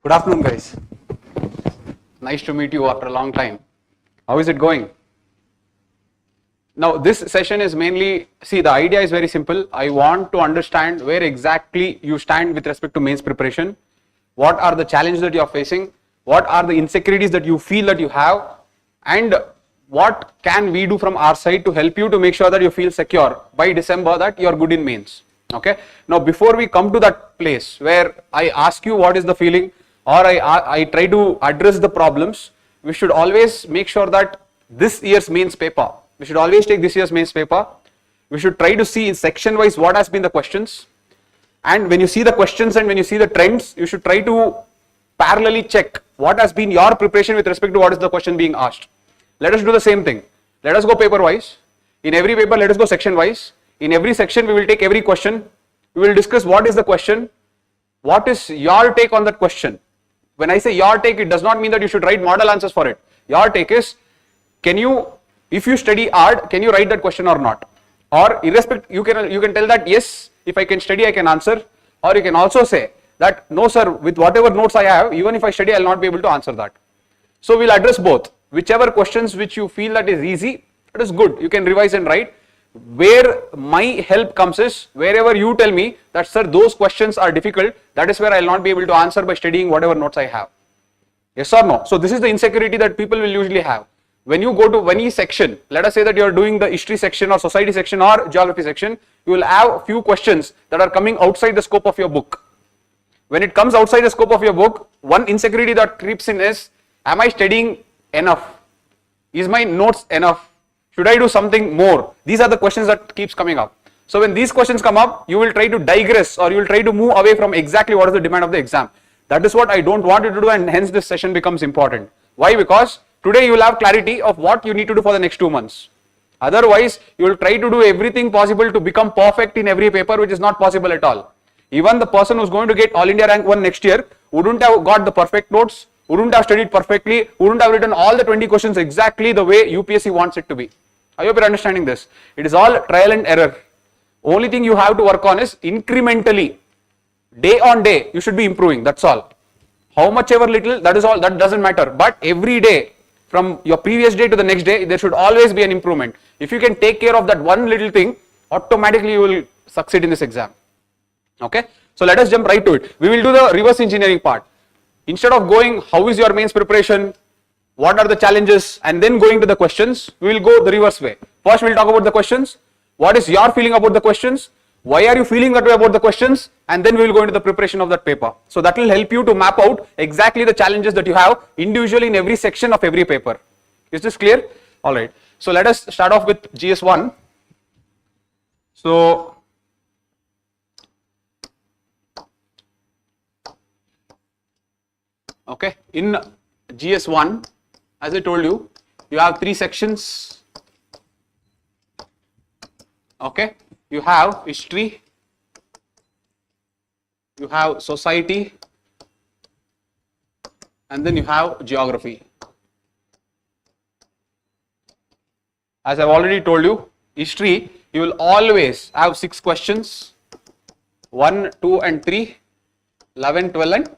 Good afternoon, guys. Nice to meet you after a long time. How is it going? Now, this session is mainly, see, the idea is very simple. I want to understand where exactly you stand with respect to mains preparation. What are the challenges that you are facing? What are the insecurities that you feel that you have? And what can we do from our side to help you to make sure that you feel secure by December that you are good in mains? Okay. Now, before we come to that place where I ask you what is the feeling, or I try to address the problems, we should always make sure that this year's mains paper, we should always take this year's mains paper. We should try to see in section wise what has been the questions. And when you see the questions and when you see the trends, you should try to parallelly check what has been your preparation with respect to what is the question being asked. Let us do the same thing. Let us go paper wise. In every paper, let us go section wise. In every section, we will take every question. We will discuss what is the question. What is your take on that question? When I say your take, it does not mean that you should write model answers for it. Your take is, can you, if you study hard, can you write that question or not? Or irrespective, you can tell that yes, if I can study, I can answer. Or you can also say that no, sir, with whatever notes I have, even if I study, I will not be able to answer that. So we'll address both. Whichever questions which you feel that is easy, it is good. You can revise and write. Where my help comes is wherever you tell me that, sir, those questions are difficult, that is where I will not be able to answer by studying whatever notes I have. Yes or no? So this is the insecurity that people will usually have. When you go to any section, let us say that you are doing the history section or society section or geography section, you will have a few questions that are coming outside the scope of your book. When it comes outside the scope of your book, one insecurity that creeps in is, am I studying enough? Is my notes enough? Should I do something more? These are the questions that keeps coming up. So when these questions come up, you will try to digress or you will try to move away from exactly what is the demand of the exam. That is what I don't want you to do, and hence this session becomes important. Why? Because today you will have clarity of what you need to do for the next 2 months. Otherwise, you will try to do everything possible to become perfect in every paper, which is not possible at all. Even the person who is going to get All India Rank 1 next year wouldn't have got the perfect notes, wouldn't have studied perfectly, wouldn't have written all the 20 questions exactly the way UPSC wants it to be. I hope you are understanding this. It is all trial and error. Only thing you have to work on is incrementally, day on day, you should be improving. That's all. How much ever little, that is all, that doesn't matter. But every day, from your previous day to the next day, there should always be an improvement. If you can take care of that one little thing, automatically you will succeed in this exam. Okay. So let us jump right to it. We will do the reverse engineering part. Instead of going, how is your mains preparation? What are the challenges, and then going to the questions, we will go the reverse way. First, we will talk about the questions. What is your feeling about the questions? Why are you feeling that way about the questions? And then we will go into the preparation of that paper. So that will help you to map out exactly the challenges that you have individually in every section of every paper. Is this clear? All right. So let us start off with GS1. So okay, in GS1, as I told you, you have 3 sections. Okay, you have history, you have society, and then you have geography. As I've already told you, history, you will always have 6 questions, 1, 2 and 3, 11, 12 and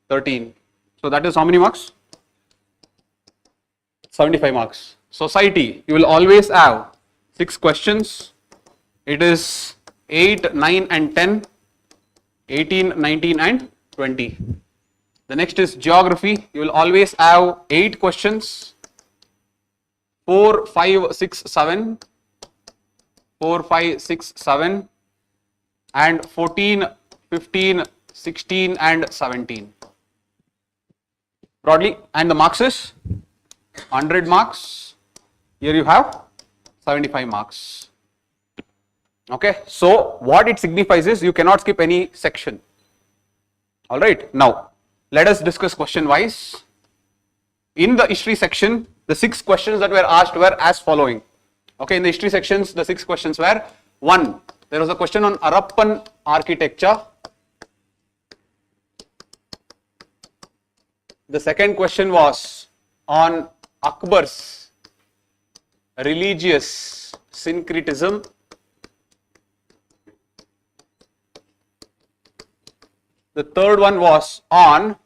13. So that is how many marks? 75 marks. Society, you will always have 6 questions. It is 8, 9 and 10, 18, 19 and 20. The next is geography. You will always have 8 questions, 4, 5, 6, 7, 4, 5, 6, 7 and 14, 15, 16 and 17. Broadly, and the marks is 100 marks. Here you have 75 marks. Okay, so what it signifies is you cannot skip any section. All right, now let us discuss question wise. In the history section, the 6 questions that were asked were as following. Okay, in the history sections, the 6 questions were: 1, there was a question on Harappan architecture. The second question was on Akbar's religious syncretism. The third one was on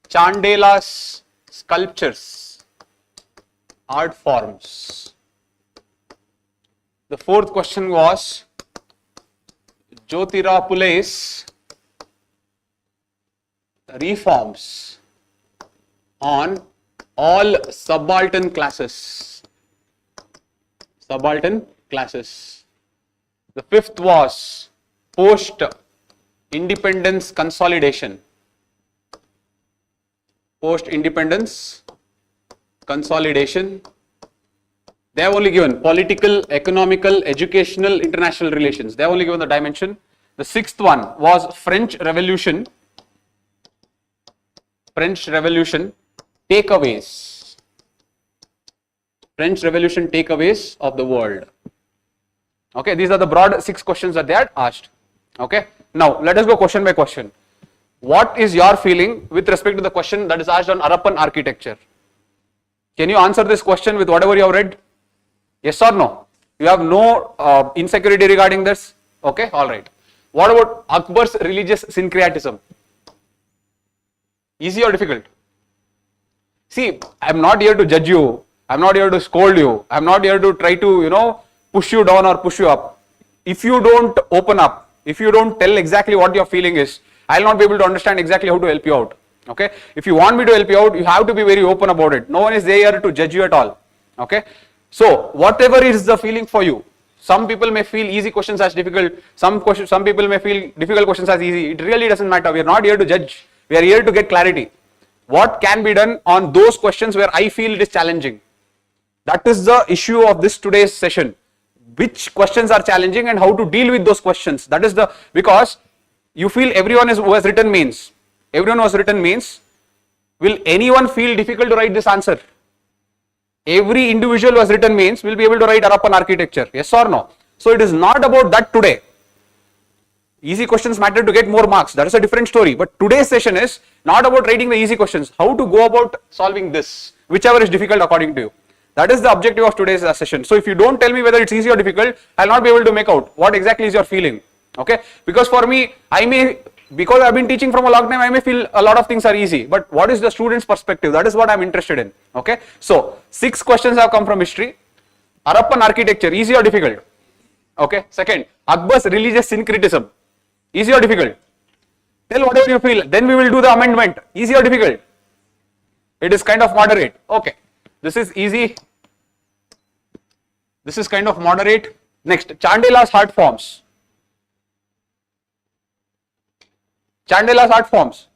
Chandela's sculptures, art forms. The fourth question was Jyotira Phule's reforms on all subaltern classes. Subaltern classes. The fifth was post-independence consolidation. Post-independence consolidation. They have only given political, economical, educational, international relations. They have only given the dimension. The sixth one was French Revolution. French Revolution takeaways. French Revolution takeaways of the world. Okay, these are the broad 6 questions that they had asked. Okay, now let us go question by question. What is your feeling with respect to the question that is asked on Harappan architecture? Can you answer this question with whatever you have read? Yes or no? You have no insecurity regarding this? Okay, alright. What about Akbar's religious syncretism? Easy or difficult? See, I am not here to judge you. I am not here to scold you. I am not here to try to, push you down or push you up. If you don't open up, if you don't tell exactly what your feeling is, I will not be able to understand exactly how to help you out. Okay? If you want me to help you out, you have to be very open about it. No one is there to judge you at all. Okay? So, whatever is the feeling for you, some people may feel easy questions as difficult, some people may feel difficult questions as easy. It really doesn't matter. We are not here to judge. We are here to get clarity. What can be done on those questions where I feel it is challenging? That is the issue of this today's session. Which questions are challenging and how to deal with those questions. That is because you feel everyone who has written mains. Everyone who has written mains. Will anyone feel difficult to write this answer? Every individual who has written mains will be able to write Harappan architecture. Yes or no? So it is not about that today. Easy questions matter to get more marks. That is a different story. But today's session is not about writing the easy questions. How to go about solving this, whichever is difficult according to you. That is the objective of today's session. So if you don't tell me whether it's easy or difficult, I'll not be able to make out what exactly is your feeling. Okay? Because for me, because I've been teaching from a long time, I may feel a lot of things are easy. But what is the student's perspective? That is what I'm interested in. Okay? So 6 questions have come from history. Harappan architecture, easy or difficult? Okay? Second, Akbar's religious syncretism. Easy or difficult? Tell whatever you feel. Then we will do the amendment. Easy or difficult? It is kind of moderate. Okay. This is easy. This is kind of moderate. Next, Chandela's art forms. Chandela's art forms.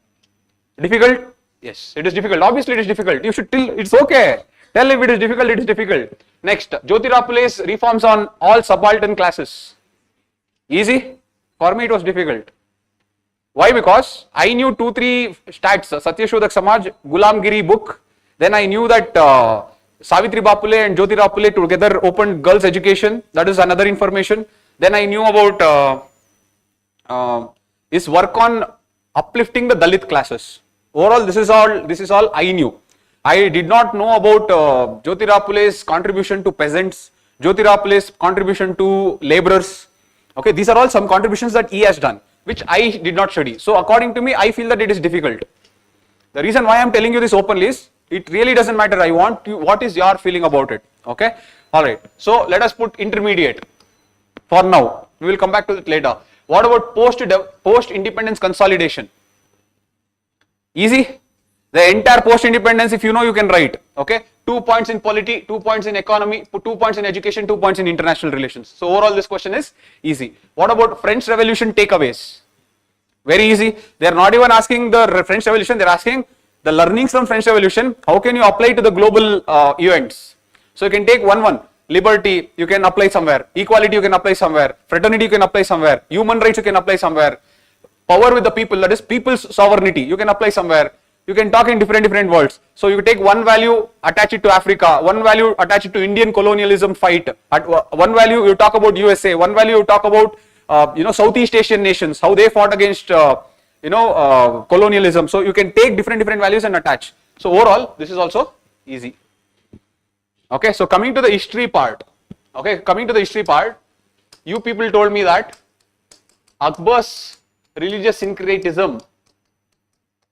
Difficult? Yes, it is difficult. Obviously, it is difficult. You should tell, it's okay. Tell if it is difficult, it is difficult. Next, Jyotira Phule's reforms on all subaltern classes. Easy? For me, it was difficult. Why? Because I knew 2-3 stats, Satyashodak Samaj, Gulamgiri book. Then I knew that Savitri Phule and Jyotira Phule together opened girls' education. That is another information. Then I knew about his work on uplifting the Dalit classes. Overall, this is all I knew. I did not know about Jyotira Phule's contribution to peasants, Jyotira Phule's contribution to laborers. Okay, these are all some contributions that he has done, which I did not study. So according to me, I feel that it is difficult. The reason why I am telling you this openly is, it really doesn't matter. I want you, what is your feeling about it? Okay, alright. So let us put intermediate for now. We will come back to it later. What about post-independence consolidation? Easy. The entire post-independence, if you know, you can write. Okay, 2 points in polity, 2 points in economy, 2 points in education, 2 points in international relations. So overall, this question is easy. What about French Revolution takeaways? Very easy. They are not even asking the French Revolution. They are asking the learnings from French Revolution. How can you apply to the global events? So you can take one. Liberty, you can apply somewhere. Equality, you can apply somewhere. Fraternity, you can apply somewhere. Human rights, you can apply somewhere. Power with the people, that is people's sovereignty, you can apply somewhere. You can talk in different words. So you take one value, attach it to Africa, one value, attach it to Indian colonialism fight. At one value, you talk about USA, one value, you talk about Southeast Asian nations, how they fought against colonialism. So you can take different values and attach. So overall, this is also easy. Okay, so coming to the history part. You people told me that Akbar's religious syncretism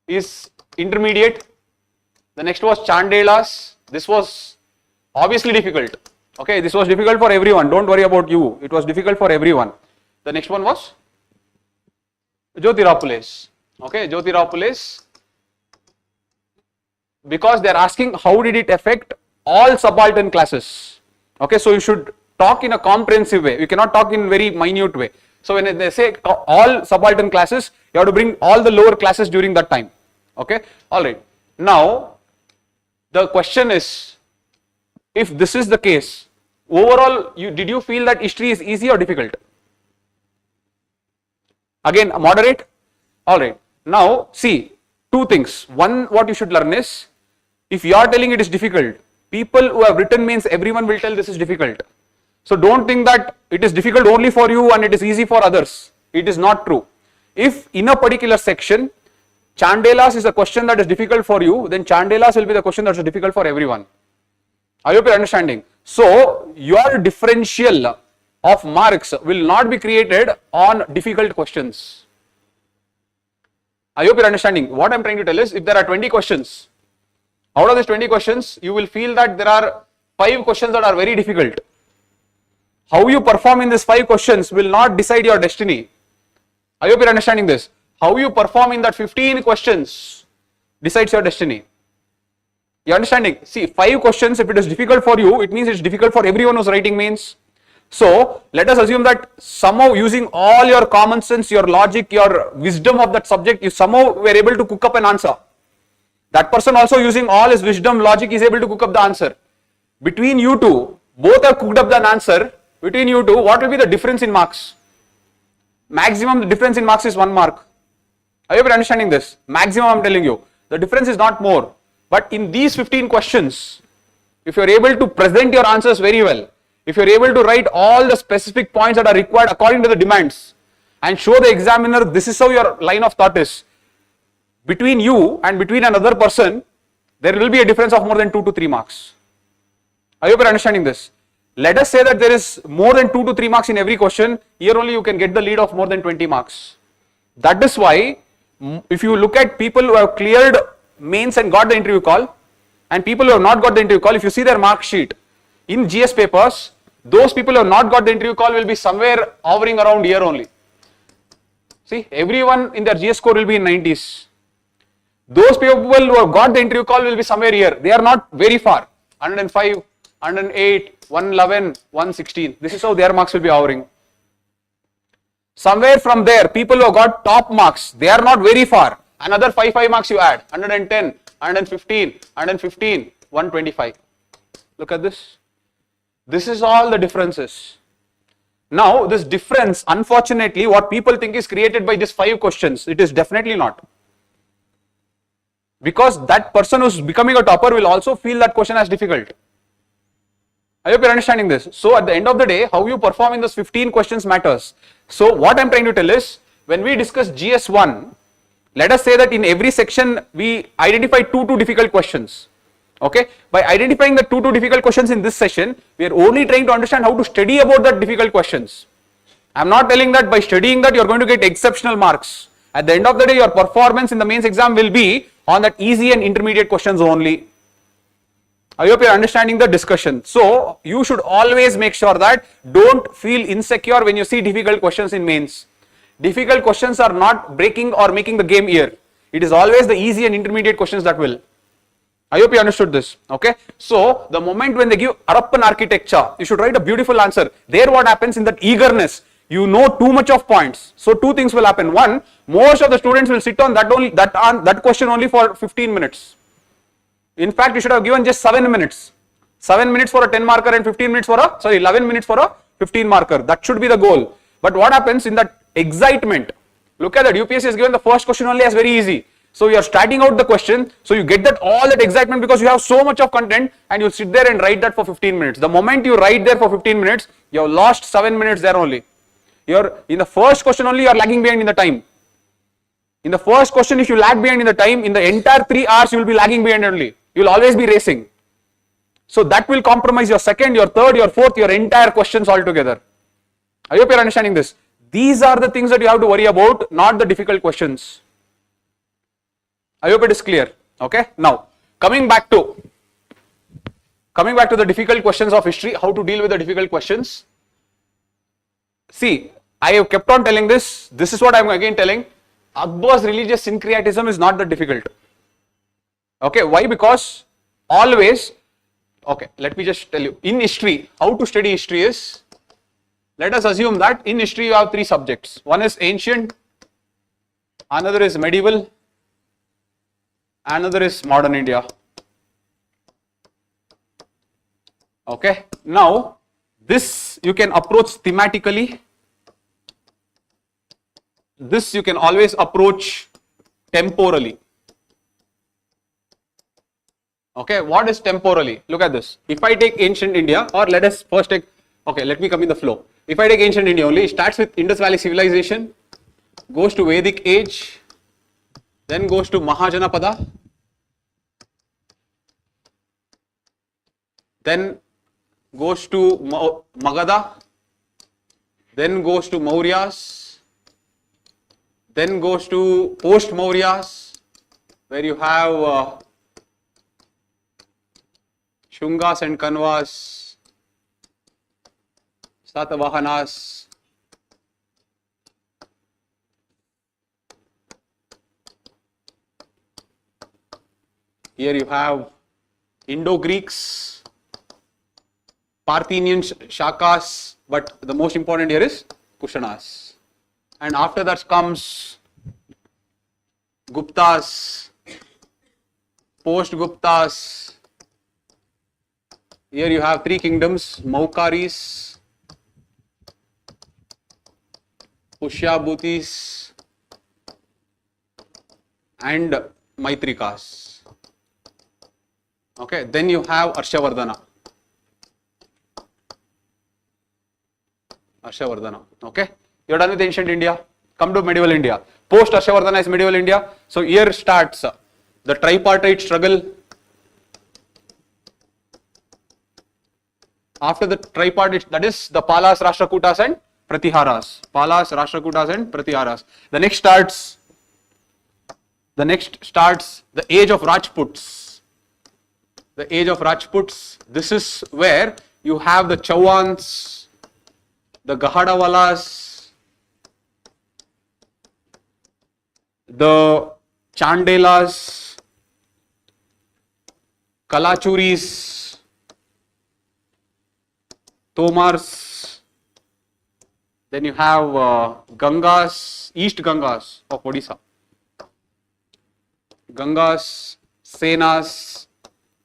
is intermediate. The next was Chandela's. This was obviously difficult. Okay, this was difficult for everyone. Don't worry about you. It was difficult for everyone. The next one was Jyotiraphule's. Okay, Jyotiraphule's. Because they are asking how did it affect all subaltern classes. Okay, so you should talk in a comprehensive way. You cannot talk in very minute way. So when they say all subaltern classes, you have to bring all the lower classes during that time. Okay, all right. Now the question is, if this is the case, overall, did you feel that history is easy or difficult? Again, moderate. All right. Now see, two things. One, what you should learn is, if you are telling it is difficult, people who have written means everyone will tell this is difficult. So don't think that it is difficult only for you and it is easy for others. It is not true. If in a particular section, Chandela's is a question that is difficult for you, then Chandela's will be the question that is difficult for everyone. I hope you are understanding. So your differential of marks will not be created on difficult questions. I hope you are understanding. What I am trying to tell is, if there are 20 questions, out of these 20 questions, you will feel that there are 5 questions that are very difficult. How you perform in these 5 questions will not decide your destiny. I hope you are understanding this. How you perform in that 15 questions decides your destiny. You are understanding? See, 5 questions, if it is difficult for you, it means it is difficult for everyone who is writing mains. So let us assume that somehow, using all your common sense, your logic, your wisdom of that subject, you somehow were able to cook up an answer. That person also, using all his wisdom, logic, is able to cook up the answer. Between you two, both have cooked up the answer. Between you two, what will be the difference in marks? Maximum difference in marks is 1 mark. I hope you are understanding this. Maximum, I am telling you. The difference is not more. But in these 15 questions, if you are able to present your answers very well, if you are able to write all the specific points that are required according to the demands, and show the examiner this is how your line of thought is, between you and between another person, there will be a difference of more than 2 to 3 marks. I hope you are understanding this. Let us say that there is more than 2 to 3 marks in every question. Here only you can get the lead of more than 20 marks. That is why, if you look at people who have cleared mains and got the interview call, and people who have not got the interview call, if you see their mark sheet in GS papers, those people who have not got the interview call will be somewhere hovering around here only. See, everyone in their GS score will be in 90s. Those people who have got the interview call will be somewhere here. They are not very far. 105, 108, 111, 116. This is how their marks will be hovering. Somewhere from there, people who have got top marks, they are not very far. Another 5 marks you add. 110, 115, 115, 125. Look at this. This is all the differences. Now, this difference, unfortunately, what people think is created by these 5 questions. It is definitely not. Because that person who is becoming a topper will also feel that question as difficult. I hope you are understanding this. So at the end of the day, how you perform in those 15 questions matters. So what I am trying to tell is, when we discuss GS1, let us say that in every section we identify 2 difficult questions. Okay, by identifying the 2 difficult questions in this session, we are only trying to understand how to study about that difficult questions. I am not telling that by studying that you are going to get exceptional marks. At the end of the day, your performance in the mains exam will be on that easy and intermediate questions only. I hope you are understanding the discussion. So you should always make sure that don't feel insecure when you see difficult questions in mains. Difficult questions are not breaking or making the game here. It is always the easy and intermediate questions that will. I hope you understood this. Okay. So the moment when they give Harappan architecture, you should write a beautiful answer. There what happens in that eagerness, you know too much of points. So 2 things will happen. One, most of the students will sit on that question only for 15 minutes. In fact, you should have given just 7 minutes. 7 minutes for a 10 marker and 15 minutes for a, 11 minutes for a 15 marker. That should be the goal. But what happens in that excitement? Look at that. UPSC has given the first question only as very easy. So you are starting out the question. So you get all that excitement because you have so much of content, and you sit there and write that for 15 minutes. The moment you write there for 15 minutes, you have lost 7 minutes there only. In the first question only, you are lagging behind in the time. In the first question, if you lag behind in the time, in the entire 3 hours, you will be lagging behind only. You will always be racing. So that will compromise your second, your third, your fourth, your entire questions altogether. I hope you are understanding this. These are the things that you have to worry about, not the difficult questions. I hope it is clear. Okay. Now, coming back to the difficult questions of history, how to deal with the difficult questions. See, I have kept on telling this. This is what I am again telling. Akbar's religious syncretism is not that difficult. Okay. Why? Because always, okay, let me just tell you. In history, how to study history is, let us assume that in history you have three subjects. One is ancient, another is medieval, another is modern India. Okay. Now, this you can approach thematically. This you can always approach temporally. Okay. What is temporally? Look at this. If I take ancient India, or let us first take, okay, let me come in the flow. If I take ancient India only, it starts with Indus Valley civilization, goes to Vedic age, then goes to Mahajanapada, then goes to Magadha, then goes to Mauryas, then goes to post Mauryas, where you have Shungas and Kanvas, Satavahanas, here you have Indo-Greeks, Parthian Shakas, but the most important here is Kushanas. And after that comes Guptas, post-Guptas. Here you have three kingdoms, Maukaris, Pushyabhutis, and Maitrikas. Okay, then you have Harshavardhana. Okay, you're done with ancient India. Come to medieval India. Post Harshavardhana is medieval India. So here starts the tripartite struggle. After the tripartite, that is the Palas, Rashtrakutas and Pratiharas. Palas, Rashtrakutas and Pratiharas. The next starts the age of Rajputs. The age of Rajputs. This is where you have the Chauhans, the Gahadawalas, the Chandelas, Kalachuris, Tomars, then you have Gangas, East Gangas of Odisha, Gangas, Senas,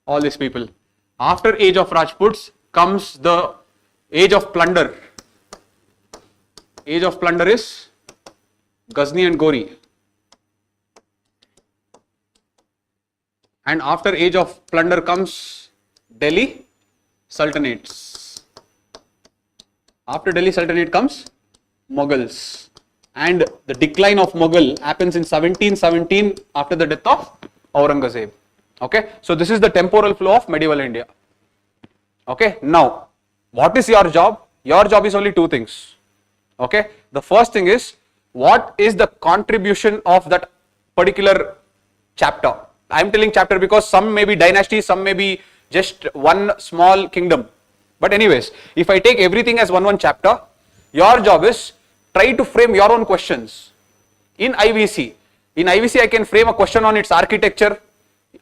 all these people. After age of Rajputs comes the age of plunder. Age of plunder is Ghazni and Gori. And after age of plunder comes Delhi Sultanates. After Delhi Sultanate comes Mughals. And the decline of Mughal happens in 1717 after the death of Aurangzeb. Okay, so this is the temporal flow of medieval India. Okay, now what is your job? Your job is only two things. Okay, the first thing is, what is the contribution of that particular chapter? I am telling chapter because some may be dynasty, some may be just one small kingdom. But anyways, if I take everything as one chapter, your job is try to frame your own questions. In IVC I can frame a question on its architecture,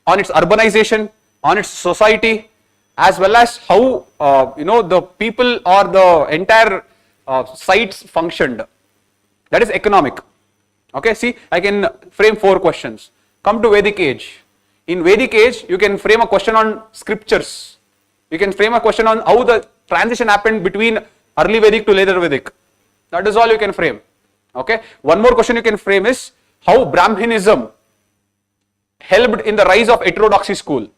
on its urbanization, on its society, as well as how the people or the entire sites functioned. That is economic. Okay, see, I can frame 4 questions. Come to Vedic age. In Vedic age, you can frame a question on scriptures. You can frame a question on how the transition happened between early Vedic to later Vedic. That is all you can frame. Okay. One more question you can frame is how Brahminism helped in the rise of heterodoxy school.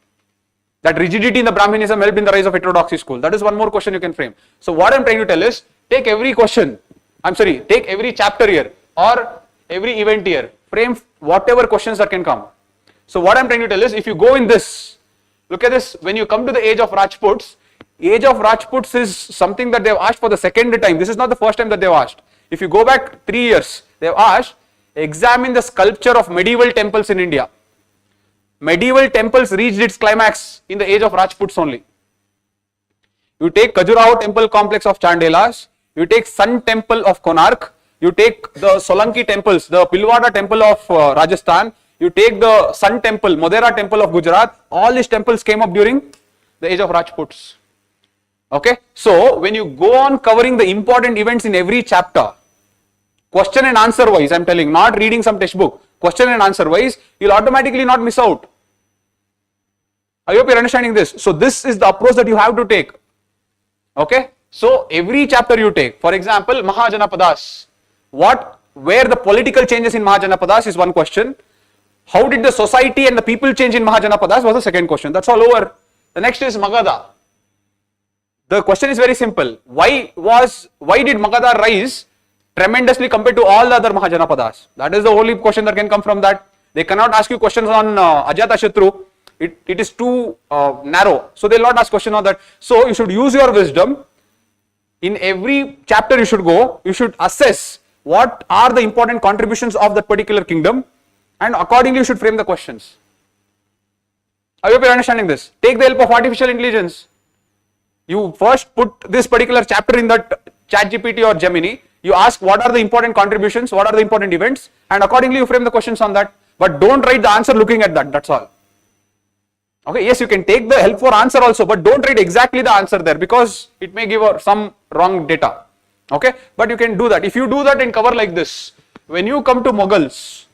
That rigidity in the Brahminism helped in the rise of heterodoxy school. That is one more question you can frame. So what I am trying to tell is, take every chapter here or every event here, frame whatever questions that can come. So what I am trying to tell is, if you go in this, look at this, when you come to the age of Rajputs is something that they have asked for the second time. This is not the first time that they have asked. If you go back 3 years, they have asked, examine the sculpture of medieval temples in India. medieval temples reached its climax in the age of Rajputs only. You take Khajuraho temple complex of Chandelas, you take Sun temple of Konark, you take the Solanki temples, the Pilwada temple of Rajasthan, you take the Sun temple, Modhera temple of Gujarat, all these temples came up during the age of Rajputs. Okay, so when you go on covering the important events in every chapter, question and answer wise, I am telling, not reading some textbook, question and answer wise, you will automatically not miss out. I hope you are understanding this. So this is the approach that you have to take. Okay, so every chapter you take, for example, Mahajanapadas, where the political changes in Mahajanapadas is one question. How did the society and the people change in Mahajanapadas was the second question. That's all over. The next is Magadha. The question is very simple. Why did Magadha rise tremendously compared to all the other Mahajanapadas? That is the only question that can come from that. They cannot ask you questions on Ajatashatru. It is too narrow. So they will not ask question on that. So you should use your wisdom. In every chapter you should go, you should assess what are the important contributions of that particular kingdom, and accordingly you should frame the questions. I hope you are understanding this. Take the help of artificial intelligence. You first put this particular chapter in that ChatGPT or Gemini. You ask what are the important contributions, what are the important events, and accordingly you frame the questions on that. But don't write the answer looking at that. That's all. Okay, yes, you can take the help for answer also, but don't write exactly the answer there because it may give some wrong data. Okay, but you can do that. If you do that and cover like this, when you come to Mughals,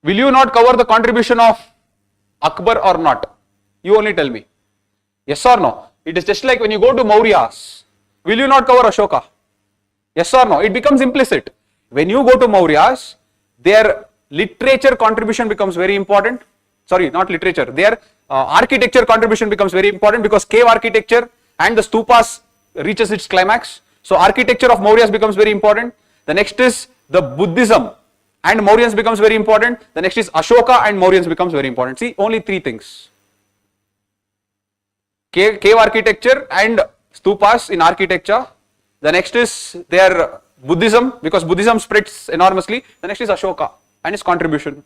will you not cover the contribution of Akbar or not? You only tell me. Yes or no? It is just like when you go to Mauryas, will you not cover Ashoka? Yes or no? It becomes implicit. When you go to Mauryas, their literature contribution becomes very important. Sorry, not literature. Their architecture contribution becomes very important because cave architecture and the stupas reaches its climax. So architecture of Mauryas becomes very important. The next is the Buddhism and Mauryans becomes very important. The next is Ashoka and Mauryans becomes very important. See, only three things. Cave architecture and stupas in architecture. The next is their Buddhism because Buddhism spreads enormously. The next is Ashoka and its contribution.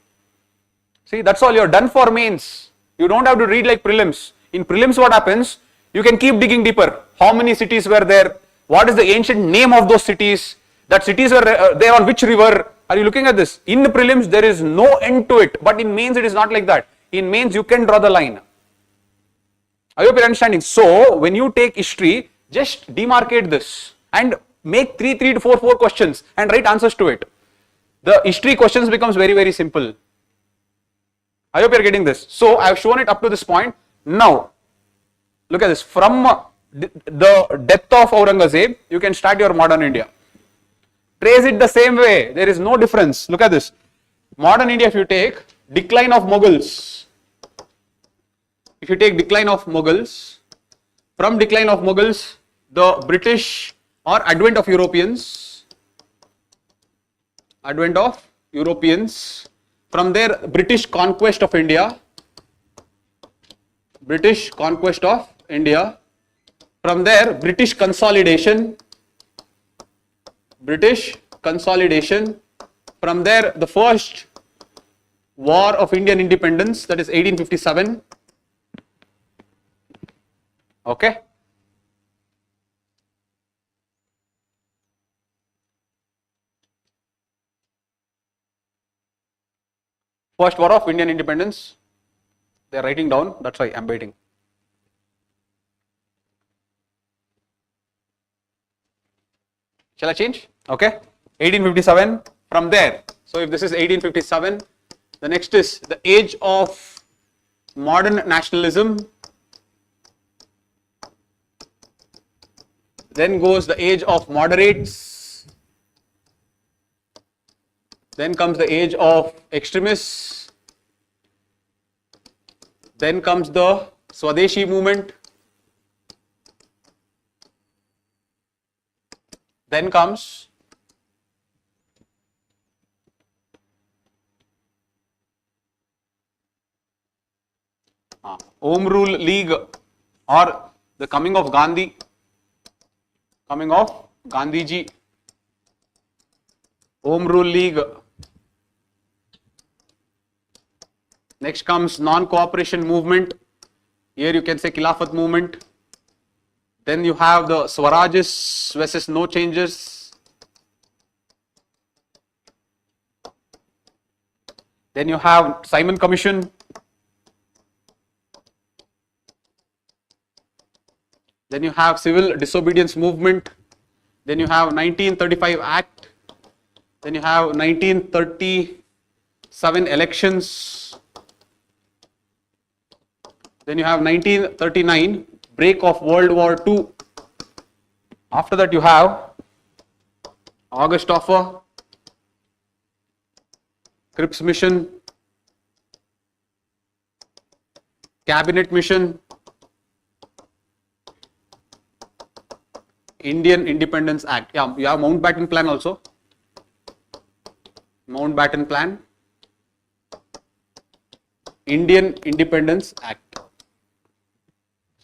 See, that's all. You're done for mains. You don't have to read like prelims. In prelims, what happens? You can keep digging deeper. How many cities were there? What is the ancient name of those cities? That cities were there on which river? Are you looking at this? In the prelims, there is no end to it. But in mains, it is not like that. In mains, you can draw the line. I hope you're understanding. So, when you take history, just demarcate this and make 3 to 4 questions and write answers to it. The history questions becomes very, very simple. I hope you are getting this. So, I have shown it up to this point. Now, look at this. From the death of Aurangzeb, you can start your modern India. Trace it the same way. There is no difference. Look at this. Modern India, if you take decline of Mughals. If you take decline of Mughals, from decline of Mughals, the British or advent of Europeans, from there British conquest of India, from there British consolidation, from there the first war of Indian independence, that is 1857. Okay. First war of Indian independence. They are writing down. That's why I am waiting. Shall I change? Okay. 1857. From there. So if this is 1857, the next is the age of modern nationalism. Then goes the age of moderates. Then comes the age of extremists. Then comes the Swadeshi movement. Then comes Home Rule League or the coming of Gandhi. Gandhiji, Home Rule League, Next comes non-cooperation movement. Here you can say Khilafat movement. Then you have the Swarajis versus no changes. Then you have Simon Commission. Then you have civil disobedience movement. Then you have 1935 Act. Then you have 1937 elections. Then you have 1939 break of World War II. After that you have August Offer, Cripps Mission, Cabinet Mission, Indian Independence Act. Yeah, you have Mountbatten Plan also. Mountbatten Plan, Indian Independence Act.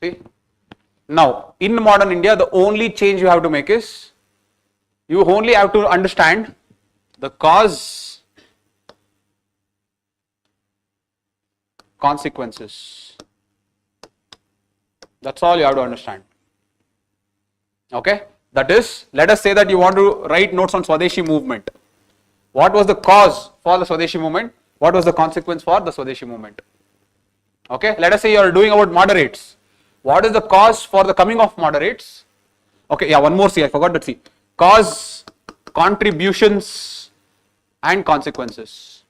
See? Now, in modern India, the only change you have to make is, you only have to understand the cause, consequences. That's all you have to understand. Okay? That is, let us say that you want to write notes on Swadeshi movement. What was the cause for the Swadeshi movement? What was the consequence for the Swadeshi movement? Okay? Let us say you are doing about moderates. What is the cause for the coming of moderates? Okay, yeah, one more C, I forgot that C. Cause, contributions, and consequences.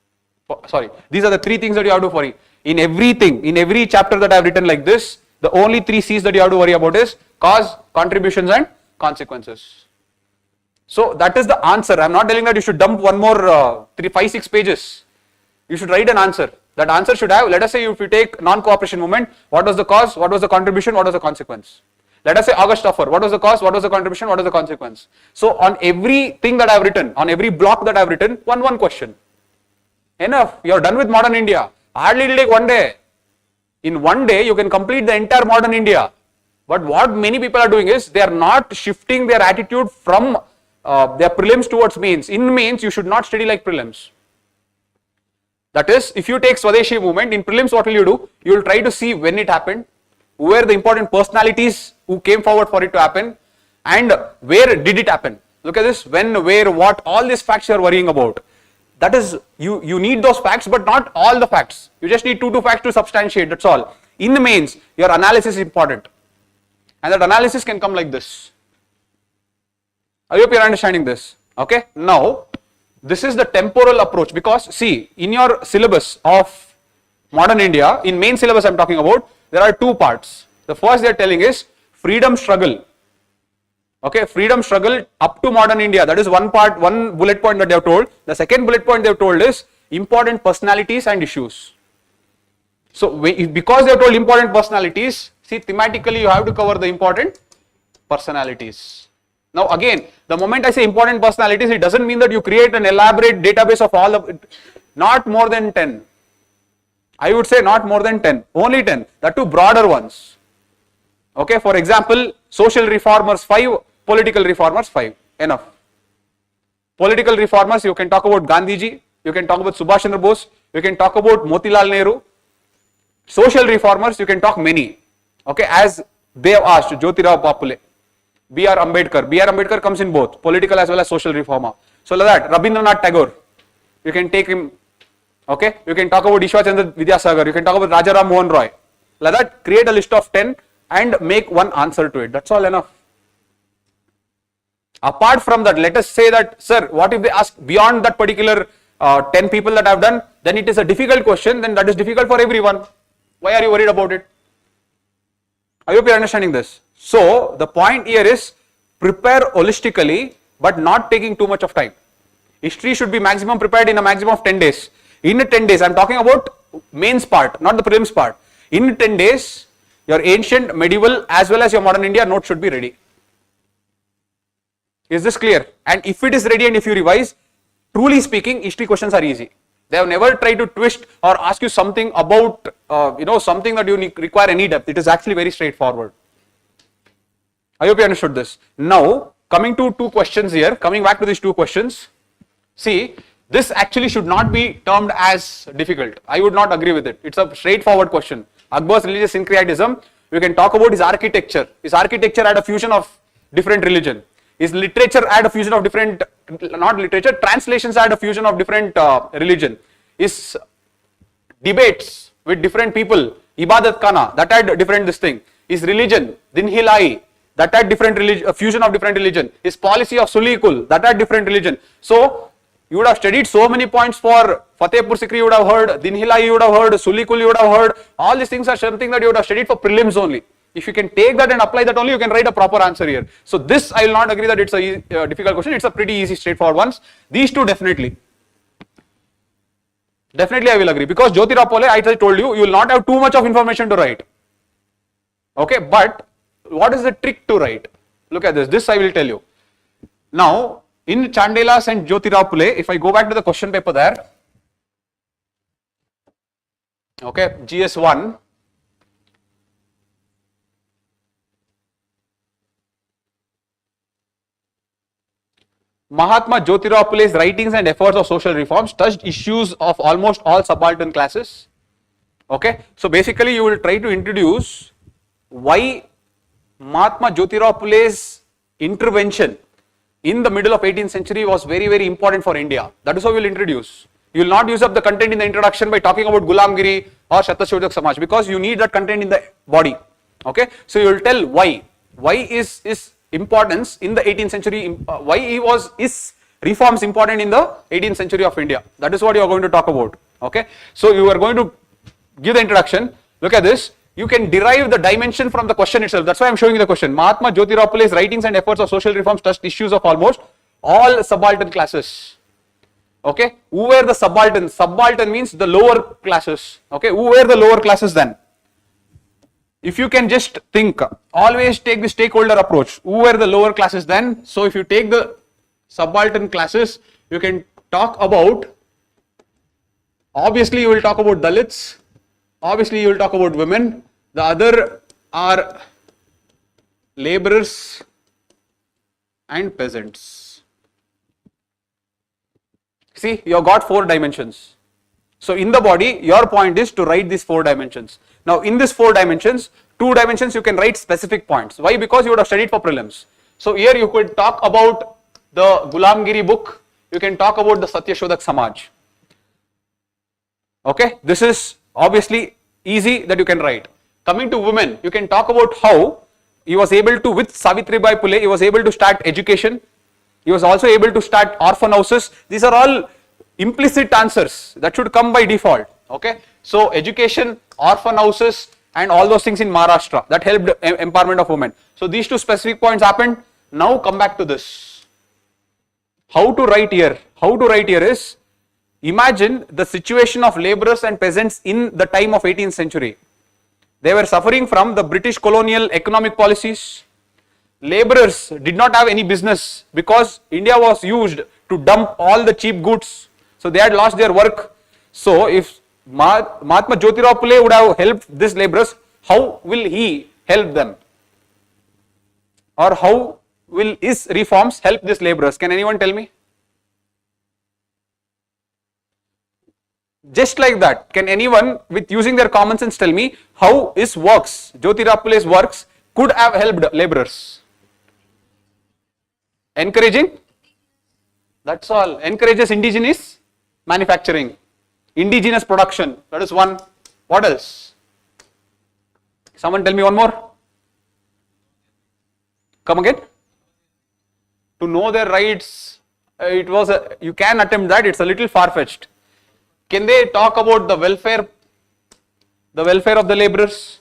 Sorry, these are the three things that you have to worry. In everything, in every chapter that I have written like this, the only three C's that you have to worry about is cause, contributions, and consequences. So that is the answer. I am not telling that you should dump one more 5, 6 pages. You should write an answer. That answer should have, let us say if you take non-cooperation movement, what was the cause, what was the contribution, what was the consequence? Let us say August Offer, what was the cause, what was the contribution, what was the consequence? So on everything that I have written, on every block that I have written, one question. Enough, you are done with modern India. Hardly it will take one day. In one day, you can complete the entire modern India. But what many people are doing is, they are not shifting their attitude from their prelims towards mains. In mains, you should not study like prelims. That is, if you take Swadeshi movement, in prelims what will you do? You will try to see when it happened, who were the important personalities who came forward for it to happen, and where did it happen. Look at this, when, where, what, all these facts you are worrying about. That is, you need those facts, but not all the facts. You just need 2 facts to substantiate, that's all. In the mains, your analysis is important. And that analysis can come like this. I hope you are understanding this. Okay, now, this is the temporal approach, because see, in your syllabus of modern India, in main syllabus I am talking about, there are 2 parts. The first they are telling is freedom struggle. Okay, freedom struggle up to modern India. That is one part, one bullet point that they have told. The second bullet point they have told is important personalities and issues. So, because they have told important personalities, see, thematically you have to cover the important personalities. Now again, the moment I say important personalities, it doesn't mean that you create an elaborate database of all of it. Not more than 10. I would say not more than 10. Only 10. That too broader ones. Okay, for example, social reformers 5, political reformers 5. Enough. Political reformers, you can talk about Gandhiji, you can talk about Subhash Chandra Bose, you can talk about Motilal Nehru. Social reformers, you can talk many. Okay, as they have asked, Jyotirao Phule, B.R. Ambedkar. B.R. Ambedkar comes in both, political as well as social reformer. So like that, Rabindranath Tagore, you can take him. Okay, you can talk about Ishwar Chandra Vidyasagar, you can talk about Rajaram Mohan Roy. Like that, create a list of 10 and make one answer to it. That's all enough. Apart from that, let us say that, sir, what if they ask beyond that particular 10 people that I have done, then it is a difficult question, then that is difficult for everyone. Why are you worried about it? I hope you are understanding this. So, the point here is prepare holistically, but not taking too much of time. History should be maximum prepared in a maximum of 10 days. In 10 days, I am talking about mains part, not the prelims part. In 10 days, your ancient, medieval as well as your modern India notes should be ready. Is this clear? And if it is ready and if you revise, truly speaking, history questions are easy. They have never tried to twist or ask you something about, something that you require any depth. It is actually very straightforward. I hope you understood this. Now, coming to 2 questions here, coming back to these 2 questions. See, This actually should not be termed as difficult. I would not agree with it. It's a straightforward question. Akbar's religious syncretism, you can talk about his architecture. His architecture had a fusion of different religion. His literature had a fusion of different, not literature, translations had a fusion of different religion. His debates with different people, Ibadat Khana, that had different this thing. His religion, Din Hilai, that had different religion, a fusion of different religion. His policy of Sulikul, that had different religion. So, you would have studied so many points for Fatehpur Sikri, you would have heard, Din Hilai you would have heard, Sulikul you would have heard. All these things are something that you would have studied for prelims only. If you can take that and apply that only, you can write a proper answer here. So this, I will not agree that it's a difficult question. It's a pretty easy, straightforward ones. These two definitely. Definitely I will agree, because Jyotirapole, I told you, you will not have too much of information to write. Okay, but what is the trick to write? Look at this. This I will tell you. Now, in Chandelas and Jyotirapole, if I go back to the question paper there, okay, GS1, Mahatma Jyotirapule's writings and efforts of social reforms touched issues of almost all subaltern classes. Okay, so basically you will try to introduce why Mahatma Jyotirapule's intervention in the middle of 18th century was very, very important for India. That is how we will introduce. You will not use up the content in the introduction by talking about Gulamgiri or Shatashodhak Samaj, because you need that content in the body. Okay, so you will tell why. Why is importance in the 18th century, why is reforms important in the 18th century of India. That is what you are going to talk about. Okay, so you are going to give the introduction. Look at this. You can derive the dimension from the question itself. That's why I am showing you the question. Mahatma Jyotirapule's writings and efforts of social reforms touched issues of almost all subaltern classes. Okay, who were the subalterns? Subaltern means the lower classes. Okay, who were the lower classes then? If you can just think, always take the stakeholder approach. Who were the lower classes then? So if you take the subaltern classes, you can talk about, obviously you will talk about Dalits, obviously you will talk about women, the other are laborers and peasants. See, you have got 4 dimensions. So in the body, your point is to write these 4 dimensions. Now in these 4 dimensions, 2 dimensions you can write specific points. Why? Because you would have studied for prelims. So here you could talk about the Gulamgiri book, you can talk about the Satyashodhak Samaj. Okay, this is obviously easy that you can write. Coming to women, you can talk about how he was able to, with Savitribai Phule, he was able to start education. He was also able to start orphan houses. These are all implicit answers that should come by default. Okay, so education, orphan houses and all those things in Maharashtra, that helped empowerment of women. So these 2 specific points happened. Now come back to this. How to write here? How to write here is, imagine the situation of laborers and peasants in the time of 18th century. They were suffering from the British colonial economic policies. Laborers did not have any business because India was used to dump all the cheap goods. So they had lost their work. So if Mahatma Jyotirapule would have helped these laborers, how will he help them? Or how will his reforms help these laborers? Can anyone tell me? Just like that, can anyone with using their common sense tell me how his works, Jyotirapule's works, could have helped laborers? Encouraging? That's all. Encourages indigenous manufacturing, indigenous production. That is one. What else? Someone tell me one more. Come again. To know their rights, you can attempt that. It's a little far-fetched. Can they talk about the welfare of the laborers,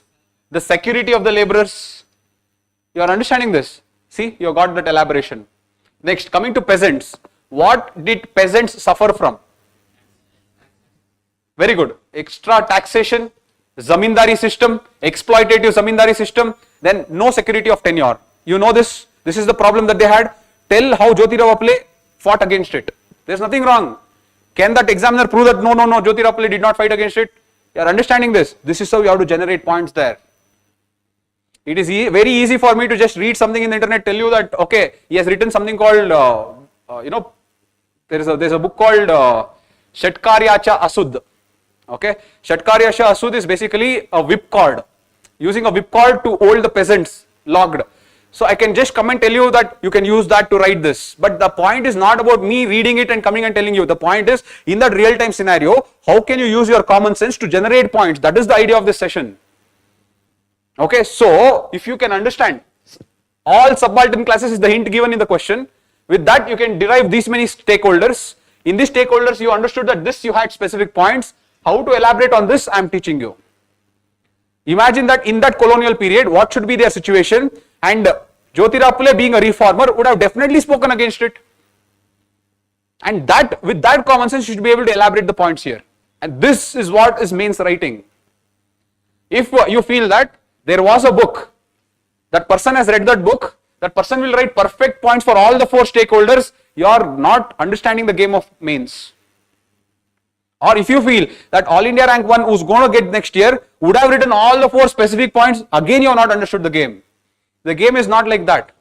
the security of the laborers? You are understanding this? See, you got that elaboration. Next, coming to peasants. What did peasants suffer from? Very good. Extra taxation, zamindari system, exploitative zamindari system, then no security of tenure. You know this. This is the problem that they had. Tell how Jyotirapule fought against it. There is nothing wrong. Can that examiner prove that no, Jyotirapule did not fight against it? You are understanding this. This is how you have to generate points there. It is very easy for me to just read something in the internet, tell you that, okay, he has written something called, there's a book called Shatkaryacha Asud. Okay, Shatkaryacha Asud is basically a whipcord, using a whipcord to hold the peasants logged. So I can just come and tell you that you can use that to write this. But the point is not about me reading it and coming and telling you. The point is, in that real-time scenario, how can you use your common sense to generate points? That is the idea of this session. Okay, so if you can understand, all subaltern classes is the hint given in the question. With that, you can derive these many stakeholders. In these stakeholders, you understood that this you had specific points. How to elaborate on this, I am teaching you. Imagine that in that colonial period, what should be their situation, and Jyotirao Phule, being a reformer, would have definitely spoken against it. And that, with that common sense, you should be able to elaborate the points here. And this is what is mains writing. If you feel that there was a book, that person has read that book, that person will write perfect points for all the 4 stakeholders, you are not understanding the game of mains. Or if you feel that All India Rank 1 who's going to get next year would have written all the 4 specific points, again you have not understood the game. The game is not like that.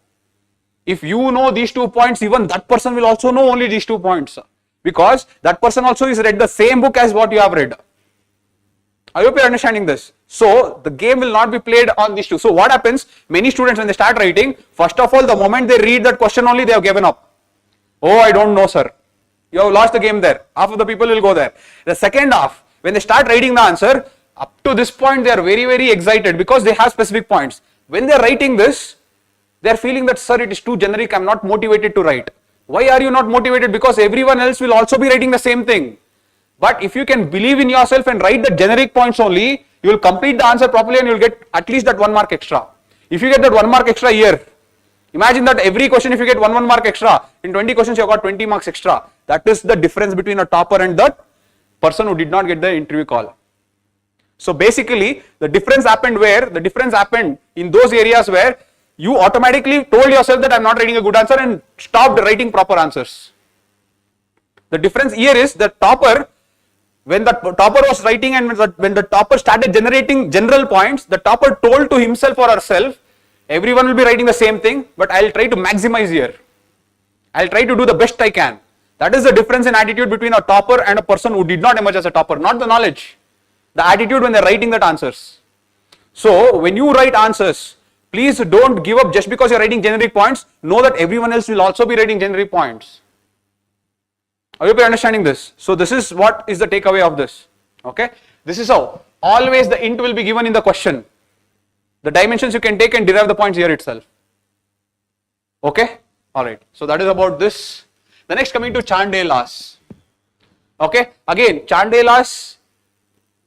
If you know these 2 points, even that person will also know only these 2 points, because that person also has read the same book as what you have read. I hope you are understanding this. So the game will not be played on these 2. So what happens, many students when they start writing, first of all, the moment they read that question only, they have given up. Oh, I don't know, sir. You have lost the game there. Half of the people will go there. The second half, when they start writing the answer, up to this point they are very, very excited because they have specific points. When they are writing this, they are feeling that, sir, it is too generic, I am not motivated to write. Why are you not motivated? Because everyone else will also be writing the same thing. But if you can believe in yourself and write the generic points only, you will complete the answer properly and you will get at least that 1 mark extra. If you get that 1 mark extra here, imagine that every question if you get 1 mark extra, in 20 questions you have got 20 marks extra. That is the difference between a topper and the person who did not get the interview call. So basically the difference happened where? The difference happened in those areas where you automatically told yourself that I am not writing a good answer and stopped writing proper answers. The difference here is the topper, when the topper was writing and when the topper started generating general points, the topper told to himself or herself, everyone will be writing the same thing, but I will try to maximize here. I will try to do the best I can. That is the difference in attitude between a topper and a person who did not emerge as a topper, not the knowledge. The attitude when they are writing that answers. So when you write answers, please don't give up just because you are writing generic points. Know that everyone else will also be writing generic points. I hope you are understanding this. So this is what is the takeaway of this. Okay. This is how. Always the int will be given in the question. The dimensions you can take and derive the points here itself. Okay. Alright. So that is about this. The next, coming to Chandelas. Okay. Again, Chandelas.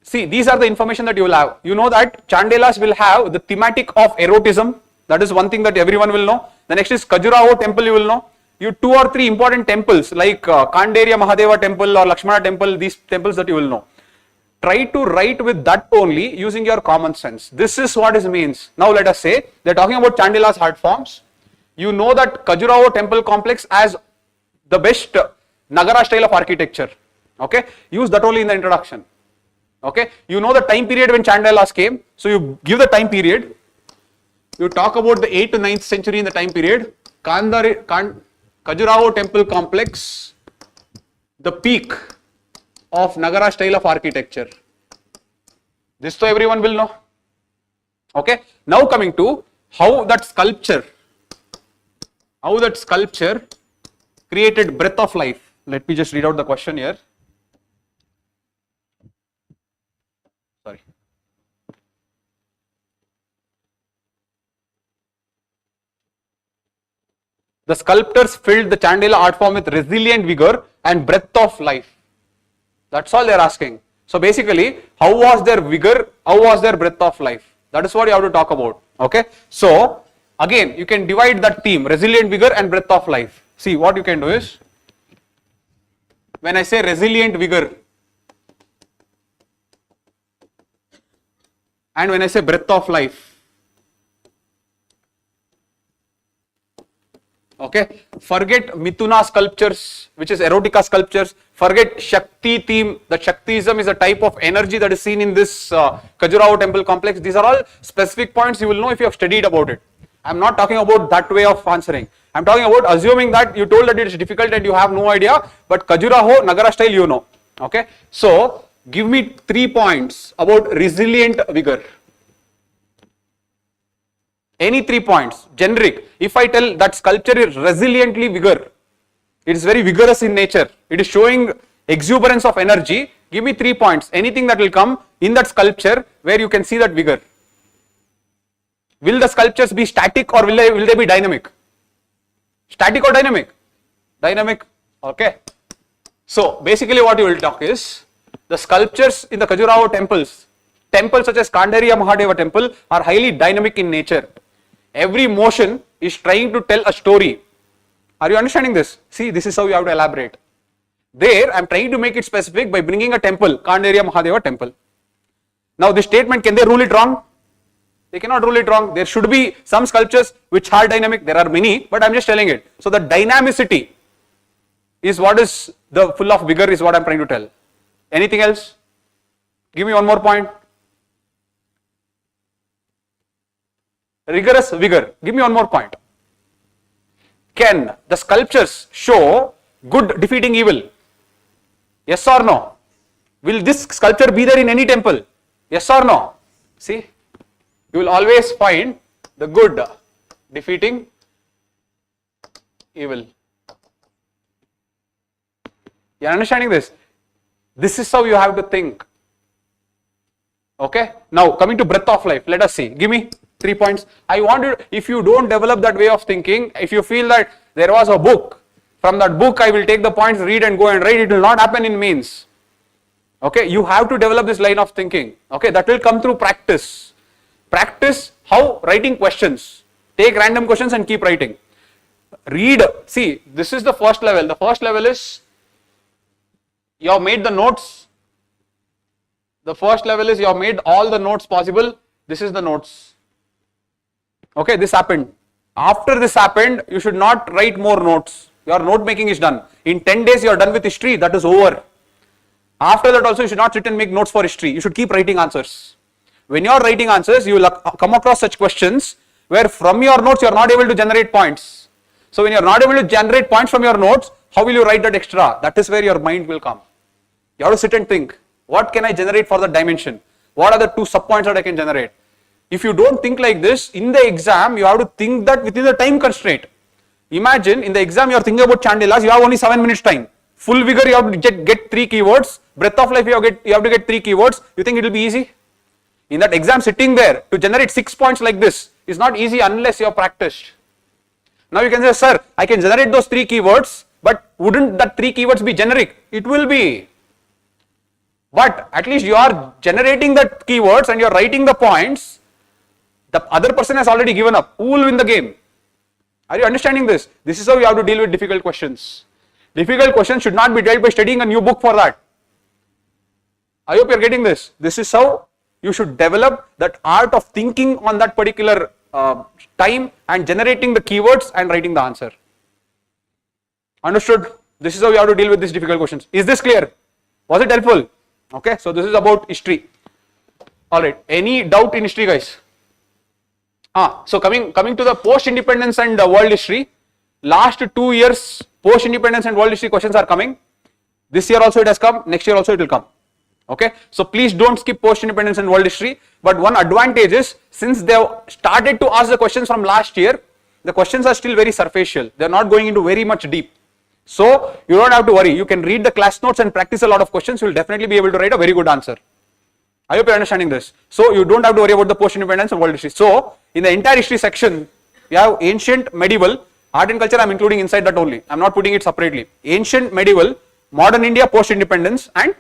See, these are the information that you will have. You know that Chandelas will have the thematic of erotism. That is one thing that everyone will know. The next is Khajuraho temple, you will know. You 2 or 3 important temples like Kanderya Mahadeva temple or Lakshmana temple, these temples that you will know. Try to write with that only using your common sense. This is what it means. Now let us say, they are talking about Chandelas art forms. You know that Khajuraho temple complex as the best Nagara style of architecture. Okay, use that only in the introduction. Okay, you know the time period when Chandelas came, so you give the time period. You talk about the 8th to 9th century in the time period. Khajuraho temple complex, the peak of Nagara style of architecture. This so everyone will know. Okay, now coming to how that sculpture created breath of life. Let me just read out the question here. Sorry. The sculptors filled the Chandela art form with resilient vigor and breath of life. That's all they are asking. So basically, how was their vigor? How was their breath of life? That is what you have to talk about. Okay. So again, you can divide that theme, resilient vigor and breath of life. See, what you can do is, when I say resilient vigor and when I say breath of life, okay, forget Mithuna sculptures, which is erotica sculptures, forget Shakti theme. The Shaktism is a type of energy that is seen in this Khajuraho temple complex. These are all specific points you will know if you have studied about it. I am not talking about that way of answering. I'm talking about assuming that you told that it is difficult and you have no idea, but Khajuraho, Nagara style you know. Okay. So, give me 3 points about resilient vigor. Any 3 points, generic. If I tell that sculpture is resiliently vigor, it is very vigorous in nature, it is showing exuberance of energy, give me 3 points, anything that will come in that sculpture where you can see that vigor. Will the sculptures be static or will they be dynamic? Static or dynamic? Dynamic. Okay. So basically what you will talk is the sculptures in the Khajuraho temples such as Kandariya Mahadeva temple are highly dynamic in nature. Every motion is trying to tell a story. Are you understanding this? See, this is how you have to elaborate. There I am trying to make it specific by bringing a temple, Kandariya Mahadeva temple. Now this statement, can they rule it wrong? They cannot rule it wrong. There should be some sculptures which are dynamic. There are many, but I am just telling it. So the dynamicity is what is the full of vigor is what I am trying to tell. Anything else? Give me one more point. Rigorous vigor. Give me one more point. Can the sculptures show good defeating evil? Yes or no? Will this sculpture be there in any temple? Yes or no? See, you will always find the good defeating evil. You are understanding this? This is how you have to think. Okay. Now coming to breadth of life, let us see. Give me 3 points. I want you, if you don't develop that way of thinking, if you feel that there was a book, from that book I will take the points, read and go and write, it will not happen in mains. Okay, you have to develop this line of thinking. Okay, that will come through practice. Practice how? Writing questions. Take random questions and keep writing. Read. See, this is the first level. The first level is you have made the notes. The first level is you have made all the notes possible. This is the notes. Okay, this happened. After this happened, you should not write more notes. Your note making is done. In 10 days, you are done with history. That is over. After that also, you should not sit and make notes for history. You should keep writing answers. When you are writing answers, you will come across such questions where from your notes, you are not able to generate points. So when you are not able to generate points from your notes, how will you write that extra? That is where your mind will come. You have to sit and think. What can I generate for the dimension? What are the 2 sub points that I can generate? If you don't think like this, in the exam, you have to think that within the time constraint. Imagine in the exam, you are thinking about chandelas, you have only 7 minutes time. Full vigor, you have to get 3 keywords. Breadth of life, you have to get 3 keywords. You think it will be easy? In that exam, sitting there to generate 6 points like this is not easy unless you have practiced. Now you can say, sir, I can generate those 3 keywords, but wouldn't that 3 keywords be generic? It will be. But at least you are generating the keywords and you are writing the points. The other person has already given up. Who will win the game? Are you understanding this? This is how you have to deal with difficult questions. Difficult questions should not be dealt by studying a new book for that. I hope you are getting this. This is how you should develop that art of thinking on that particular time and generating the keywords and writing the answer. Understood? This is how you have to deal with these difficult questions. Is this clear? Was it helpful? Okay, so this is about history. Alright, any doubt in history, guys? So coming to the post-independence and world history, last 2 years post-independence and world history questions are coming. This year also it has come, next year also it will come. Okay, so please don't skip post-independence and world history. But one advantage is, since they have started to ask the questions from last year, the questions are still very superficial. They are not going into very much deep. So you don't have to worry. You can read the class notes and practice a lot of questions. You will definitely be able to write a very good answer. I hope you are understanding this. So you don't have to worry about the post-independence and world history. So in the entire history section, we have ancient, medieval, art and culture. I am including inside that only. I am not putting it separately. Ancient, medieval, modern India, post-independence and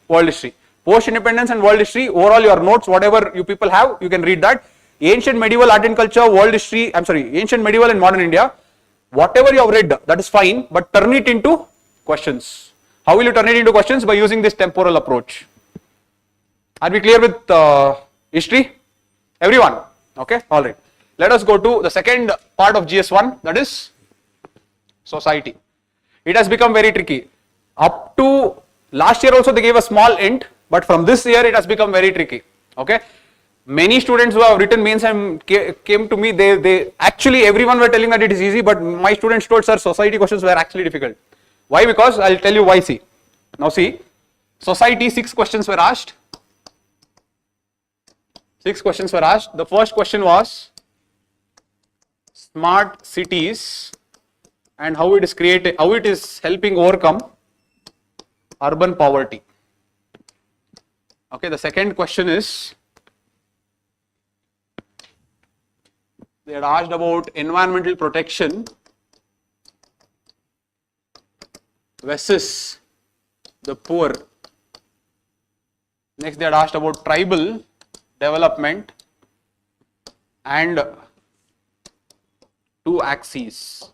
world history. Post-independence and world history, overall your notes, whatever you people have, you can read that. Ancient, medieval, art and culture, world history, ancient, medieval and modern India. Whatever you have read, that is fine, but turn it into questions. How will you turn it into questions? By using this temporal approach. Are we clear with history? Everyone? Okay, alright. Let us go to the second part of GS1, that is society. It has become very tricky. Up to last year also they gave a small hint, but from this year it has become very tricky. Okay. Many students who have written mains and came to me, they actually everyone were telling that it is easy, but my students told, sir, society questions were actually difficult. Why? Because I'll tell you why. See, now see, society 6 questions were asked. 6 questions were asked. The first question was smart cities and how it is created, how it is helping overcome urban poverty. Okay, the second question is, they had asked about environmental protection versus the poor. Next, they had asked about tribal development and 2 axes.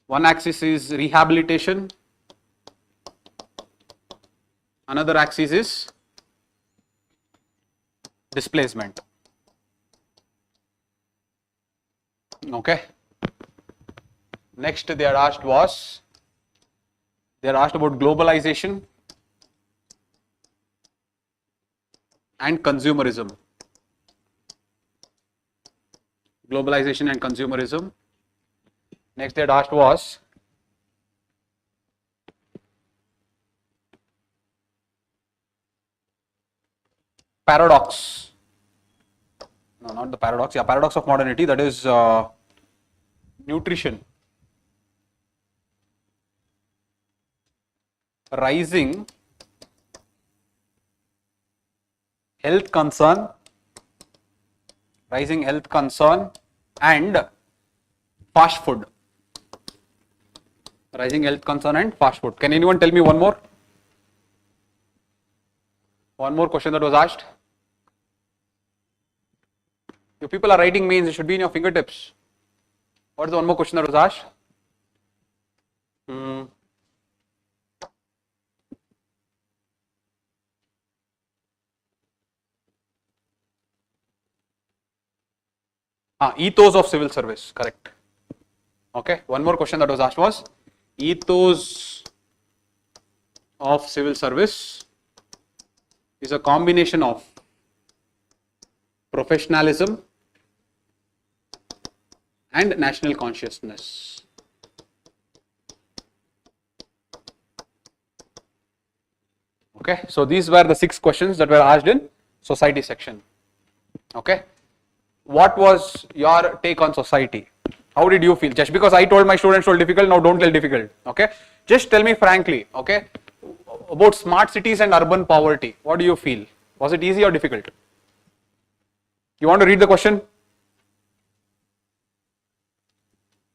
One axis is rehabilitation, another axis is displacement. Okay. Next they had asked about globalization and consumerism. Globalization and consumerism. Next they had asked was paradox. No, not the paradox. Yeah, paradox of modernity. That is nutrition. Rising health concern. Rising health concern and fast food. Rising health concern and fast food. Can anyone tell me one more? One more question that was asked. You people are writing mains, it should be in your fingertips. What is the one more question that was asked? Ethos of civil service, correct. Okay, one more question that was asked was ethos of civil service is a combination of professionalism and national consciousness. Okay, so these were the 6 questions that were asked in society section. Okay, what was your take on society? How did you feel? Just because I told my students told difficult, now don't tell difficult. Okay, just tell me frankly. Okay, about smart cities and urban poverty. What do you feel? Was it easy or difficult? You want to read the question?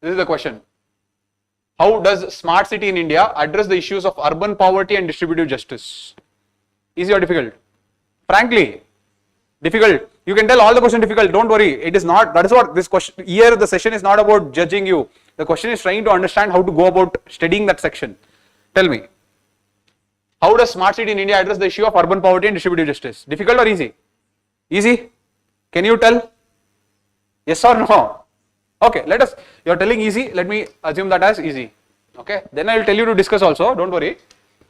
This is the question. How does smart city in India address the issues of urban poverty and distributive justice? Easy or difficult? Frankly, difficult. You can tell all the questions difficult. Don't worry. It is not. That is what this question here. The session is not about judging you. The question is trying to understand how to go about studying that section. Tell me. How does smart city in India address the issue of urban poverty and distributive justice? Difficult or easy? Easy. Can you tell? Yes or no? Okay, let us, you are telling easy, let me assume that as easy. Okay, then I will tell you to discuss also, don't worry.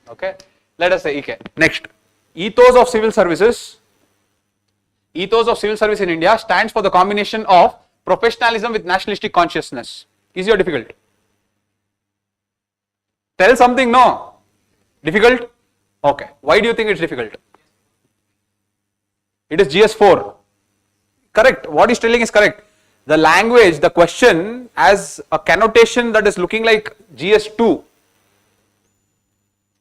Okay, let us say, okay. Next, ethos of civil services. Ethos of civil service in India stands for the combination of professionalism with nationalistic consciousness. Easy or difficult? Tell something, no? Difficult? Okay, why do you think it's difficult? It is GS4. Correct, what he's telling is correct. The language, the question as a connotation that is looking like GS2.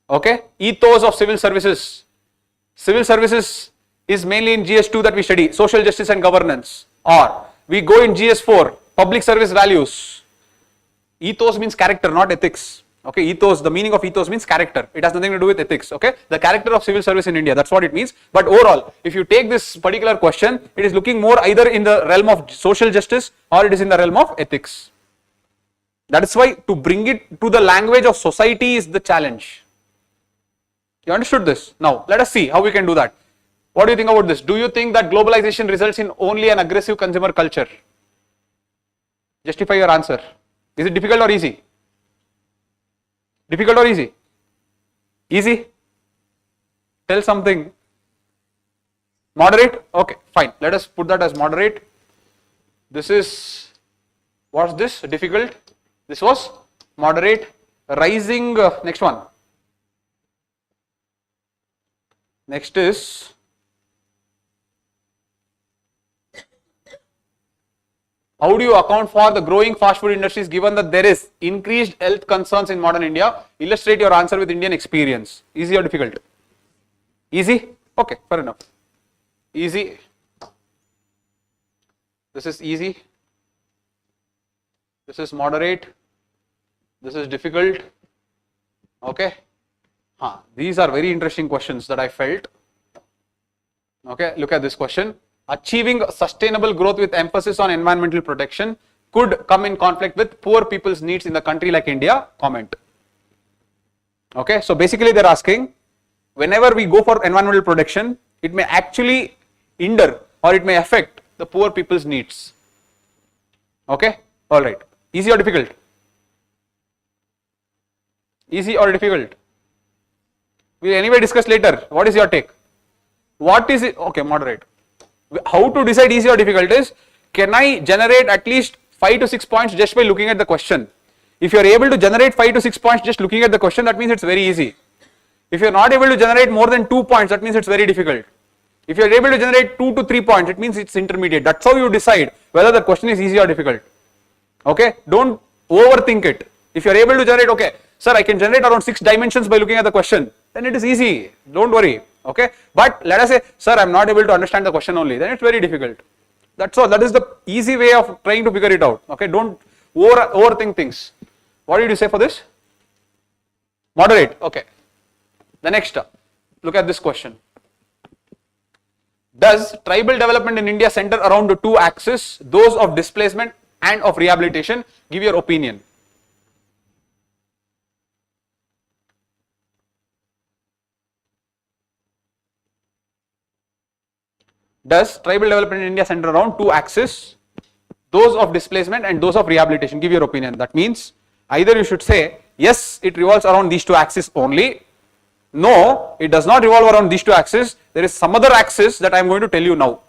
Okay, ethos of civil services. Civil services is mainly in GS2 that we study, social justice and governance. Or we go in GS4, public service values. Ethos means character, not ethics. Okay, ethos, the meaning of ethos means character. It has nothing to do with ethics. Okay, the character of civil service in India, that's what it means. But overall, if you take this particular question, it is looking more either in the realm of social justice or it is in the realm of ethics. That is why to bring it to the language of society is the challenge. You understood this? Now, let us see how we can do that. What do you think about this? Do you think that globalization results in only an aggressive consumer culture? Justify your answer. Is it difficult or easy? Difficult or easy? Easy? Tell something. Moderate? Okay, fine. Let us put that as moderate. This is, what's this? Difficult. This was moderate. Rising, next one. Next is how do you account for the growing fast food industries given that there is increased health concerns in modern India? Illustrate your answer with Indian experience. Easy or difficult? Easy? Okay, fair enough. Easy. This is easy. This is moderate. This is difficult. Okay. These are very interesting questions that I felt. Okay, look at this question. Achieving sustainable growth with emphasis on environmental protection could come in conflict with poor people's needs in the country like India. Comment. Okay, so basically they're asking, whenever we go for environmental protection, it may actually hinder or it may affect the poor people's needs. Okay, all right. Easy or difficult? Easy or difficult? We'll anyway discuss later. What is your take? What is it? Okay, moderate. How to decide easy or difficult is, can I generate at least 5 to 6 points just by looking at the question? If you are able to generate 5 to 6 points just looking at the question, that means it's very easy. If you are not able to generate more than 2 points, that means it's very difficult. If you are able to generate 2 to 3 points, it means it's intermediate. That's how you decide whether the question is easy or difficult. Okay, don't overthink it. If you are able to generate, okay, sir, I can generate around 6 dimensions by looking at the question, then it is easy. Don't worry. Okay, but let us say, sir, I am not able to understand the question only, then it's very difficult. That's all. That is the easy way of trying to figure it out. Okay, don't overthink things. What did you say for this? Moderate. Okay. The next, look at this question. Does tribal development in India center around the 2 axes, those of displacement and of rehabilitation? Give your opinion. Does tribal development in India center around 2 axes, those of displacement and those of rehabilitation? Give your opinion. That means either you should say, yes, it revolves around these 2 axes only. No, it does not revolve around these 2 axes. There is some other axis that I am going to tell you now.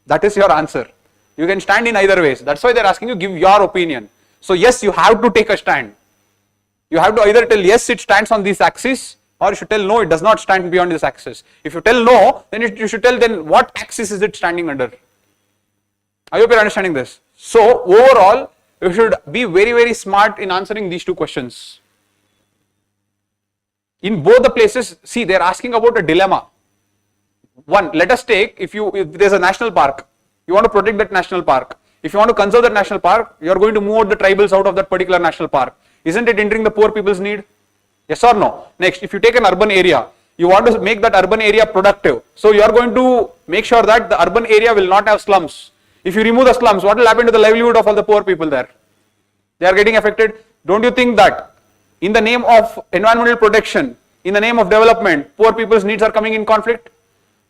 That is your answer. You can stand in either ways. That's why they are asking you give your opinion. So yes, you have to take a stand. You have to either tell yes, it stands on this axis, or you should tell no, it does not stand beyond this axis. If you tell no, then you should tell then what axis is it standing under. I hope you are understanding this. So overall, you should be very, very smart in answering these 2 questions. In both the places, see, they are asking about a dilemma. One, let us take, if there is a national park, you want to protect that national park. If you want to conserve that national park, you are going to move out the tribals out of that particular national park. Isn't it hindering the poor people's need? Yes or no? Next, if you take an urban area, you want to make that urban area productive. So you are going to make sure that the urban area will not have slums. If you remove the slums, what will happen to the livelihood of all the poor people there? They are getting affected. Don't you think that in the name of environmental protection, in the name of development, poor people's needs are coming in conflict?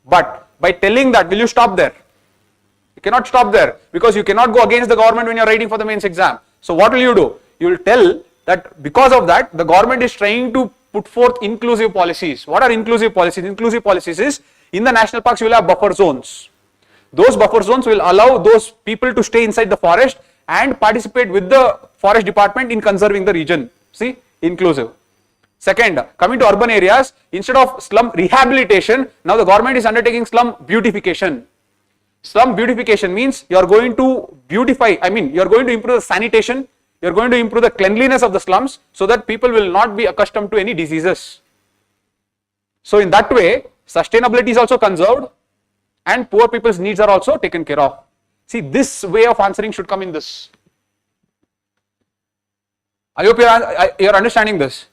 But by telling that, will you stop there? You cannot stop there, because you cannot go against the government when you are writing for the mains exam. So what will you do? You will tell that because of that, the government is trying to put forth inclusive policies. What are inclusive policies? Inclusive policies is, in the national parks you will have buffer zones. Those buffer zones will allow those people to stay inside the forest and participate with the forest department in conserving the region. See, inclusive. Second, coming to urban areas, instead of slum rehabilitation, now the government is undertaking slum beautification. Slum beautification means you are going to beautify, you are going to improve the sanitation, you are going to improve the cleanliness of the slums so that people will not be accustomed to any diseases. So in that way, sustainability is also conserved and poor people's needs are also taken care of. See, this way of answering should come in this. I hope you are understanding this.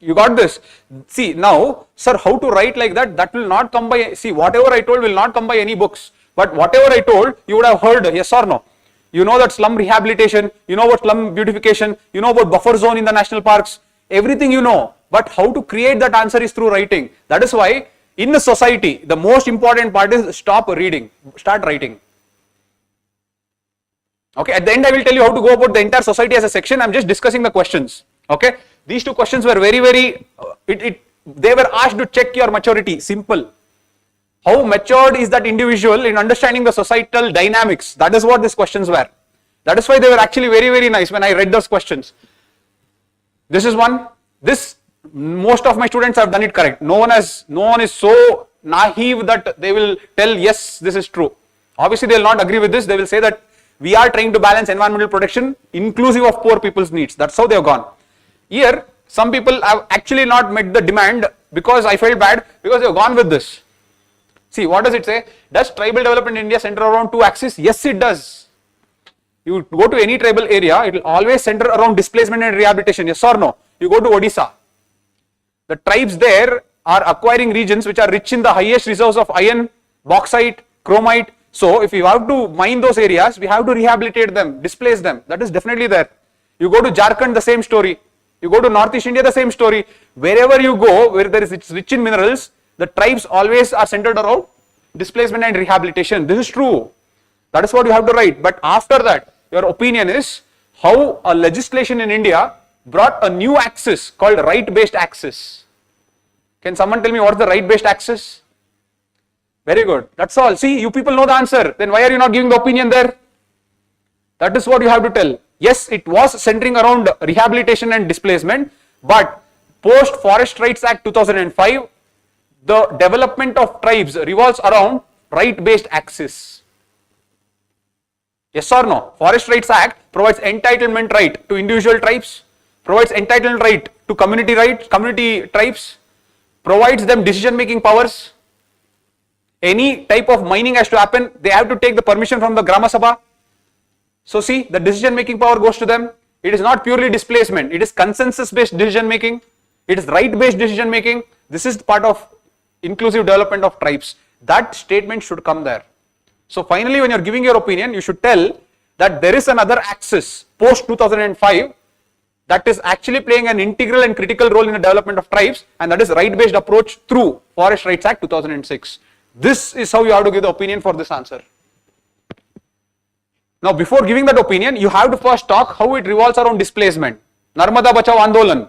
You got this? See, now, sir, how to write like that? That will not come by, see, whatever I told will not come by any books. But whatever I told, you would have heard, yes or no? You know that slum rehabilitation, you know about slum beautification, you know about buffer zone in the national parks, everything you know. But how to create that answer is through writing. That is why, in the society, the most important part is stop reading, start writing. Okay, at the end I will tell you how to go about the entire society as a section. I am just discussing the questions. Okay, these 2 questions were very, very, they were asked to check your maturity, simple. How matured is that individual in understanding the societal dynamics? That is what these questions were. That is why they were actually very, very nice when I read those questions. This is one. This, most of my students have done it correct. No one is so naive that they will tell, yes, this is true. Obviously, they will not agree with this. They will say that we are trying to balance environmental protection inclusive of poor people's needs. That's how they have gone. Here, some people have actually not met the demand because I felt bad because they have gone with this. See, what does it say? Does tribal development in India center around two axes? Yes, it does. You go to any tribal area, it will always center around displacement and rehabilitation. Yes or no? You go to Odisha. The tribes there are acquiring regions which are rich in the highest reserves of iron, bauxite, chromite. So, if you have to mine those areas, we have to rehabilitate them, displace them. That is definitely there. You go to Jharkhand, the same story. You go to Northeast India, the same story. Wherever you go, where it's rich in minerals, the tribes always are centered around displacement and rehabilitation. This is true. That is what you have to write. But after that, your opinion is how a legislation in India brought a new axis called right-based axis. Can someone tell me what is the right-based axis? Very good. That's all. See, you people know the answer. Then why are you not giving the opinion there? That is what you have to tell. Yes, it was centering around rehabilitation and displacement, but post Forest Rights Act 2005, the development of tribes revolves around right-based axis. Yes or no? Forest Rights Act provides entitlement right to individual tribes, provides entitlement right to community tribes, provides them decision-making powers. Any type of mining has to happen, they have to take the permission from the Grama Sabha. So see, the decision-making power goes to them. It is not purely displacement, it is consensus-based decision-making, it is right-based decision-making. This is part of inclusive development of tribes. That statement should come there. So finally, when you are giving your opinion, you should tell that there is another axis post 2005 that is actually playing an integral and critical role in the development of tribes, and that is right-based approach through Forest Rights Act 2006. This is how you have to give the opinion for this answer. Now, before giving that opinion, you have to first talk how it revolves around displacement. Narmada Bachao Andolan.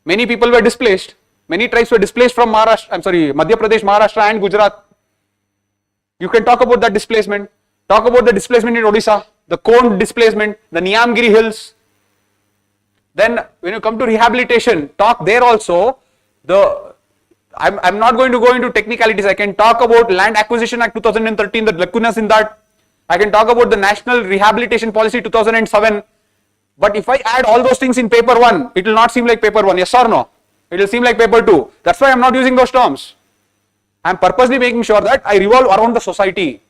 Many people were displaced. Many tribes were displaced from Madhya Pradesh, Maharashtra and Gujarat. You can talk about that displacement. Talk about the displacement in Odisha, the Kond displacement, the Niyamgiri Hills. Then when you come to rehabilitation, talk there also. I'm not going to go into technicalities. I can talk about Land Acquisition Act 2013, the lacunas in that. I can talk about the National Rehabilitation Policy 2007. But if I add all those things in paper 1, it will not seem like paper 1. Yes or no? It will seem like paper 2. That's why I'm not using those terms. I'm purposely making sure that I revolve around the society.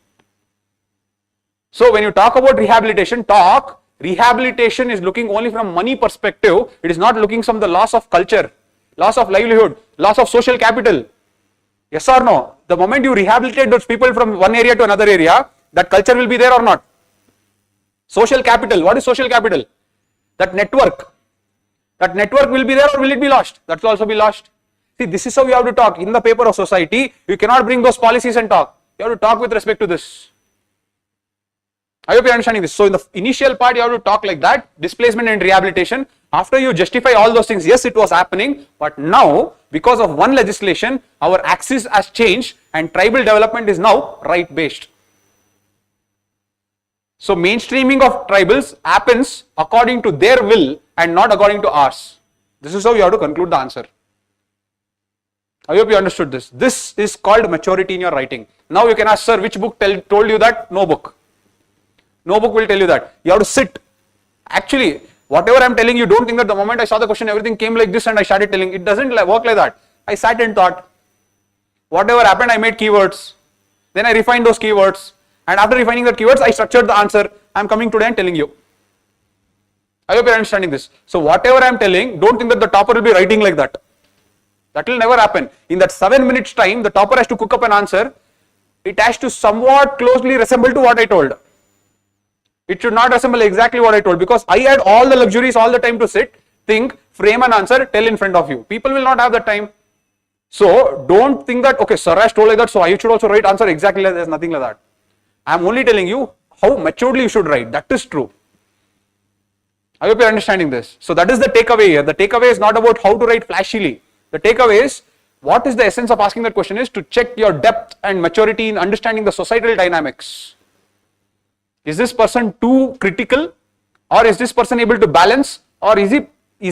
So when you talk about rehabilitation, rehabilitation is looking only from money perspective. It is not looking from the loss of culture, loss of livelihood, loss of social capital. Yes or no? The moment you rehabilitate those people from one area to another area, that culture will be there or not? Social capital. What is social capital? That network. That network will be there or will it be lost? That will also be lost. See, this is how you have to talk. In the paper of society, you cannot bring those policies and talk. You have to talk with respect to this. I hope you are understanding this. So in the initial part, you have to talk like that, displacement and rehabilitation. After you justify all those things, yes, it was happening, but now, because of one legislation, our axis has changed and tribal development is now right-based. So mainstreaming of tribals happens according to their will and not according to ours. This is how you have to conclude the answer. I hope you understood this. This is called maturity in your writing. Now you can ask, sir, which book told you that? No book. No book will tell you that. You have to sit. Actually, whatever I am telling you, don't think that the moment I saw the question, everything came like this and I started telling. It doesn't work like that. I sat and thought. Whatever happened, I made keywords. Then I refined those keywords. And after refining the keywords, I structured the answer. I am coming today and telling you. I hope you are understanding this. So whatever I am telling, don't think that the topper will be writing like that. That will never happen. In that 7 minutes time, the topper has to cook up an answer. It has to somewhat closely resemble to what I told. It should not resemble exactly what I told, because I had all the luxuries all the time to sit, think, frame an answer, tell in front of you. People will not have that time. So don't think that, okay, sir has told like that, so I should also write answer exactly like that. There's nothing like that. I am only telling you how maturely you should write. That is true. I hope you are understanding this. So that is the takeaway here. The takeaway is not about how to write flashily. The takeaway is what is the essence of asking that question is to check your depth and maturity in understanding the societal dynamics. Is this person too critical, or is this person able to balance, or is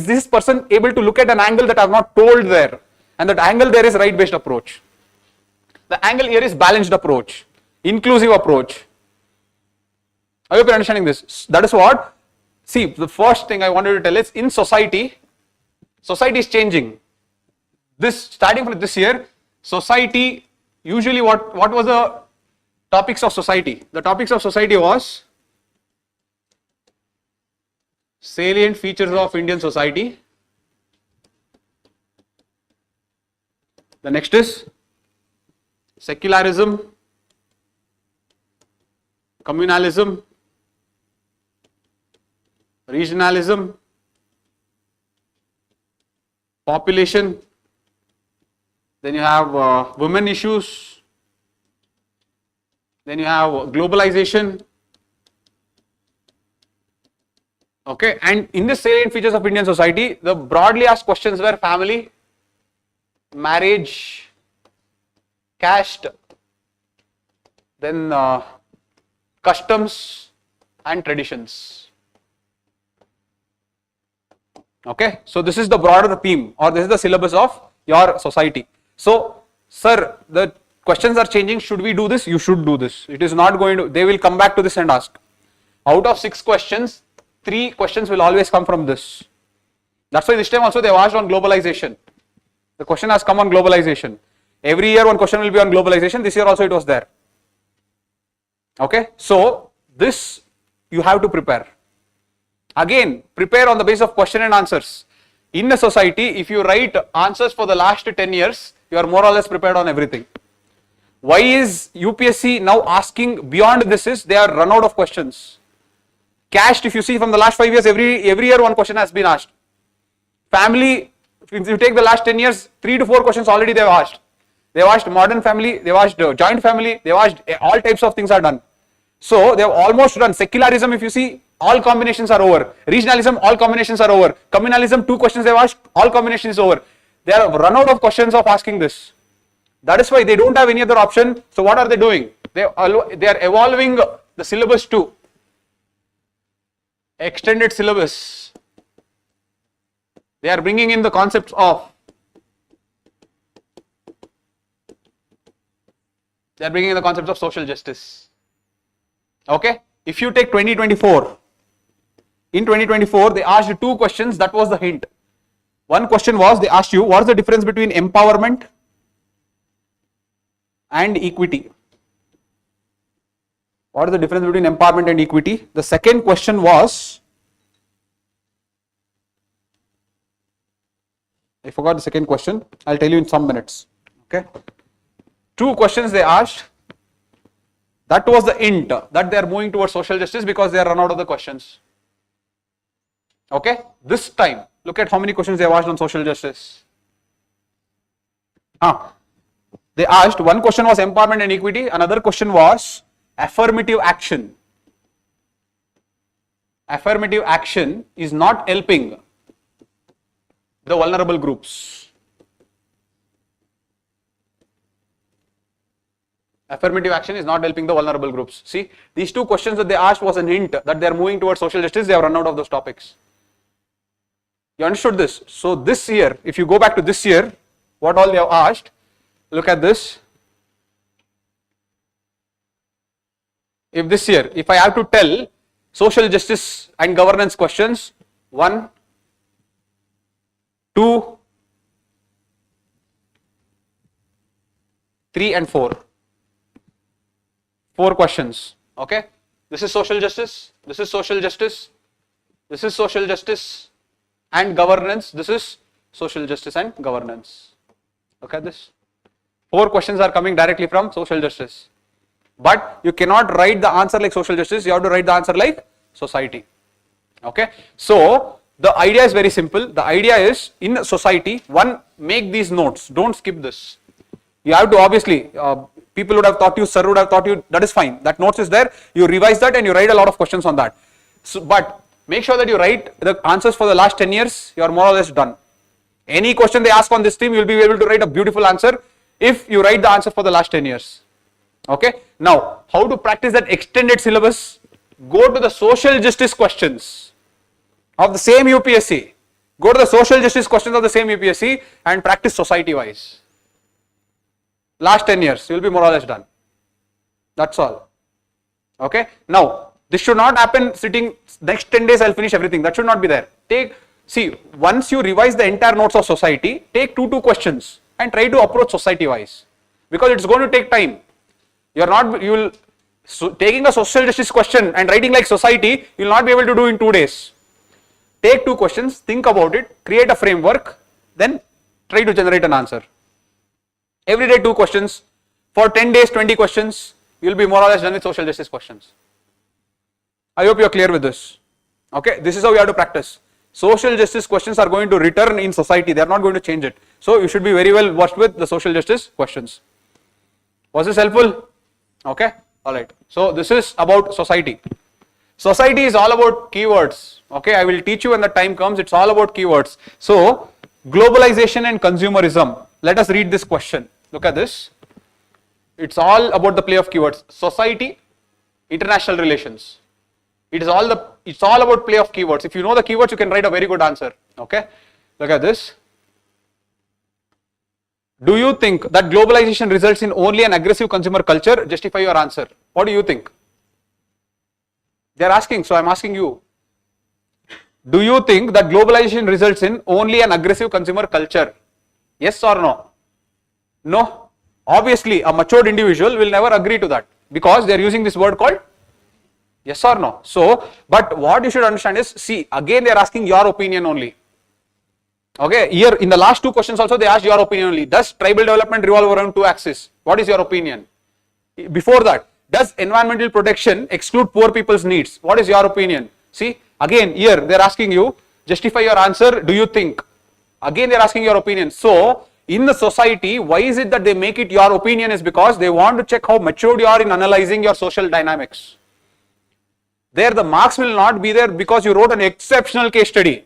this person able to look at an angle that I have not told there, and that angle there is right based approach. The angle here is balanced approach, inclusive approach. I hope you are understanding this. That is what, see, the first thing I wanted to tell is, in society is changing. This, starting from this year, society, usually what was the topics of society? The topics of society was salient features of Indian society. The next is secularism, communalism, regionalism, population, then you have women issues, then you have globalization. Okay, and in the salient features of Indian society, the broadly asked questions were family, marriage, caste, then customs and traditions. Okay, so this is the broader theme, or this is the syllabus of your society. So, sir, the questions are changing. Should we do this? You should do this. It is not going to, they will come back to this and ask. Out of 6 questions, 3 questions will always come from this. That's why this time also they have asked on globalization. The question has come on globalization. Every year one question will be on globalization. This year also it was there. Okay, so this you have to prepare. Again, prepare on the basis of question and answers. In a society, if you write answers for the last 10 years, you are more or less prepared on everything. Why is UPSC now asking beyond this is they are run out of questions. Caste, if you see from the last 5 years, every year one question has been asked. Family, if you take the last 10 years, 3 to 4 questions already they have asked. They have asked modern family, they have asked joint family, they have asked all types of things are done. So they have almost done. Secularism, if you see, all combinations are over. Regionalism, all combinations are over. Communalism, 2 questions they have asked, all combinations is over. They have run out of questions of asking this. That is why they don't have any other option. So what are they doing? They are evolving the syllabus to extended syllabus. They are bringing in the concepts of social justice. Okay, if you take 2024, in 2024 they asked 2 questions. That was the hint. One question was, they asked you what is the difference between empowerment and equity. What is the difference between empowerment and equity? The second question was, I forgot the second question. I'll tell you in some minutes. Okay, 2 questions they asked. That was the hint that they are moving towards social justice because they are run out of the questions. Okay, this time look at how many questions they have asked on social justice. They asked, one question was empowerment and equity, another question was affirmative action. Affirmative action is not helping the vulnerable groups. Affirmative action is not helping the vulnerable groups. See, these 2 questions that they asked was a hint that they are moving towards social justice. They have run out of those topics. You understood this? So this year, if you go back to this year, what all they have asked, look at this. If this year, if I have to tell social justice and governance questions, 1, 2, 3 and 4. 4 questions. Okay, this is social justice, this is social justice, this is social justice and governance, this is social justice and governance. Look at this. 4 questions are coming directly from social justice. But you cannot write the answer like social justice, you have to write the answer like society. Okay, so the idea is very simple. The idea is, in society, one, make these notes, don't skip this. You have to, obviously, people would have taught you, sir would have taught you, that is fine. That notes is there, you revise that and you write a lot of questions on that. So, but make sure that you write the answers for the last 10 years, you are more or less done. Any question they ask on this theme, you will be able to write a beautiful answer if you write the answer for the last 10 years. Okay. Now, how to practice that extended syllabus? Go to the social justice questions of the same UPSC. Go to the social justice questions of the same UPSC and practice society wise. Last 10 years, you will be more or less done. That's all. Okay. Now, this should not happen sitting next 10 days, I'll finish everything. That should not be there. See, once you revise the entire notes of society, take two questions and try to approach society wise, because it's going to take time. Taking a social justice question and writing like society, you will not be able to do in 2 days. Take two questions, think about it, create a framework, then try to generate an answer. Every day 2 questions, for 10 days 20 questions, you will be more or less done with social justice questions. I hope you are clear with this. Okay, this is how you have to practice. Social justice questions are going to return in society, they are not going to change it. So you should be very well versed with the social justice questions. Was this helpful? Okay, alright. So this is about society. Society is all about keywords. Okay, I will teach you when the time comes, it's all about keywords. So, globalization and consumerism. Let us read this question. Look at this. It's all about the play of keywords. Society, international relations. It's all about play of keywords. If you know the keywords, you can write a very good answer. Okay, look at this. Do you think that globalization results in only an aggressive consumer culture? Justify your answer. What do you think? They are asking, so I am asking you. Do you think that globalization results in only an aggressive consumer culture? Yes or no? No. Obviously, a matured individual will never agree to that, because they are using this word called yes or no. So, but what you should understand is, see, again they are asking your opinion only. Okay, here in the last 2 questions also they asked your opinion only. Does tribal development revolve around 2 axes? What is your opinion? Before that, does environmental protection exclude poor people's needs? What is your opinion? See, again here they are asking you, justify your answer, do you think? Again they are asking your opinion. So, in the society, why is it that they make it your opinion is because they want to check how matured you are in analyzing your social dynamics. There the marks will not be there because you wrote an exceptional case study.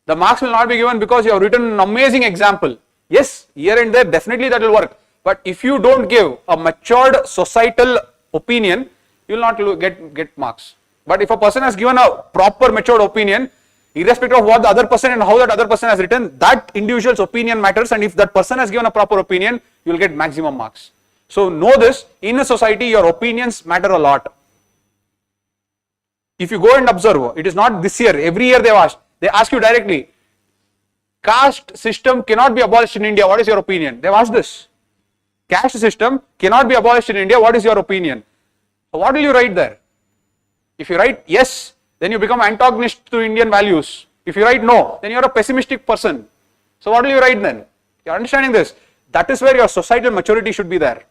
The marks will not be given because you have written an amazing example. Yes, here and there definitely that will work. But if you don't give a matured societal opinion, you will not get marks. But if a person has given a proper matured opinion, irrespective of what the other person and how that other person has written, that individual's opinion matters, and if that person has given a proper opinion, you will get maximum marks. So know this, in a society your opinions matter a lot. If you go and observe, it is not this year, every year they ask you directly, caste system cannot be abolished in India, what is your opinion? They have asked this. Caste system cannot be abolished in India, what is your opinion? So what will you write there? If you write yes, then you become antagonist to Indian values. If you write no, then you are a pessimistic person. So what will you write then? You are understanding this? That is where your societal maturity should be there.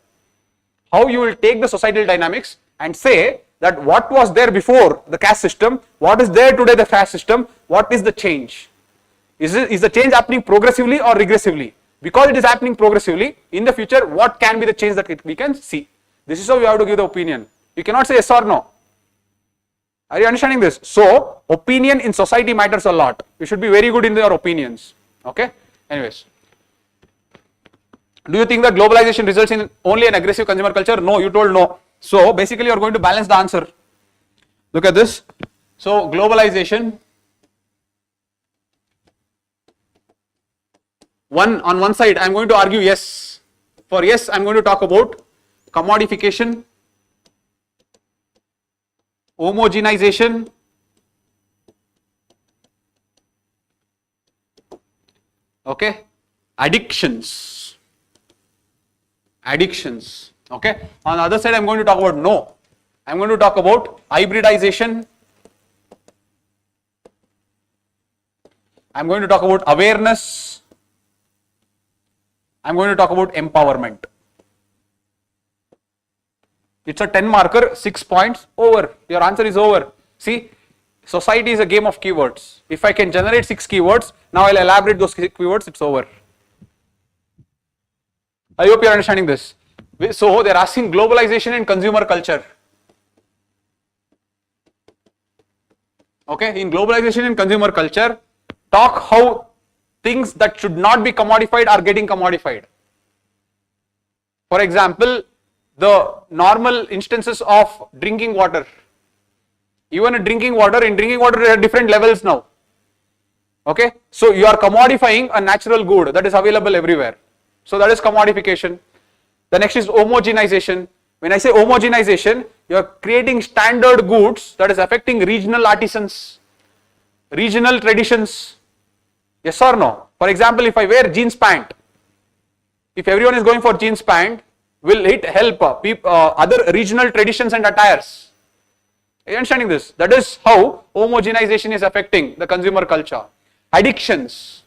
How you will take the societal dynamics and say that what was there before the caste system, what is there today the caste system, what is the change? Is the change happening progressively or regressively? Because it is happening progressively, in the future what can be the change that we can see? This is how you have to give the opinion. You cannot say yes or no. Are you understanding this? So, opinion in society matters a lot. You should be very good in your opinions. Okay? Anyways. Do you think that globalization results in only an aggressive consumer culture? No, you told no. So, basically you are going to balance the answer. Look at this. So, globalization. On one side, I am going to argue yes. For yes, I am going to talk about commodification, homogenization, okay, addictions, okay. On the other side, I am going to talk about no. I am going to talk about hybridization. I am going to talk about awareness. I am going to talk about empowerment. It's a 10 marker, 6 points, over. Your answer is over. See, society is a game of keywords. If I can generate 6 keywords, now I'll elaborate those keywords, it's over. I hope you're understanding this. So, they're asking globalization and consumer culture. Okay, in globalization and consumer culture, talk how things that should not be commodified are getting commodified. For example, the normal instances of drinking water. Even in drinking water there are different levels now. Okay, so you are commodifying a natural good that is available everywhere. So that is commodification. The next is homogenization. When I say homogenization, you are creating standard goods that is affecting regional artisans, regional traditions. Yes or no? For example, if I wear jeans pant, if everyone is going for jeans pant, will it help other regional traditions and attires? Are you understanding this? That is how homogenization is affecting the consumer culture. Addictions.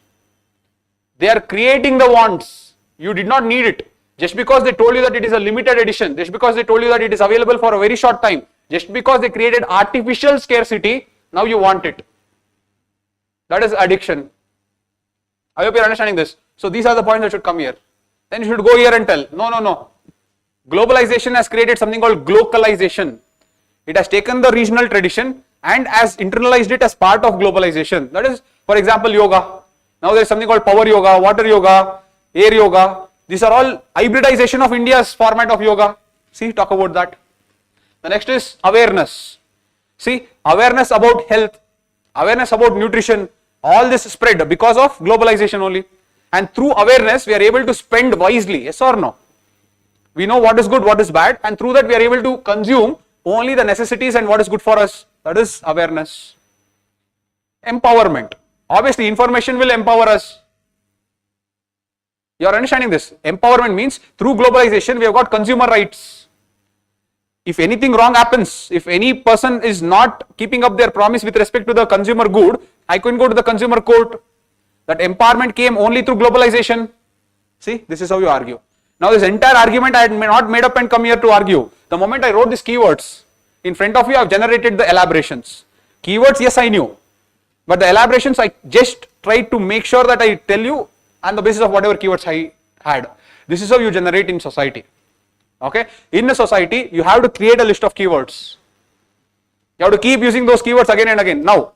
They are creating the wants. You did not need it. Just because they told you that it is a limited edition, just because they told you that it is available for a very short time, just because they created artificial scarcity, now you want it. That is addiction. I hope you are understanding this. So these are the points that should come here. Then you should go here and tell, no. Globalization has created something called glocalization. It has taken the regional tradition and has internalized it as part of globalization. That is, for example, yoga. Now there is something called power yoga, water yoga, air yoga. These are all hybridization of India's format of yoga. See, talk about that. The next is awareness. See, awareness about health, awareness about nutrition, all this spread because of globalization only. And through awareness, we are able to spend wisely, yes or no? We know what is good, what is bad, and through that we are able to consume only the necessities and what is good for us. That is awareness. Empowerment. Obviously, information will empower us. You are understanding this? Empowerment means through globalization we have got consumer rights. If anything wrong happens, if any person is not keeping up their promise with respect to the consumer good, I can go to the consumer court. That empowerment came only through globalization. See, this is how you argue. Now this entire argument I had not made up and come here to argue. The moment I wrote these keywords, in front of you I have generated the elaborations. Keywords, yes, I knew. But the elaborations I just tried to make sure that I tell you on the basis of whatever keywords I had. This is how you generate in society. Okay, in a society you have to create a list of keywords. You have to keep using those keywords again and again. Now,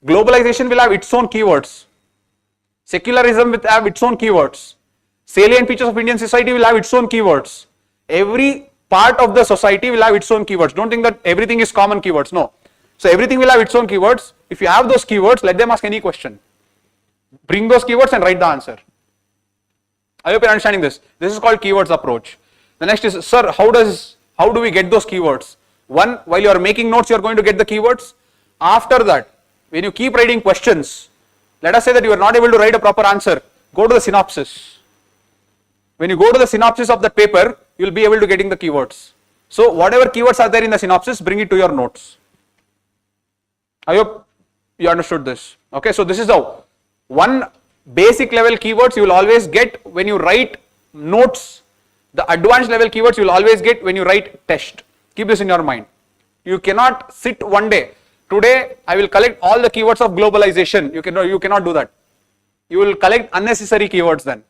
globalization will have its own keywords. Secularism will have its own keywords. Salient features of Indian society will have its own keywords. Every part of the society will have its own keywords. Don't think that everything is common keywords. No. So everything will have its own keywords. If you have those keywords, let them ask any question. Bring those keywords and write the answer. I hope you are understanding this. This is called keywords approach. The next is, sir, how do we get those keywords? One, while you are making notes, you are going to get the keywords. After that, when you keep writing questions, let us say that you are not able to write a proper answer, go to the synopsis. When you go to the synopsis of that paper, you will be able to getting the keywords. So whatever keywords are there in the synopsis, bring it to your notes. I hope you understood this. Okay, so this is how. One basic level keywords you will always get when you write notes. The advanced level keywords you will always get when you write test. Keep this in your mind. You cannot sit one day. Today I will collect all the keywords of globalization. You cannot do that. You will collect unnecessary keywords then.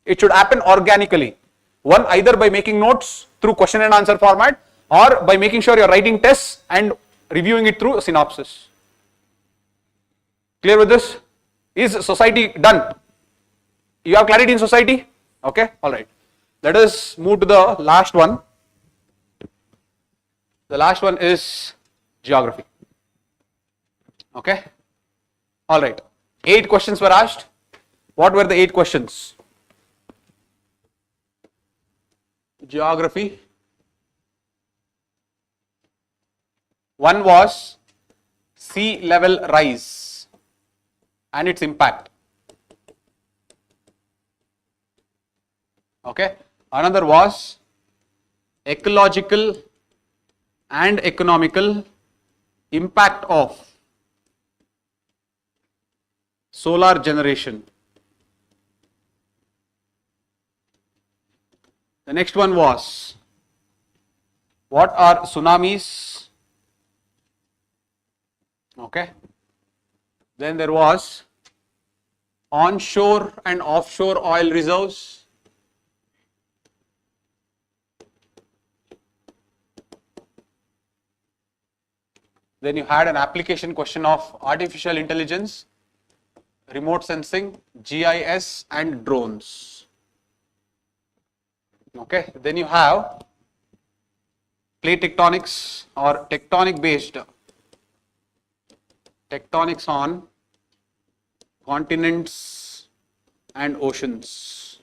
It should happen organically. One, either by making notes through question and answer format, or by making sure you are writing tests and reviewing it through a synopsis. Clear with this? Is society done? You have clarity in society? Okay, alright. Let us move to the last one. The last one is geography. Okay, alright. 8 questions were asked. What were the 8 questions? Geography. One was sea level rise and its impact. Okay. Another was ecological and economical impact of solar generation. The next one was, what are tsunamis? Okay. Then there was onshore and offshore oil reserves. Then you had an application question of artificial intelligence. remote sensing, GIS and drones. Okay, then you have plate tectonics or tectonic based, tectonics on continents and oceans.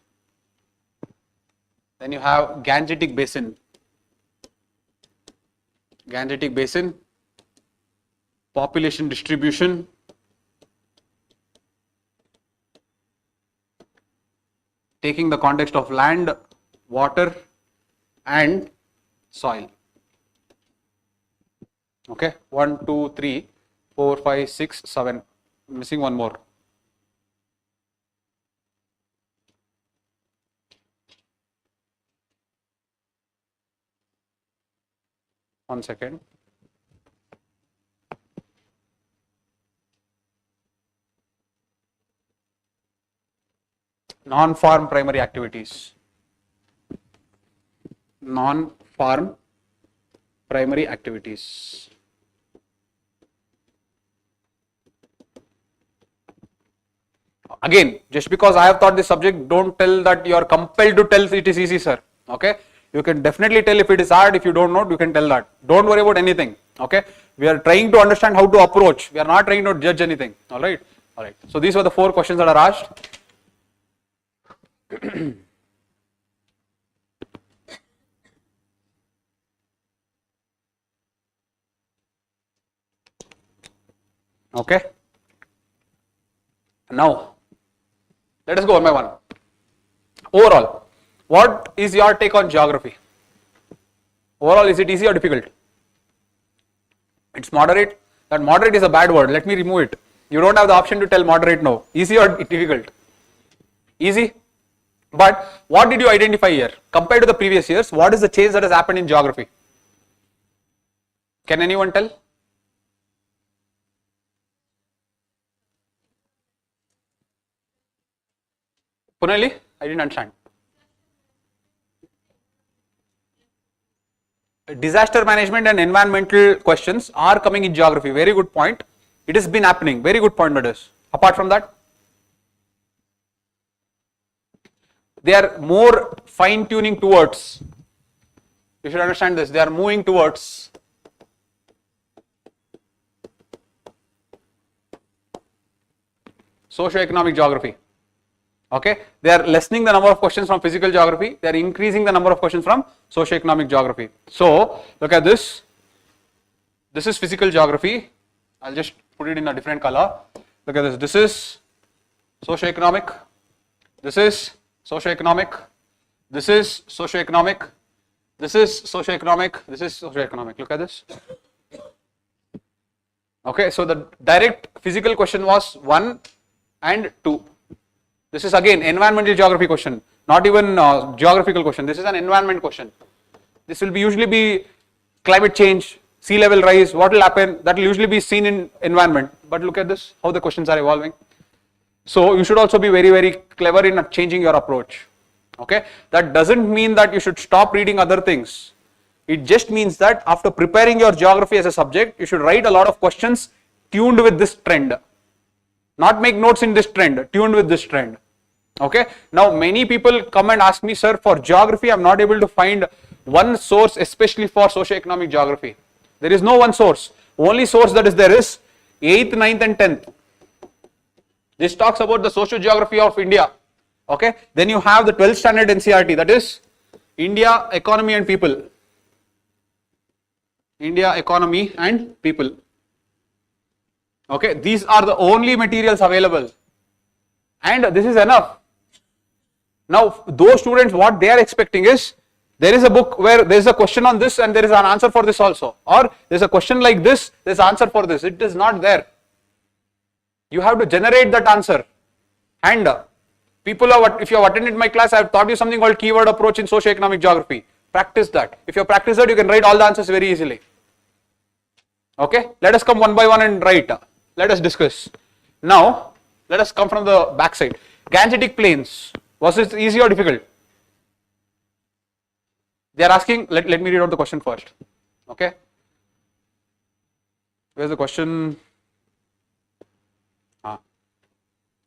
Then you have Gangetic Basin, population distribution, taking the context of land, water and soil. Okay, 1, 2, 3, 4, 5, 6, 7. Missing one more. One second. Non-farm primary activities. Non-farm primary activities. Again, just because I have taught this subject, don't tell that you are compelled to tell it is easy, sir. Okay, you can definitely tell if it is hard. If you don't know, you can tell that. Don't worry about anything. Okay, we are trying to understand how to approach. We are not trying to judge anything. All right. So these were the 4 questions that are asked. Okay. Now, let us go one by one. Overall, what is your take on geography? Overall, is it easy or difficult? It's moderate. That moderate is a bad word. Let me remove it. You don't have the option to tell moderate now. Easy or difficult? Easy. But what did you identify here? Compared to the previous years, what is the change that has happened in geography? Can anyone tell? Punali, I didn't understand. Disaster management and environmental questions are coming in geography. Very good point. It has been happening. Very good point that is. Apart from that, they are more fine tuning towards, you should understand this, they are moving towards socio-economic geography. Okay, they are lessening the number of questions from physical geography, they are increasing the number of questions from socio-economic geography. So look at this. This is physical geography. I'll just put it in a different color. Look at this. This is socio-economic. This is socio-economic. This is socio-economic. This is socio-economic. This is socio-economic. Look at this. Okay, so the direct physical question was 1 and 2. This is again environmental geography question, not even geographical question. This is an environment question. This will be usually be climate change, sea level rise, what will happen, that will usually be seen in environment. But look at this, how the questions are evolving. So you should also be very, very clever in changing your approach. Okay, that doesn't mean that you should stop reading other things. It just means that after preparing your geography as a subject, you should write a lot of questions tuned with this trend. Not make notes in this trend, tuned with this trend. Okay, now many people come and ask me, sir, for geography I am not able to find one source, especially for socio-economic geography. There is no one source. Only source that is there is 8th, 9th and 10th. This talks about the socio-geography of India. Okay, then you have the 12th standard NCERT, that is India, economy and people. India, economy and people. Okay, these are the only materials available and this is enough. Now those students, what they are expecting is, there is a book where there is a question on this and there is an answer for this also, or there is a question like this, there is an answer for this. It is not there. You have to generate that answer. And people are, if you have attended my class, I have taught you something called keyword approach in socio-economic geography. Practice that. If you practice that, you can write all the answers very easily. Okay, let us come one by one and write. Let us discuss. Now, let us come from the back side. Gangetic plains, was it easy or difficult? They are asking, let me read out the question first. Okay. Where's the question?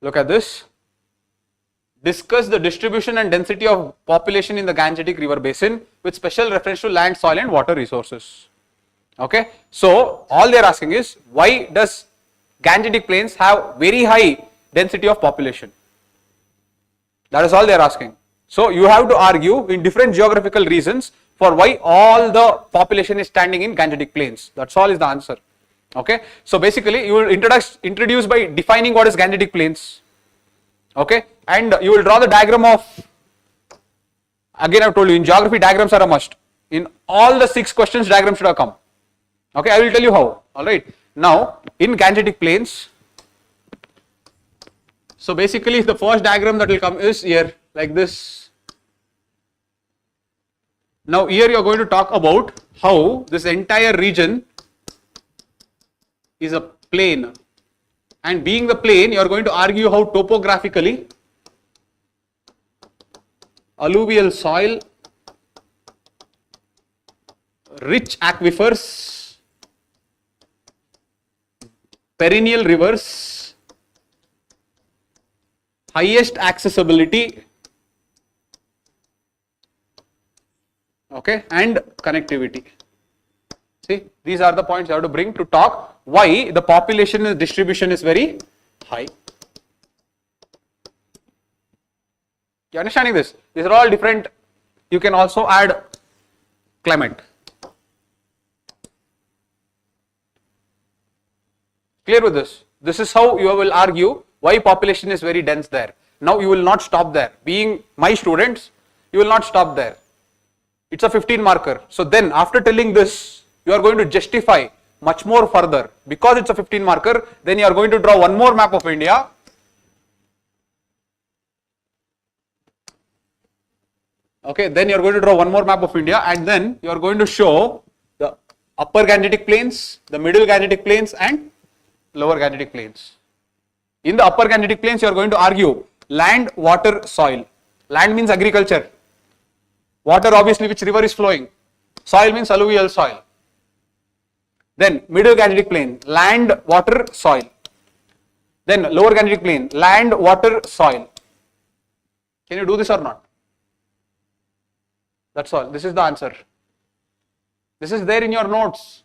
Look at this. Discuss the distribution and density of population in the Gangetic River Basin with special reference to land, soil and water resources. Okay. So, all they are asking is, why does Gangetic Plains have very high density of population? That is all they are asking. So, you have to argue in different geographical reasons for why all the population is standing in Gangetic Plains. That's all is the answer. Okay. So, basically you will introduce by defining what is Gangetic Plains. Okay. And you will draw the diagram of, again I have told you, in geography diagrams are a must. In all the 6 questions diagram should have come. Okay, I will tell you how. Alright. Now, in Gangetic Plains, so basically the first diagram that will come is here, like this. Now here you are going to talk about how this entire region is a plain, and being the plain you are going to argue how topographically alluvial soil, rich aquifers, perennial rivers, highest accessibility, okay, and connectivity. See, these are the points you have to bring to talk why the population distribution is very high. You understanding this? These are all different. You can also add climate. Clear with this? This is how you will argue why population is very dense there. Now you will not stop there. Being my students, you will not stop there. It's a 15 marker. So then after telling this, you are going to justify much more further. Because it's a 15 marker, then you are going to draw one more map of India. Okay, then you are going to draw one more map of India, and then you are going to show the upper Gangetic Plains, the middle Gangetic Plains and lower Gangetic Plains. In the upper Gangetic Plains, you are going to argue land, water, soil. Land means agriculture. Water, obviously, which river is flowing. Soil means alluvial soil. Then middle Gangetic Plain, land, water, soil. Then lower Gangetic Plain, land, water, soil. Can you do this or not? That's all. This is the answer. This is there in your notes.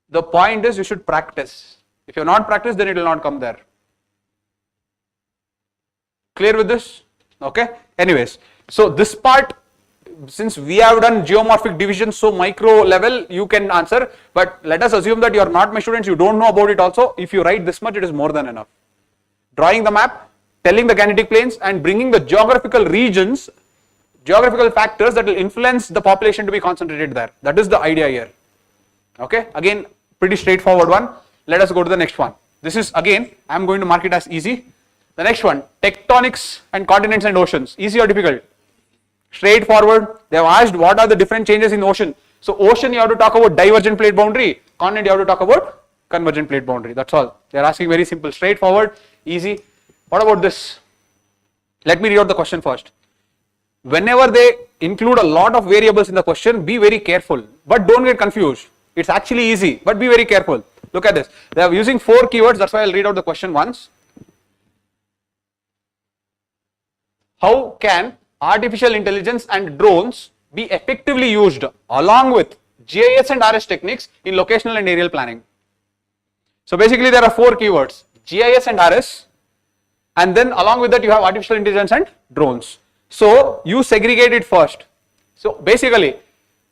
The point is you should practice. If you have not practiced, then it will not come there. Clear with this? Okay. Anyways, so this part, since we have done geomorphic division, so micro level you can answer, but let us assume that you are not my students, you don't know about it also. If you write this much, it is more than enough. Drawing the map, telling the Gangetic Plains and bringing the geographical regions, geographical factors that will influence the population to be concentrated there. That is the idea here. Okay. Again, pretty straightforward one. Let us go to the next one. This is again, I am going to mark it as easy. The next one, tectonics and continents and oceans. Easy or difficult? Straightforward. They have asked what are the different changes in the ocean. So ocean you have to talk about divergent plate boundary. Continent you have to talk about convergent plate boundary. That's all. They are asking very simple, straightforward, easy. What about this? Let me read out the question first. Whenever they include a lot of variables in the question, be very careful, but don't get confused. It's actually easy, but be very careful. Look at this. They are using 4 keywords. That's why I'll read out the question once. How can artificial intelligence and drones be effectively used along with GIS and RS techniques in locational and aerial planning? So basically there are 4 keywords, GIS and RS, and then along with that you have artificial intelligence and drones. So you segregate it first. So basically,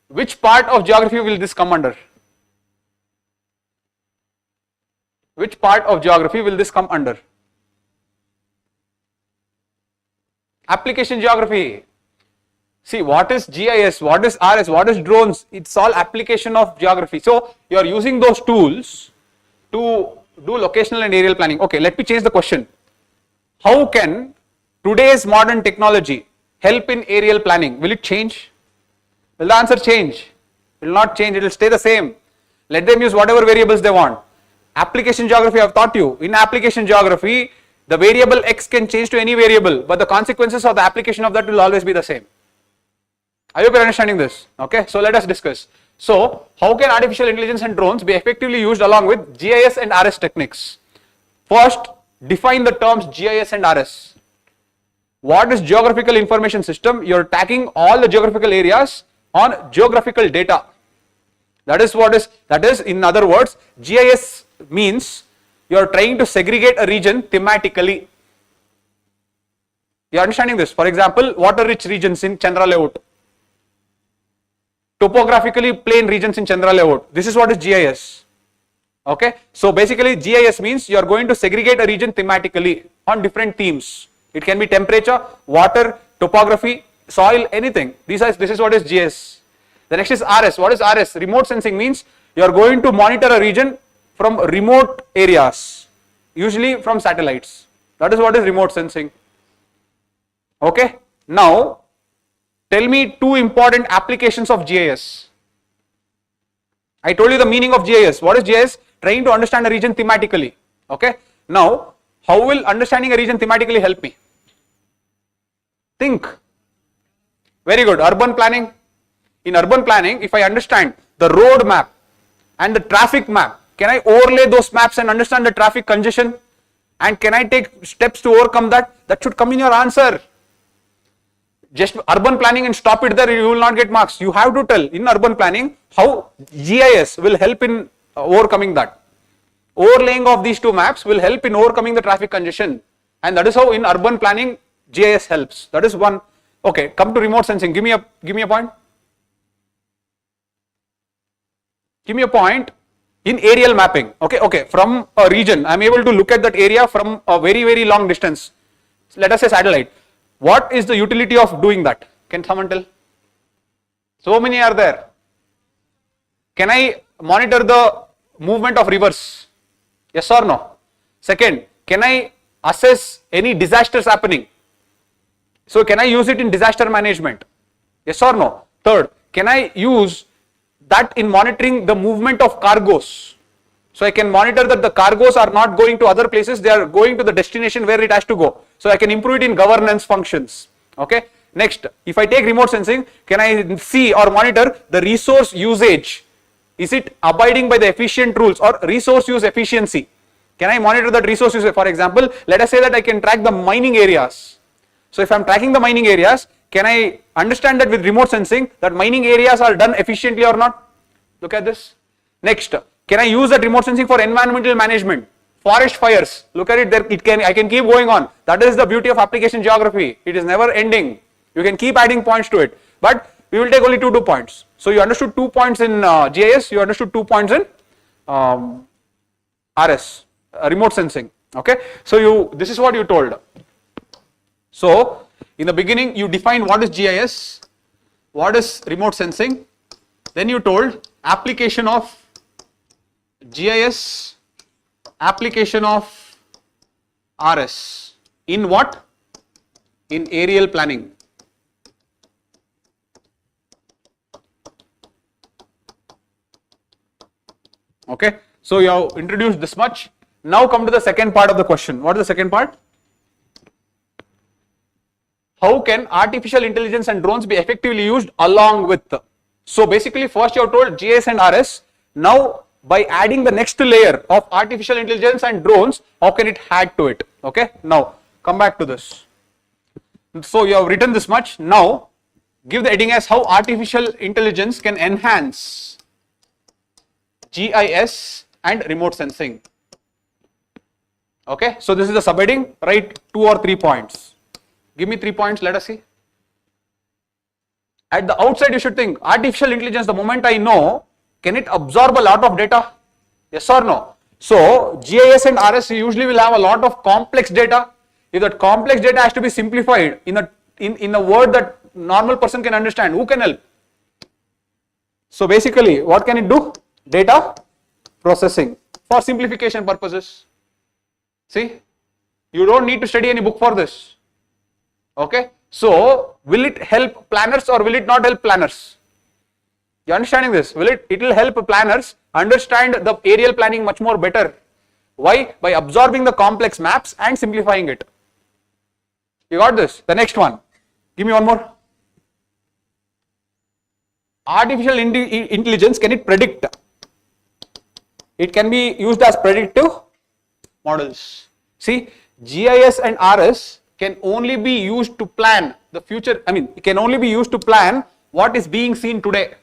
which part of geography will this come under? Which part of geography will this come under? Application geography. See, what is GIS, what is RS, what is drones? It's all application of geography. So you are using those tools to do locational and aerial planning. Okay, let me change the question. How can today's modern technology help in aerial planning? Will it change? Will the answer change? It will not change, it will stay the same. Let them use whatever variables they want. Application geography, I have taught you. In application geography, the variable X can change to any variable, but the consequences of the application of that will always be the same. I hope you are understanding this. Okay, so let us discuss. So, how can artificial intelligence and drones be effectively used along with GIS and RS techniques? First, define the terms GIS and RS. What is geographical information system? You're tagging all the geographical areas on geographical data. That is in other words, GIS means you're trying to segregate a region thematically. You're understanding this? For example, water rich regions in Chandra layout. Topographically plain regions in Chandra layout. This is what is GIS. Okay. So basically GIS means you are going to segregate a region thematically on different themes. It can be temperature, water, topography, soil, anything. This is what is GIS. The next is RS. What is RS? Remote sensing means you are going to monitor a region from remote areas, usually from satellites. That is what is remote sensing. Okay. Now tell me two important applications of GIS. I told you the meaning of GIS. What is GIS? Trying to understand a region thematically. Okay. Now, how will understanding a region thematically help me? Think. Very good. Urban planning. In urban planning, if I understand the road map and the traffic map, can I overlay those maps and understand the traffic congestion? And can I take steps to overcome that? That should come in your answer. Just urban planning and stop it there, you will not get marks. You have to tell in urban planning how GIS will help in overcoming that. Overlaying of these two maps will help in overcoming the traffic congestion, and that is how in urban planning GIS helps. That is one. Okay, come to remote sensing. Give me a point. Give me a point in aerial mapping. Okay. From a region, I am able to look at that area from a very, very long distance. Let us say satellite. What is the utility of doing that? Can someone tell? So many are there. Can I monitor the movement of rivers? Yes or no? Second, can I assess any disasters happening? So can I use it in disaster management? Yes or no? Third, can I use that in monitoring the movement of cargoes? So I can monitor that the cargoes are not going to other places, they are going to the destination where it has to go. So I can improve it in governance functions. Okay. Next, if I take remote sensing, can I see or monitor the resource usage? Is it abiding by the efficient rules or resource use efficiency? Can I monitor that resource use? For example, let us say that I can track the mining areas. So if I am tracking the mining areas, can I understand that with remote sensing that mining areas are done efficiently or not? Look at this. Next, can I use that remote sensing for environmental management? Forest fires, look at it there, I can keep going on. That is the beauty of application geography. It is never ending. You can keep adding points to it. But we will take only two points. So you understood 2 points in GIS, you understood 2 points in RS, remote sensing. Okay. So this is what you told. So in the beginning you defined what is GIS, what is remote sensing. Then you told application of GIS, application of RS in what? In aerial planning. Okay, so you have introduced this much. Now come to the second part of the question. What is the second part? How can artificial intelligence and drones be effectively used along with? So basically first you have told GIS and RS. Now by adding the next layer of artificial intelligence and drones, how can it add to it? Okay, now come back to this. So you have written this much. Now give the heading as how artificial intelligence can enhance GIS and remote sensing. Okay, so this is the subheading. Write 2 or 3 points. Give me 3 points, let us see. At the outside you should think artificial intelligence, the moment I know, can it absorb a lot of data? Yes or no? So GIS and RS usually will have a lot of complex data. If that complex data has to be simplified in a word that normal person can understand, who can help? So basically what can it do? Data processing for simplification purposes. See, you don't need to study any book for this. Okay, so will it help planners or will it not help planners? You understanding this? It will help planners understand the aerial planning much more better. Why? By absorbing the complex maps and simplifying it. You got this? The next one. Give me one more. Artificial intelligence, can it predict? It can be used as predictive models. See, GIS and RS can only be used to plan the future. I mean, it can only be used to plan what is being seen today.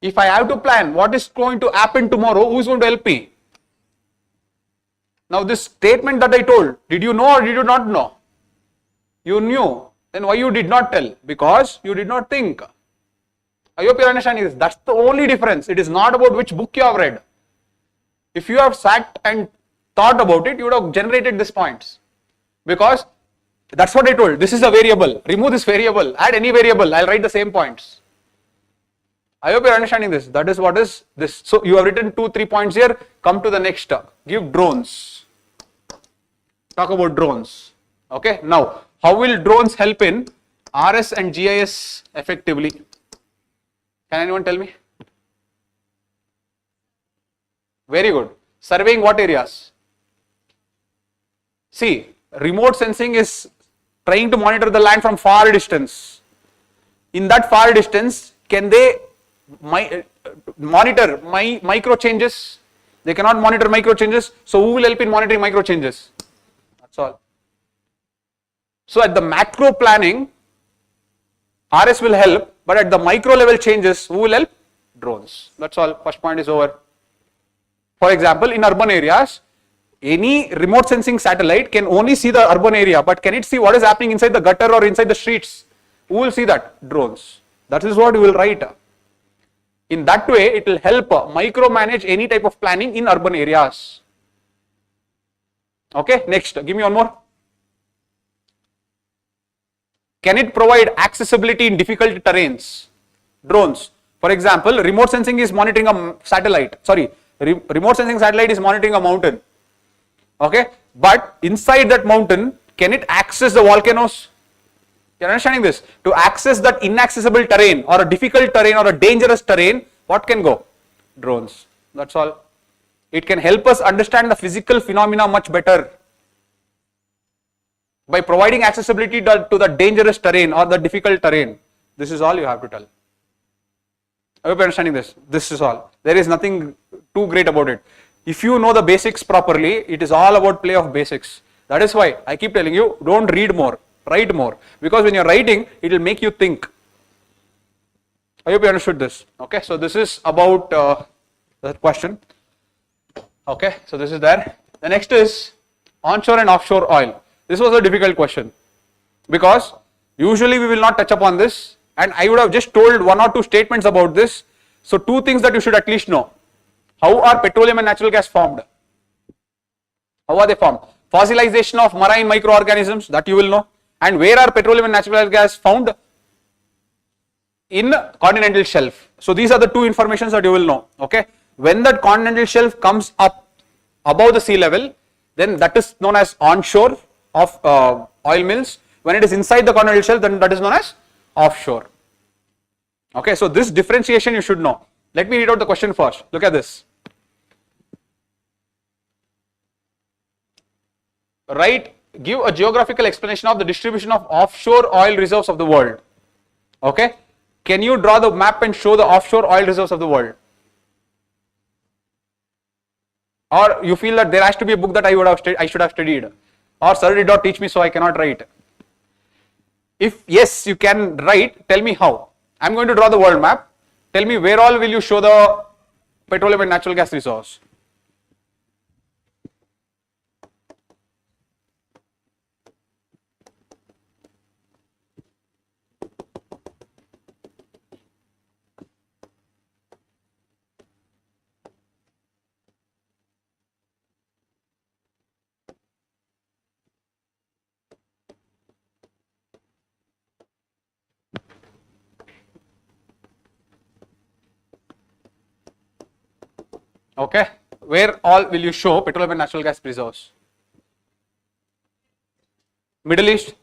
If I have to plan what is going to happen tomorrow, who is going to help me? Now, this statement that I told, did you know or did you not know? You knew. Then why you did not tell? Because you did not think. I hope you are understanding this. That's the only difference. It is not about which book you have read. If you have sat and thought about it, you would have generated these points. Because that's what I told. This is a variable. Remove this variable. Add any variable. I'll write the same points. I hope you are understanding this. That is what is this. So you have written 2-3 points here. Come to the next. Give drones. Talk about drones. Okay. Now, how will drones help in RS and GIS effectively? Can anyone tell me? Very good. Surveying what areas? See, remote sensing is trying to monitor the land from far distance. In that far distance, can they monitor micro changes? They cannot monitor micro changes. So who will help in monitoring micro changes? That's all. So at the macro planning, RS will help, but at the micro level changes, who will help? Drones. That's all. First point is over. For example, in urban areas, any remote sensing satellite can only see the urban area, but can it see what is happening inside the gutter or inside the streets? Who will see that? Drones. That is what you will write. In that way, it will help micromanage any type of planning in urban areas. Okay, next, give me one more. Can it provide accessibility in difficult terrains? Drones. For example, remote sensing is monitoring a satellite. Sorry, remote sensing satellite is monitoring a mountain. Okay, but inside that mountain, can it access the volcanoes? You are understanding this? To access that inaccessible terrain or a difficult terrain or a dangerous terrain, what can go? Drones. That's all. It can help us understand the physical phenomena much better by providing accessibility to the dangerous terrain or the difficult terrain. This is all you have to tell. I hope you are understanding this. This is all. There is nothing too great about it. If you know the basics properly, it is all about play of basics. That is why I keep telling you, don't read more, write more. Because when you are writing, it will make you think. I hope you understood this. Okay, so this is about the question. Okay, so this is there. The next is onshore and offshore oil. This was a difficult question because usually we will not touch upon this, and I would have just told 1 or 2 statements about this. So 2 things that you should at least know. How are petroleum and natural gas formed? How are they formed? Fossilization of marine microorganisms, that you will know. And where are petroleum and natural gas found? In continental shelf. So these are the 2 informations that you will know. Okay. When that continental shelf comes up above the sea level, then that is known as onshore of oil mills. When it is inside the continental shelf, then that is known as offshore. Okay, so this differentiation you should know. Let me read out the question first. Look at this. Give a geographical explanation of the distribution of offshore oil reserves of the world. Okay, can you draw the map and show the offshore oil reserves of the world? Or you feel that there has to be a book that I should have studied, or sir did not teach me, so I cannot write? If yes, you can write, tell me how. I am going to draw the world map. Tell me where all will you show the petroleum and natural gas resource? Okay, where all will you show petroleum and natural gas reserves? Middle East,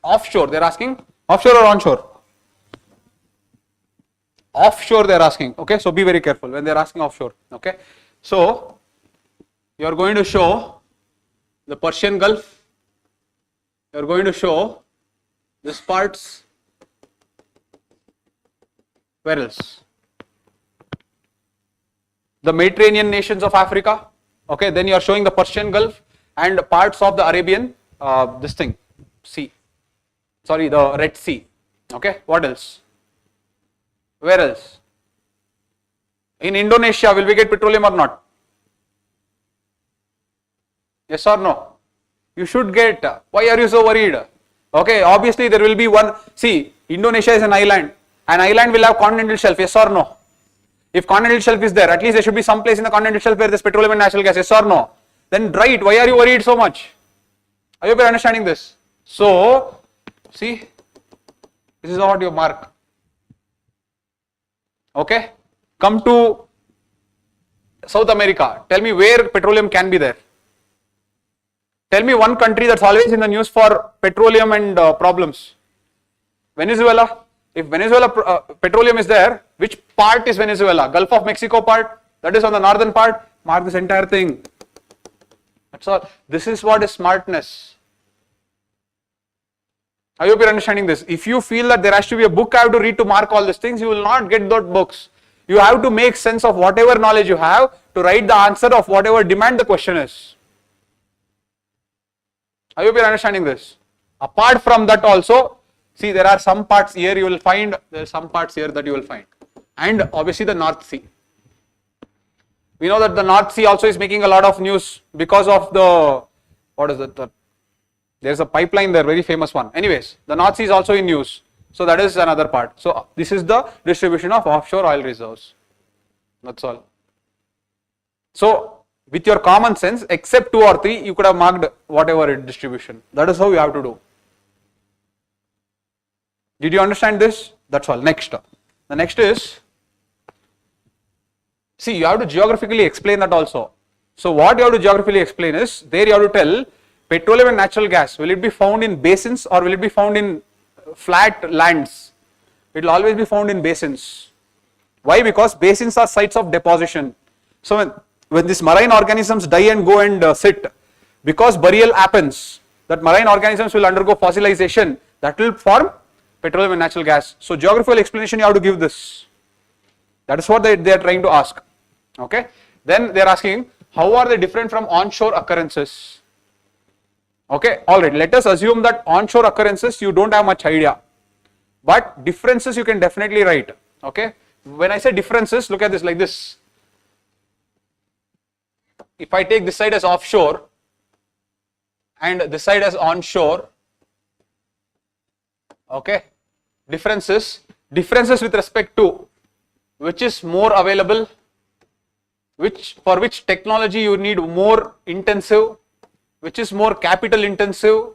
offshore they are asking, offshore or onshore? Offshore they are asking. Okay, so be very careful when they are asking offshore. Okay, so you are going to show the Persian Gulf, you are going to show this parts, where else? The Mediterranean nations of Africa. Okay, then you are showing the Persian Gulf, and parts of the Arabian, Sea. Sorry, the Red Sea. Okay, what else? Where else? In Indonesia, will we get petroleum or not? Yes or no? You should get. Why are you so worried? Okay, obviously there will be one. See, Indonesia is an island. An island will have continental shelf. Yes or no? If continental shelf is there, at least there should be some place in the continental shelf where there is petroleum and natural gas. Yes or no? Then right. Why are you worried so much? I hope you are understanding this. So, see, this is what you mark. Okay, come to South America. Tell me where petroleum can be there. Tell me one country that's always in the news for petroleum and problems. Venezuela. If Venezuela petroleum is there, which part is Venezuela? Gulf of Mexico part, that is on the northern part. Mark this entire thing. That's all. This is what is smartness. I hope you're understanding this. If you feel that there has to be a book I have to read to mark all these things, you will not get those books. You have to make sense of whatever knowledge you have to write the answer of whatever demand the question is. I hope you're understanding this. Apart from that also, see, there are some parts here you will find, there are some parts here that you will find. And obviously the North Sea. We know that the North Sea also is making a lot of news because of the, what is it? There's a pipeline there, very famous one. Anyways, the North Sea is also in news. So that is another part. So this is the distribution of offshore oil reserves. That's all. So with your common sense, except 2 or 3, you could have marked whatever distribution. That is how you have to do. Did you understand this? That's all. Next. The next is, see, you have to geographically explain that also. So what you have to geographically explain is, there you have to tell petroleum and natural gas, will it be found in basins or will it be found in flat lands? It will always be found in basins. Why? Because basins are sites of deposition. So when these marine organisms die and go and sit, because burial happens, that marine organisms will undergo fossilization, that will form petroleum and natural gas. So geographical explanation you have to give this. That is what they are trying to ask. Okay. Then they are asking, how are they different from onshore occurrences? Okay, alright, let us assume that onshore occurrences you don't have much idea, but differences you can definitely write. Okay, when I say differences, look at this like this. If I take this side as offshore and this side as onshore, okay, differences with respect to which is more available, for which technology you need more intensive, which is more capital intensive,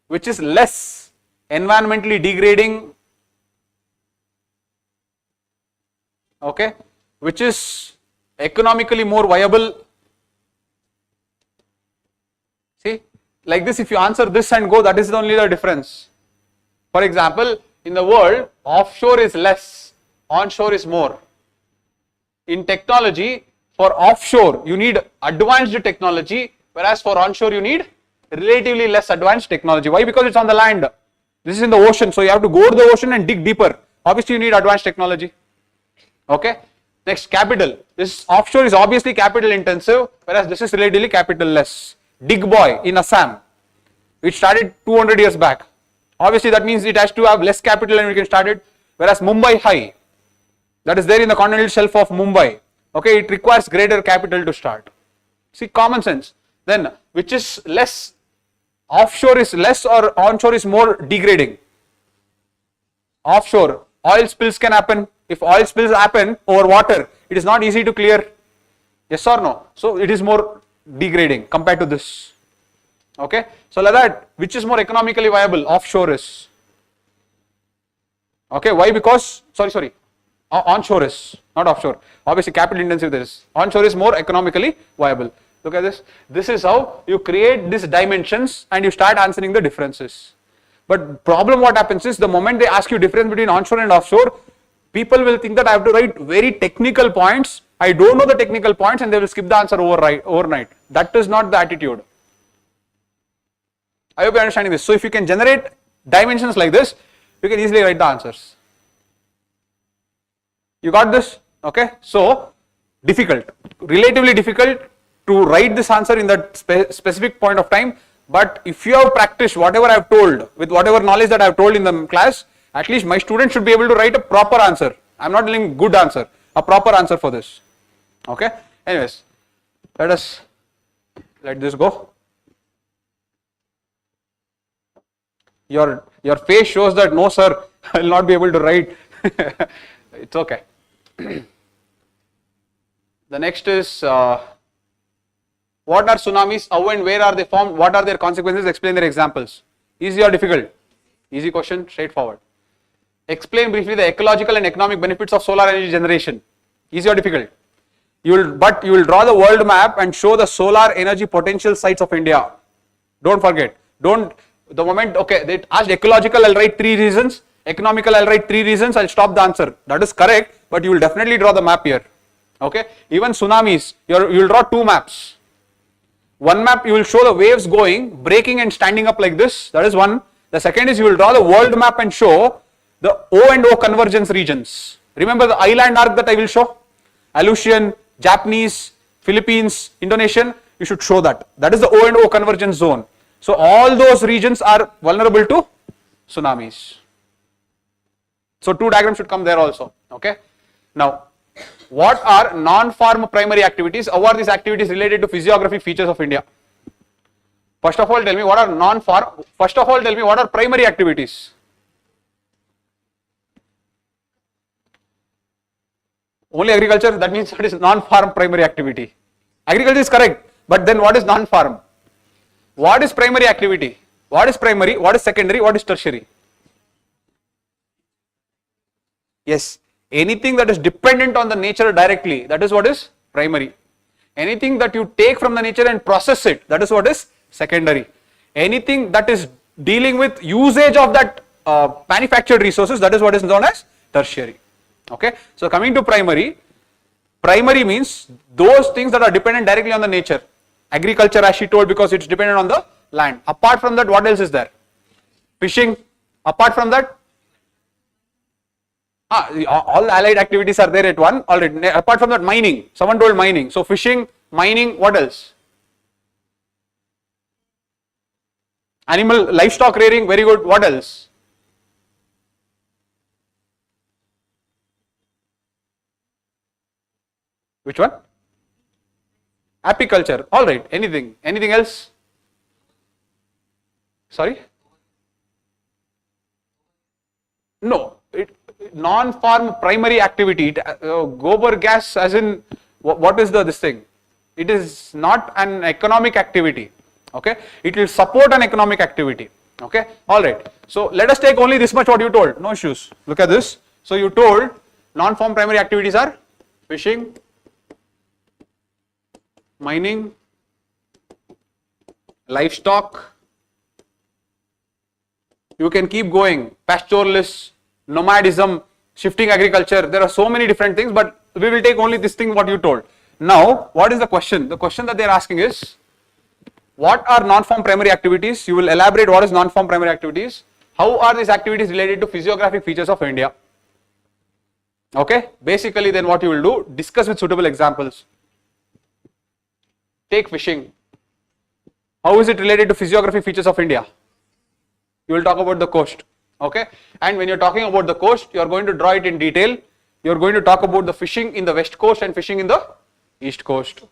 which is less environmentally degrading, okay, which is economically more viable. See, like this, if you answer this and go, that is only the difference. For example, in the world, offshore is less, onshore is more. In technology, for offshore, you need advanced technology, whereas for onshore you need relatively less advanced technology. Why? Because it's on the land. This is in the ocean, so you have to go to the ocean and dig deeper. Obviously you need advanced technology. Okay. Next, capital. This offshore is obviously capital intensive, whereas this is relatively capital less. Dig Boy in Assam, which started 200 years back. Obviously that means it has to have less capital and we can start it. Whereas Mumbai High, that is there in the continental shelf of Mumbai. Okay, it requires greater capital to start. See, common sense. Then, which is less, offshore is less or onshore is more degrading? Offshore, oil spills can happen. If oil spills happen over water, it is not easy to clear. Yes or no? So, it is more degrading compared to this. Okay. So, like that, which is more economically viable? Offshore is. Okay. Why? Because, onshore is, not offshore. Obviously, capital intensive there is. Onshore is more economically viable. Look at this. This is how you create these dimensions and you start answering the differences. But problem what happens is, the moment they ask you difference between onshore and offshore, people will think that I have to write very technical points. I don't know the technical points and they will skip the answer overnight. That is not the attitude. I hope you are understanding this. So if you can generate dimensions like this, you can easily write the answers. You got this? Okay. So difficult, relatively difficult, to write this answer in that specific point of time. But if you have practiced whatever I have told, with whatever knowledge that I have told in the class, at least my student should be able to write a proper answer. I am not telling good answer, a proper answer for this. Okay. Anyways, let this go. Your face shows that no sir, I will not be able to write. It's okay. The next is what are tsunamis? How and where are they formed? What are their consequences? Explain their examples. Easy or difficult? Easy question, straightforward. Explain briefly the ecological and economic benefits of solar energy generation. Easy or difficult? You will draw the world map and show the solar energy potential sites of India. Don't forget. The moment, okay, they asked ecological, I'll write 3 reasons. Economical, I'll write 3 reasons. I'll stop the answer. That is correct, but you will definitely draw the map here. Okay. Even tsunamis, you will draw 2 maps. One map you will show the waves going, breaking and standing up like this. That is one. The second is you will draw the world map and show the O and O convergence regions. Remember the island arc that I will show? Aleutian, Japanese, Philippines, Indonesian. You should show that. That is the O and O convergence zone. So all those regions are vulnerable to tsunamis. So 2 diagrams should come there also. Okay. Now, what are non-farm primary activities? How are these activities related to physiographic features of India? First of all, tell me what are non-farm. First of all, tell me what are primary activities? Only agriculture, that means it is non-farm primary activity. Agriculture is correct, but then what is non-farm? What is primary activity? What is primary? What is secondary? What is tertiary? Yes, anything that is dependent on the nature directly, that is what is primary. Anything that you take from the nature and process it, that is what is secondary. Anything that is dealing with usage of that manufactured resources, that is what is known as tertiary. Okay, so coming to primary, primary means those things that are dependent directly on the nature. Agriculture, as she told, because it's dependent on the land. Apart from that, what else is there? Fishing. Apart from that, all allied activities are there at one already. Apart from that, mining. Someone told mining. So fishing, mining, what else? Animal, livestock rearing, very good. What else? Which one? Apiculture. All right. Anything? Anything else? Sorry? No. Non-farm primary activity. Gobar gas, as in what is this thing? It is not an economic activity. Okay. It will support an economic activity. Okay. All right. So let us take only this much what you told. No issues. Look at this. So you told non-farm primary activities are fishing, mining, livestock. You can keep going. Pastoralists, nomadism, shifting agriculture. There are so many different things, but we will take only this thing what you told. Now, what is the question? The question that they are asking is, what are non-farm primary activities? You will elaborate what is non-farm primary activities. How are these activities related to physiographic features of India? Okay. Basically, then what you will do, discuss with suitable examples. Take fishing. How is it related to physiographic features of India? You will talk about the coast. Okay. And when you are talking about the coast, you are going to draw it in detail. You are going to talk about the fishing in the west coast and fishing in the east coast.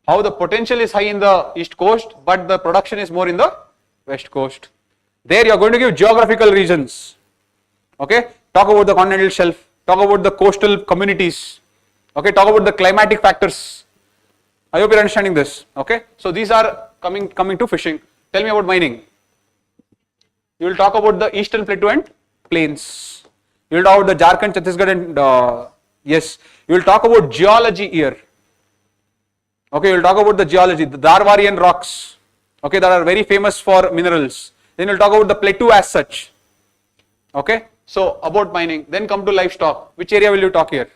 How the potential is high in the east coast, but the production is more in the west coast. There you are going to give geographical regions. Okay. Talk about the continental shelf. Talk about the coastal communities. Okay. Talk about the climatic factors. I hope you are understanding this. Okay. So these are coming to fishing. Tell me about mining. You will talk about the eastern plateau and plains. You will talk about the Jharkhand, Chhattisgarh and yes. You will talk about geology here. Okay. You will talk about the geology, the Dharwarian rocks. Okay. That are very famous for minerals. Then you will talk about the plateau as such. Okay. So about mining. Then come to livestock. Which area will you talk here?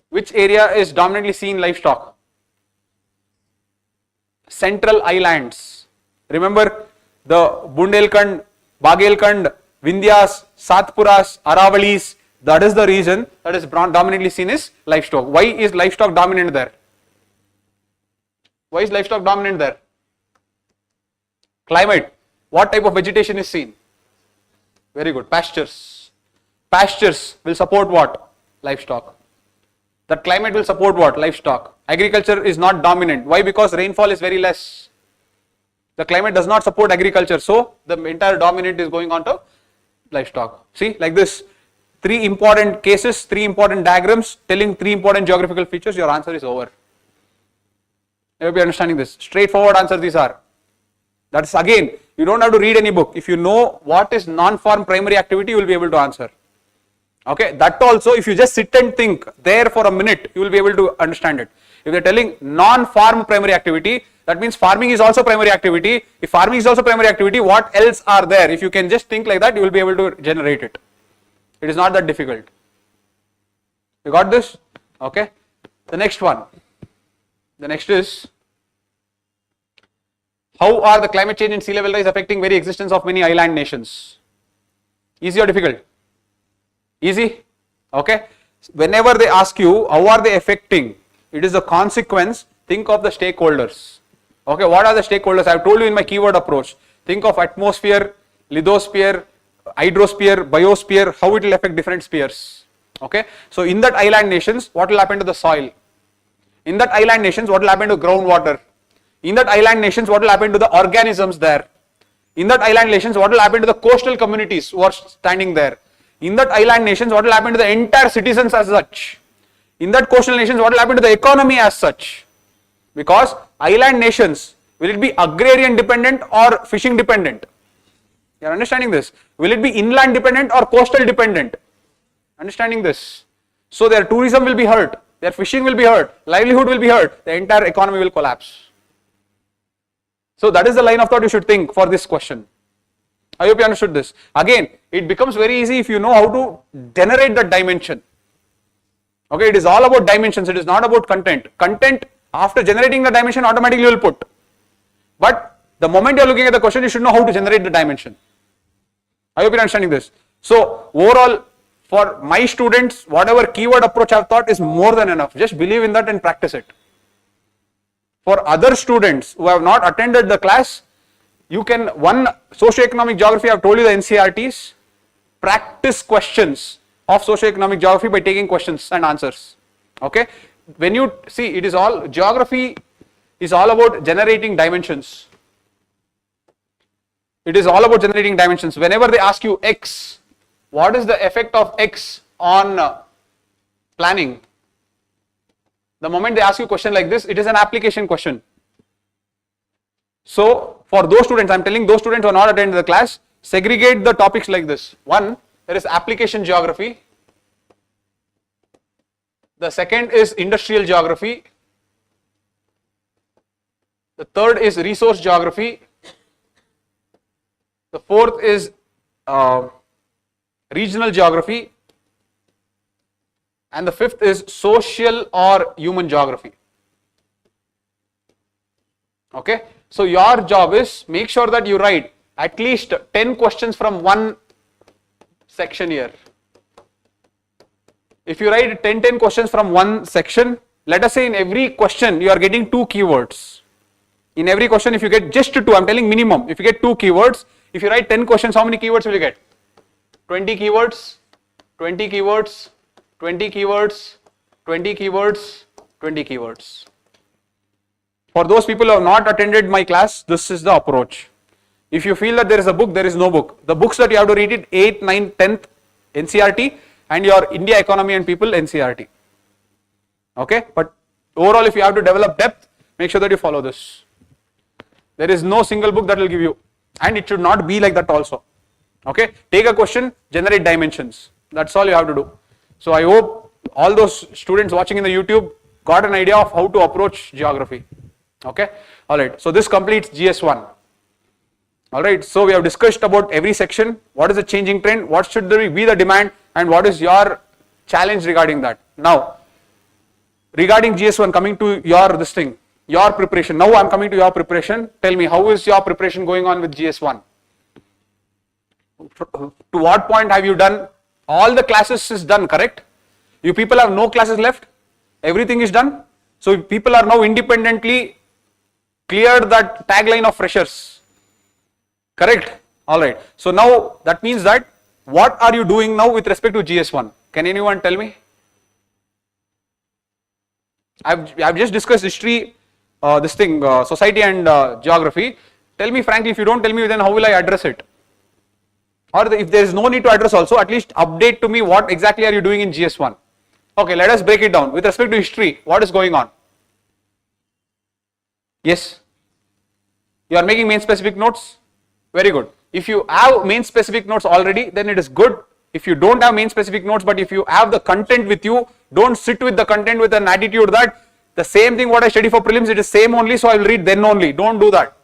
Which area is dominantly seen livestock? Central islands. Remember the Bundelkhand, Bagelkhand, Vindhyas, Satpuras, Aravalis. That is the reason that is dominantly seen as livestock. Why is livestock dominant there? Why is livestock dominant there? Climate. What type of vegetation is seen? Very good. Pastures. Pastures will support what? Livestock. That climate will support what? Livestock. Agriculture is not dominant. Why? Because rainfall is very less. The climate does not support agriculture. So the entire dominant is going on to livestock. See, like this. 3 important cases, 3 important diagrams telling 3 important geographical features. Your answer is over. You will be understanding this. Straightforward answer these are. That's again, you don't have to read any book. If you know what is non-farm primary activity, you will be able to answer. Okay, that also, if you just sit and think there for a minute, you will be able to understand it. If they are telling non-farm primary activity, that means farming is also primary activity. If farming is also primary activity, what else are there? If you can just think like that, you will be able to generate it. It is not that difficult. You got this? Okay. The next one. The next is, how are the climate change and sea level rise affecting very existence of many island nations? Easy or difficult? Easy. Okay. Whenever they ask you, how are they affecting? It is a consequence. Think of the stakeholders. Okay. What are the stakeholders? I have told you in my keyword approach. Think of atmosphere, lithosphere, hydrosphere, biosphere, how it will affect different spheres. Okay. So in that island nations, what will happen to the soil? In that island nations, what will happen to groundwater? In that island nations, what will happen to the organisms there? In that island nations, what will happen to the coastal communities who are standing there? In that island nations, what will happen to the entire citizens as such? In that coastal nations, what will happen to the economy as such? Because island nations, will it be agrarian dependent or fishing dependent? You are understanding this? Will it be inland dependent or coastal dependent? Understanding this? So their tourism will be hurt, their fishing will be hurt, livelihood will be hurt, the entire economy will collapse. So that is the line of thought you should think for this question. I hope you understood this. Again, it becomes very easy if you know how to generate that dimension. Okay, it is all about dimensions, it is not about content. Content, after generating the dimension, automatically you will put. But the moment you are looking at the question, you should know how to generate the dimension. I hope you are understanding this. So overall, for my students, whatever keyword approach I have thought is more than enough. Just believe in that and practice it. For other students who have not attended the class, you can, one, socioeconomic geography, I have told you the NCRTs, practice questions of socioeconomic geography by taking questions and answers. Okay. When you see, it is all, geography is all about generating dimensions. It is all about generating dimensions. Whenever they ask you X, what is the effect of X on planning? The moment they ask you a question like this, it is an application question. So for those students, I am telling those students who are not attending the class, segregate the topics like this. One, there is application geography. The second is industrial geography. The third is resource geography. The fourth is regional geography. And the fifth is social or human geography. Okay. So your job is, make sure that you write at least 10 questions from one section here. If you write 10 questions from one section, let us say in every question you are getting 2 keywords. In every question, if you get just 2, I am telling minimum, if you get 2 keywords, if you write 10 questions, how many keywords will you get? 20 keywords, 20 keywords, 20 keywords, 20 keywords, 20 keywords. For those people who have not attended my class, this is the approach. If you feel that there is a book, there is no book. The books that you have to read it, 8th, 9th, 10th NCRT and your India Economy and People NCRT. Okay, but overall if you have to develop depth, make sure that you follow this. There is no single book that will give you, and it should not be like that also. Okay, take a question, generate dimensions. That's all you have to do. So I hope all those students watching in the YouTube got an idea of how to approach geography. Okay, alright, so this completes GS1. Alright, so we have discussed about every section, what is the changing trend, what should be the demand, and what is your challenge regarding that. Now, regarding GS1, coming to your preparation. Now I am coming to your preparation. Tell me, how is your preparation going on with GS1? To what point have you done All the classes is done, correct? You people have no classes left. Everything is done. So people are now independently cleared that tagline of freshers. Correct? Alright. So now that means that what are you doing now with respect to GS1? Can anyone tell me? I've just discussed history, society and geography. Tell me frankly, if you don't tell me, then how will I address it? Or if there is no need to address also, at least update to me what exactly are you doing in GS1. Okay, let us break it down. With respect to history, what is going on? Yes? You are making main specific notes? Very good. If you have main specific notes already, then it is good. If you don't have main specific notes, but if you have the content with you, don't sit with the content with an attitude that the same thing what I study for prelims, it is same only, so I will read then only. Don't do that.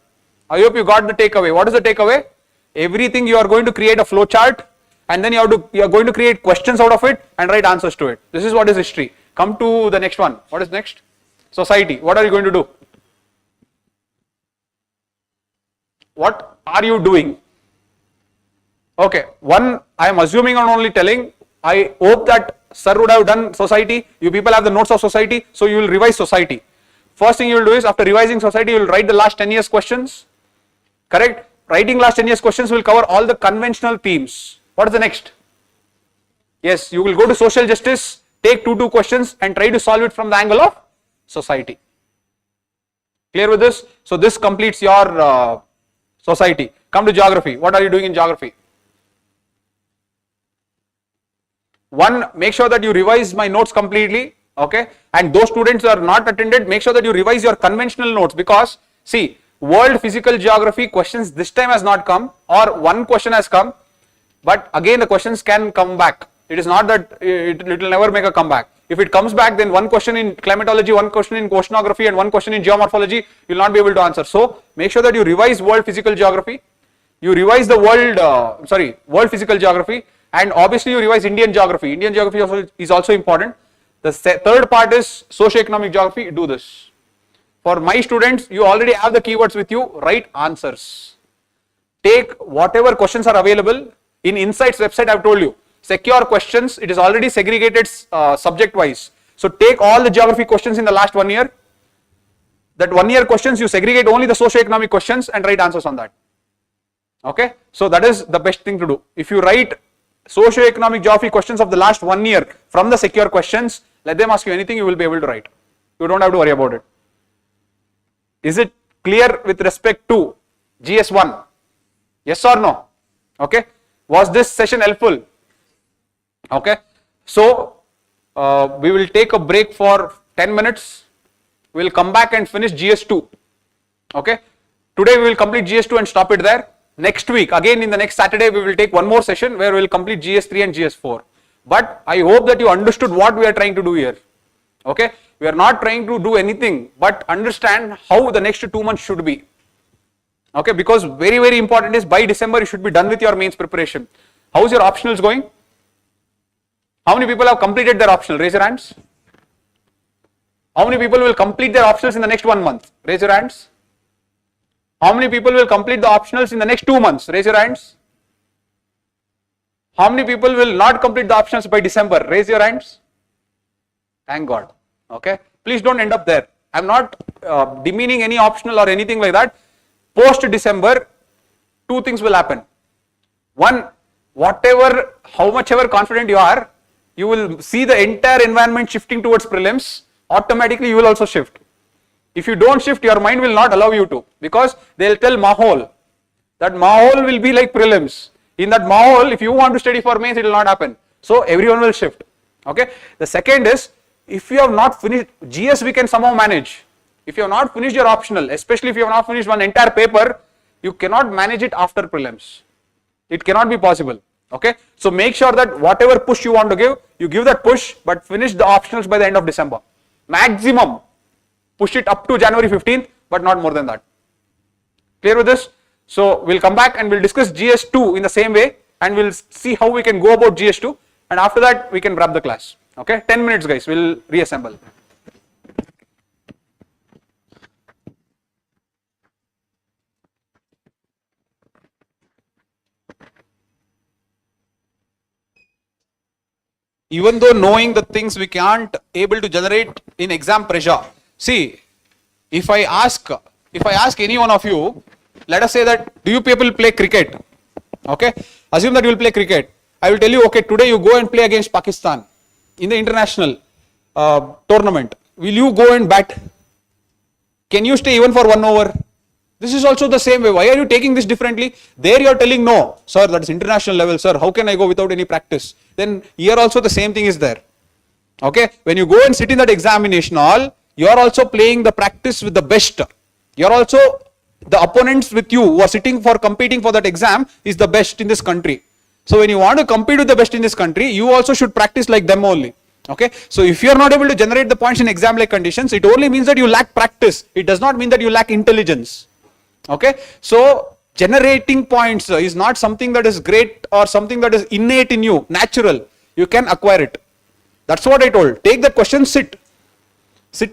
I hope you got the takeaway. What is the takeaway? Everything you are going to create a flow chart, and then you are going to create questions out of it and write answers to it. This is what is history. Come to the next one. What is next? Society. What are you going to do? What are you doing? Okay, one, I am assuming and only telling, I hope that sir would have done society, you people have the notes of society, so you will revise society. First thing you will do is, after revising society, you will write the last 10 years questions, correct? Writing last 10 years questions will cover all the conventional themes. What is the next? Yes, you will go to social justice, take two questions and try to solve it from the angle of society. Clear with this? So this completes your society. Come to geography. What are you doing in geography? One, make sure that you revise my notes completely, okay? And those students who are not attended, make sure that you revise your conventional notes, because see, world physical geography questions this time has not come, or one question has come, but again the questions can come back. It is not that it will never make a comeback. If it comes back, then one question in climatology, one question in oceanography and one question in geomorphology, you will not be able to answer. So make sure that you revise world physical geography, you revise the world physical geography, and obviously you revise Indian geography. Indian geography is also important. The third part is socio-economic geography. Do this. For my students, you already have the keywords with you. Write answers. Take whatever questions are available. In Insights website, I have told you, secure questions. It is already segregated subject wise. So take all the geography questions in the last 1 year. That 1 year questions, you segregate only the socio-economic questions and write answers on that. Okay. So that is the best thing to do. If you write socio-economic geography questions of the last 1 year from the secure questions, let them ask you anything, you will be able to write. You don't have to worry about it. Is it clear with respect to GS1? Yes or no? Okay. Was this session helpful? Okay. So we will take a break for 10 minutes. We will come back and finish GS2. Okay. Today we will complete GS2 and stop it there. Next week, again in the next Saturday, we will take one more session where we will complete GS3 and GS4. But I hope that you understood what we are trying to do here. Okay, we are not trying to do anything but understand how the next 2 months should be. Okay, because very important is by December you should be done with your mains preparation. How is your optionals going? How many people have completed their optional? Raise your hands. How many people will complete their optionals in the next 1 month? Raise your hands. How many people will complete the optionals in the next 2 months? Raise your hands. How many people will not complete the optionals by December? Raise your hands. Thank God. Okay. Please don't end up there. I'm not demeaning any optional or anything like that. Post December, 2 things will happen. One, how much ever confident you are, you will see the entire environment shifting towards prelims. Automatically, you will also shift. If you don't shift, your mind will not allow you to, because they'll tell Mahol. That Mahol will be like prelims. In that Mahol, if you want to study for mains, it will not happen. So everyone will shift. Okay. The second is, if you have not finished GS, we can somehow manage. If you have not finished your optional, especially if you have not finished one entire paper, you cannot manage it after prelims. It cannot be possible. Okay. So make sure that whatever push you want to give, you give that push, but finish the optionals by the end of December. Maximum. Push it up to January 15th, but not more than that. Clear with this? So we'll come back and we'll discuss GS2 in the same way, and we'll see how we can go about GS2, and after that we can wrap the class. Okay, 10 minutes guys, we'll reassemble. Even though knowing the things we can't able to generate in exam pressure. See, if I ask any one of you, let us say that, do you people play cricket? Okay, assume that you will play cricket. I will tell you, okay, today you go and play against Pakistan in the international tournament. Will you go and bat? Can you stay even for 1 over? This is also the same way. Why are you taking this differently? There you are telling, no, sir, that is international level, sir. How can I go without any practice? Then here also the same thing is there. Okay, when you go and sit in that examination hall, you are also playing the practice with the best. You are also, the opponents with you who are sitting for competing for that exam is the best in this country. So when you want to compete with the best in this country, you also should practice like them only. Okay, so if you are not able to generate the points in exam like conditions, it only means that you lack practice. It does not mean that you lack intelligence. Okay, so generating points is not something that is great or something that is innate in you, natural. You can acquire it. That's what I told. Take the question, sit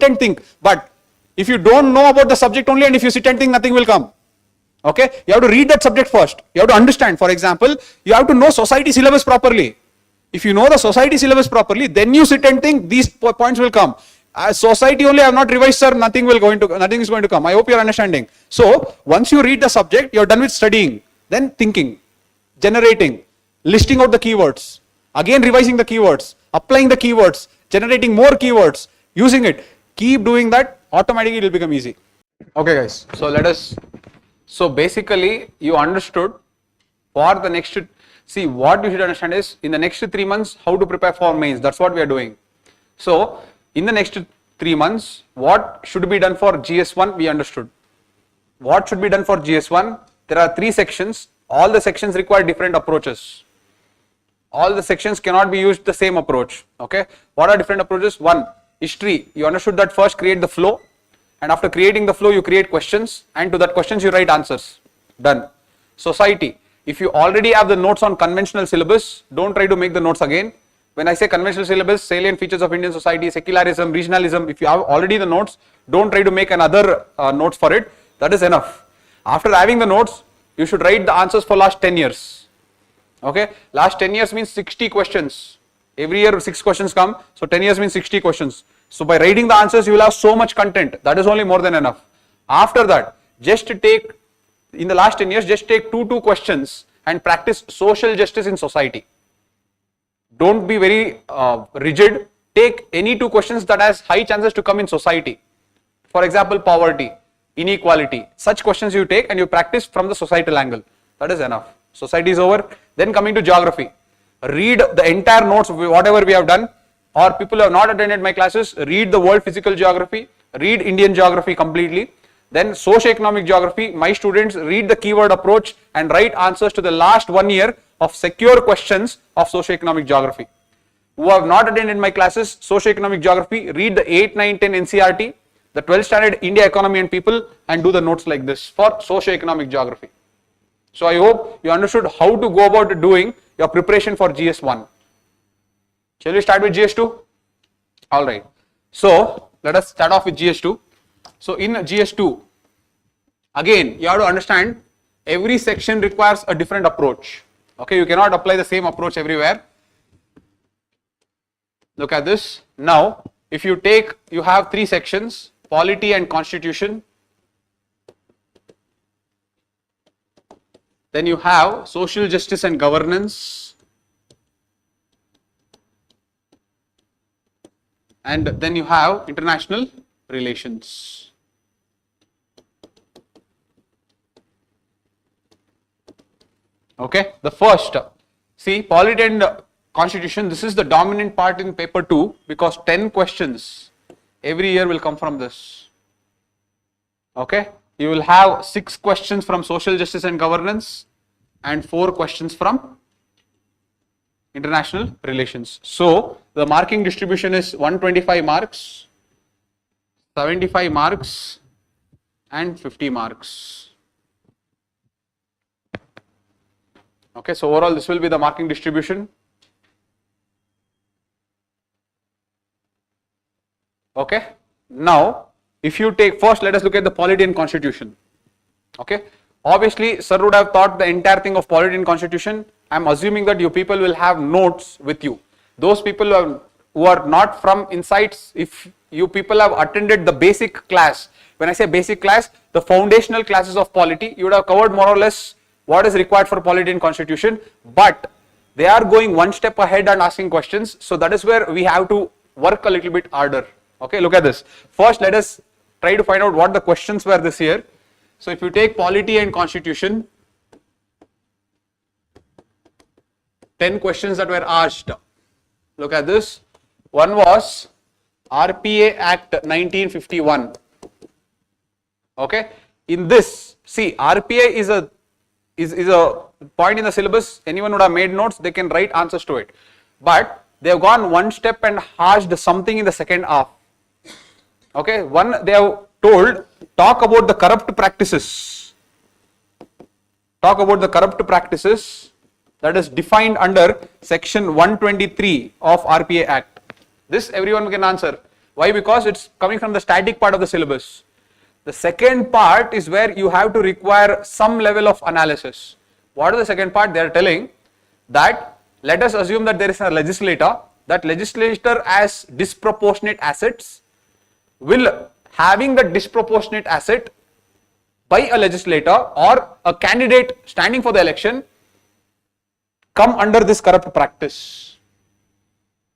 and think. But if you don't know about the subject only and if you sit and think, nothing will come. Okay, you have to read that subject first. You have to understand. For example, you have to know society syllabus properly. If you know the society syllabus properly, then you sit and think, these points will come. As society only I have not revised, sir, nothing is going to come. I hope you are understanding. So once you read the subject, you are done with studying, then thinking, generating, listing out the keywords, again revising the keywords, applying the keywords, generating more keywords, using it. Keep doing that, automatically it will become easy. Okay guys, so basically you understood for the next, see what you should understand is in the next 3 months how to prepare for mains. That's what we are doing. So in the next 3 months, what should be done for GS1 we understood. What should be done for GS1? There are 3 sections. All the sections require different approaches. All the sections cannot be used the same approach. Okay. What are different approaches? 1. History. You understood that first create the flow, and after creating the flow you create questions, and to that questions you write answers. Done. Society. If you already have the notes on conventional syllabus, don't try to make the notes again. When I say conventional syllabus, salient features of Indian society, secularism, regionalism, if you have already the notes, don't try to make another notes for it. That is enough. After having the notes, you should write the answers for last 10 years. Okay, last 10 years means 60 questions. Every year 6 questions come, so 10 years means 60 questions. So by writing the answers, you will have so much content. That is only more than enough. After that, just take, in the last 10 years, just take 2 questions and practice social justice in society. Don't be very rigid. Take any 2 questions that has high chances to come in society. For example, poverty, inequality. Such questions you take and you practice from the societal angle. That is enough. Society is over. Then coming to geography. Read the entire notes, whatever we have done, or people who have not attended my classes, read the world physical geography, read Indian geography completely. Then socio-economic geography, my students read the keyword approach and write answers to the last 1 year of secure questions of socio-economic geography. Who have not attended my classes, socio-economic geography, read the 8, 9, 10 NCRT, the 12th standard India economy and people, and do the notes like this for socio-economic geography. So I hope you understood how to go about doing your preparation for GS1. Shall we start with GS2? Alright. So let us start off with GS2. So in GS2, again you have to understand every section requires a different approach. Okay, you cannot apply the same approach everywhere. Look at this. Now, if you have 3 sections, polity and constitution. Then you have social justice and governance. And then you have international relations. Okay, the first, see, polity and constitution, this is the dominant part in paper 2 because 10 questions every year will come from this. Okay, you will have 6 questions from social justice and governance and 4 questions from international relations. So the marking distribution is 125 marks, 75 marks and 50 marks. Okay, so overall this will be the marking distribution. Okay, now if you take first, let us look at the polity and constitution. Okay, obviously sir would have taught the entire thing of polity and constitution. I am assuming that you people will have notes with you. Those people who are not from Insights, if you people have attended the basic class, when I say basic class, the foundational classes of polity, you would have covered more or less what is required for polity and constitution, but they are going one step ahead and asking questions. So that is where we have to work a little bit harder. Okay, look at this. First, let us try to find out what the questions were this year. So if you take polity and constitution, 10 questions that were asked. Look at this. One was RPA Act 1951. Okay, in this, see, RPA is a point in the syllabus. Anyone would have made notes, they can write answers to it. But they have gone one step and asked something in the second half. Okay, one, they have told, talk about the corrupt practices. Talk about the corrupt practices that is defined under section 123 of RPA Act. This everyone can answer. Why? Because it's coming from the static part of the syllabus. The second part is where you have to require some level of analysis. What is the second part? They are telling that let us assume that there is a legislator. That legislator has disproportionate assets. Will having the disproportionate asset by a legislator or a candidate standing for the election come under this corrupt practice?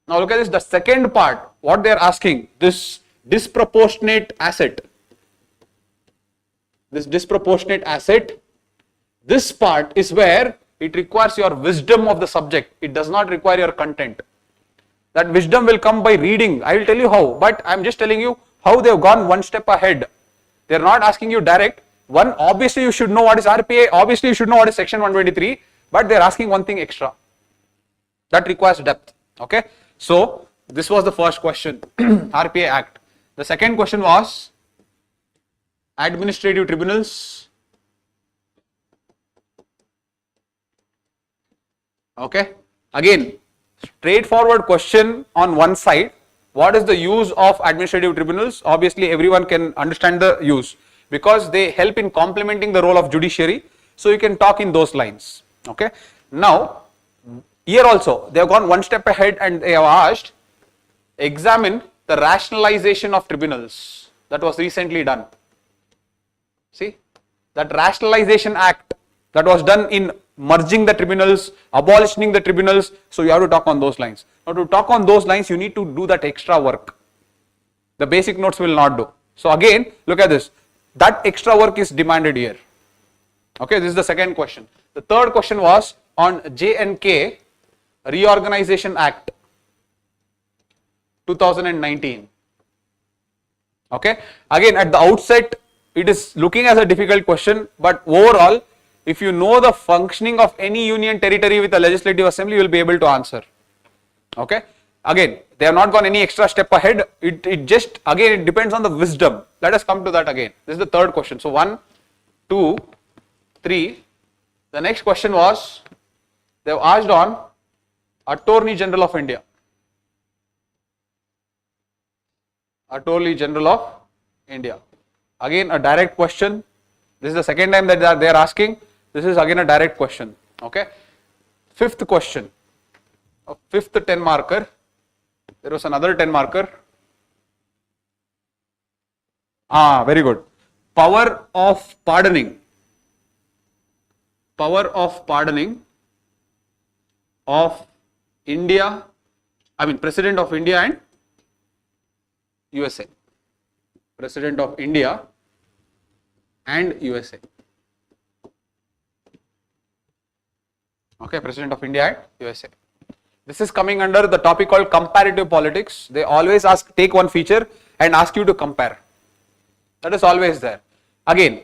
Now look at this, the second part, what they are asking, this disproportionate asset. This disproportionate asset, this part is where it requires your wisdom of the subject. It does not require your content. That wisdom will come by reading. I will tell you how, but I am just telling you how they have gone one step ahead. They are not asking you direct. One, obviously you should know what is RPA, obviously you should know what is section 123, but they are asking one thing extra. That requires depth. Okay. So this was the first question, RPA Act. The second question was administrative tribunals. Okay, again, straightforward question on one side. What is the use of administrative tribunals? Obviously, everyone can understand the use because they help in complementing the role of judiciary. So you can talk in those lines. Okay, now here also they have gone one step ahead and they have asked, examine the rationalization of tribunals that was recently done. See, that rationalization act that was done in merging the tribunals, abolishing the tribunals. So you have to talk on those lines. Now to talk on those lines, you need to do that extra work. The basic notes will not do. So again, look at this. That extra work is demanded here. Okay, this is the second question. The third question was on J&K Reorganization Act 2019. Okay, again at the outset, it is looking as a difficult question, but overall, if you know the functioning of any union territory with a legislative assembly, you will be able to answer. Okay, again, they have not gone any extra step ahead. It just, again, it depends on the wisdom. Let us come to that again. This is the third question. So 1, 2, 3. The next question was, they have asked on Attorney General of India. Attorney General of India. Again, a direct question. This is the second time that they are asking. This is again a direct question. Okay. Fifth question. A fifth 10 marker. There was another 10 marker. Very good. Power of pardoning. Power of pardoning of India. President of India and USA. President of India and USA. Okay, President of India and USA. This is coming under the topic called comparative politics. They always ask, take one feature and ask you to compare. That is always there. Again,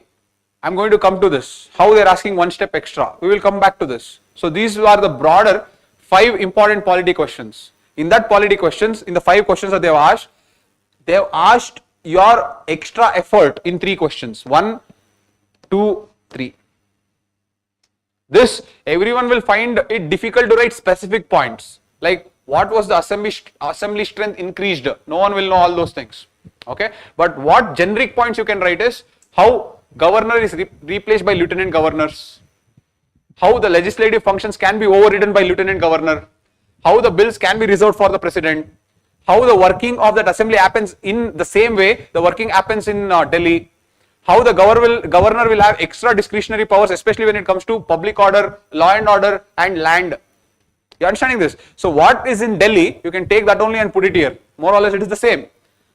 I am going to come to this, how they are asking one step extra. We will come back to this. So these are the broader 5 important polity questions. In that polity questions, in the 5 questions that they have asked your extra effort in 3 questions. 1, 2, 3. This, everyone will find it difficult to write specific points. Like, what was the assembly strength increased? No one will know all those things. Okay. But what generic points you can write is, how governor is replaced by lieutenant governors. How the legislative functions can be overridden by lieutenant governor. how the bills can be reserved for the president, how the working of that assembly happens in the same way the working happens in Delhi, how the governor will have extra discretionary powers, especially when it comes to public order, law and order, and land. You understanding this? So what is in Delhi, you can take that only and put it here. More or less it is the same.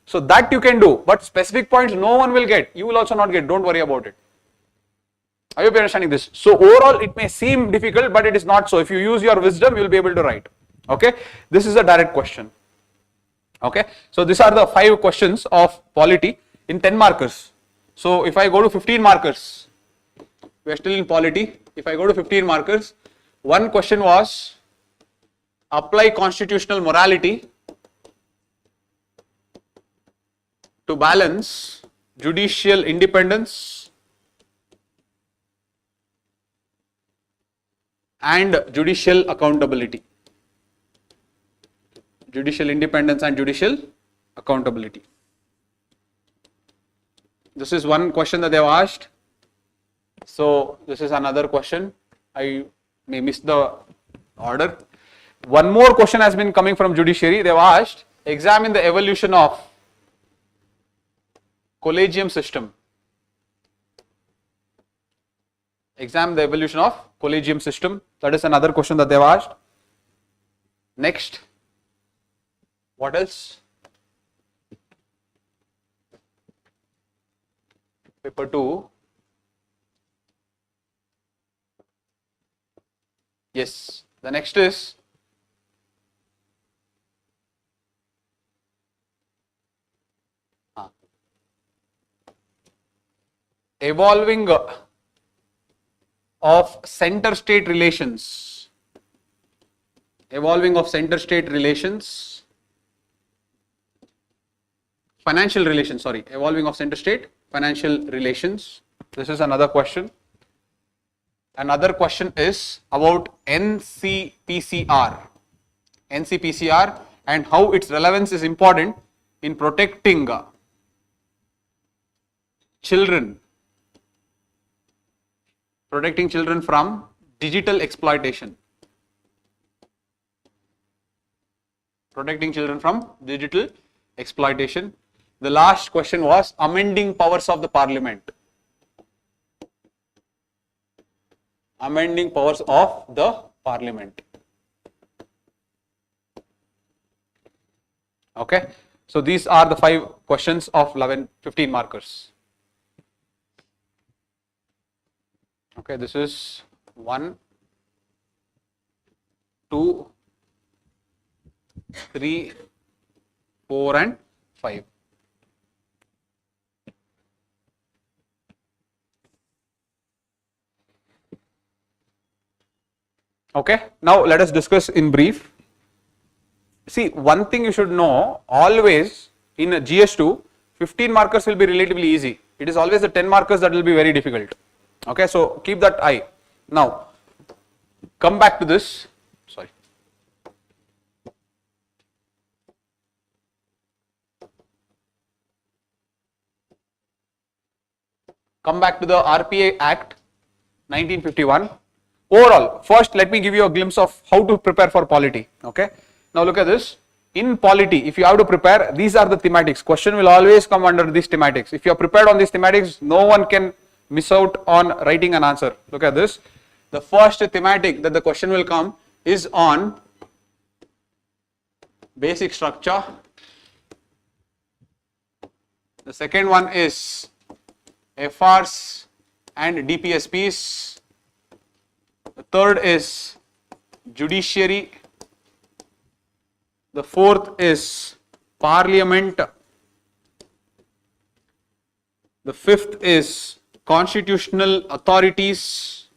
So that you can do, but specific points no one will get. You will also not get. Don't worry about it. I hope you are understanding this. So overall it may seem difficult, but it is not so. If you use your wisdom, you will be able to write. Okay. This is a direct question. Okay. So these are the 5 questions of polity in 10 markers. So if I go to 15 markers, we are still in polity. If I go to 15 markers, one question was apply constitutional morality to balance judicial independence and judicial accountability. Judicial independence and judicial accountability. This is one question that they have asked. So this is another question. I may miss the order. One more question has been coming from judiciary. They have asked, examine the evolution of collegium system. Examine the evolution of collegium system. That is another question that they have asked. Next. What else? Paper 2. Yes. The next is evolving of center-state relations. Evolving of center-state relations. Financial relations, sorry. Evolving of center-state financial relations. This is another question. Another question is about NCPCR. NCPCR and how its relevance is important in protecting children. Protecting children from digital exploitation. Protecting children from digital exploitation. The last question was amending powers of the parliament. Amending powers of the parliament. Okay. So these are the 5 questions of 15 markers. Okay, this is 1, 2, 3, 4 and 5. Okay, now let us discuss in brief. See, one thing you should know, always in a GS2, 15 markers will be relatively easy. It is always the 10 markers that will be very difficult. Okay, so keep that eye. Now, come back to this. Sorry. Come back to the RPA Act 1951. Overall, first let me give you a glimpse of how to prepare for polity. Okay. Now look at this. In polity, if you have to prepare, these are the thematics. Question will always come under these thematics. If you are prepared on these thematics, no one can miss out on writing an answer. Look at this. The first thematic that the question will come is on basic structure. The second one is FRs and DPSPs. The third is judiciary. The fourth is parliament. The fifth is constitutional authorities.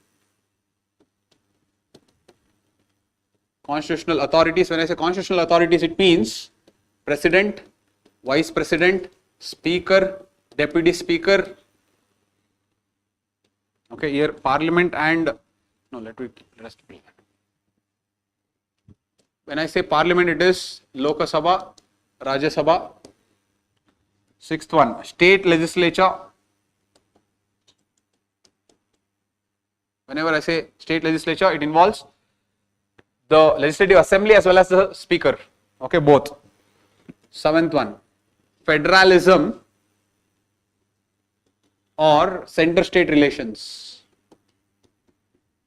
Constitutional authorities, when I say constitutional authorities, it means president, vice president, speaker, deputy speaker. Okay, here parliament and no, let me rest. When I say parliament, it is Lok Sabha, Rajya Sabha. Sixth one, state legislature. Whenever I say state legislature, it involves the legislative assembly as well as the speaker. Okay, both. Seventh one, federalism or center state relations.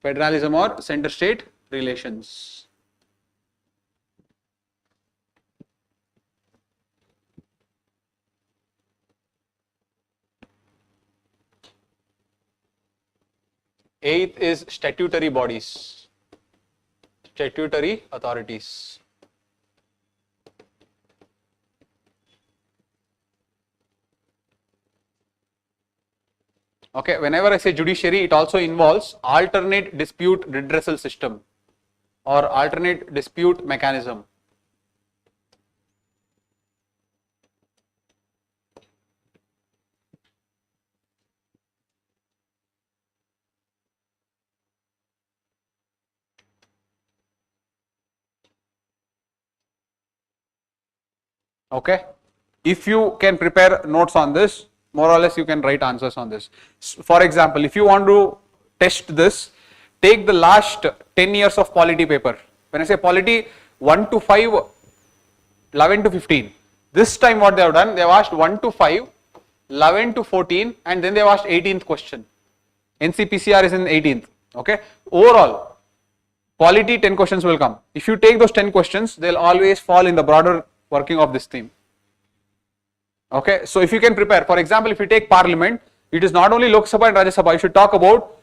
Federalism or center state relations. Eighth is statutory bodies, statutory authorities. Okay, whenever I say judiciary, it also involves alternate dispute redressal system or alternate dispute mechanism. Okay, if you can prepare notes on this, more or less you can write answers on this. For example, if you want to test this, take the last 10 years of polity paper. When I say polity, 1 to 5, 11 to 15. This time what they have done, they have asked 1 to 5, 11 to 14, and then they have asked 18th question. NCPCR is in 18th. Okay, overall polity 10 questions will come. If you take those 10 questions, they'll always fall in the broader working of this theme. Okay, so if you can prepare, for example, if you take parliament, it is not only Lok Sabha and Rajya Sabha. You should talk about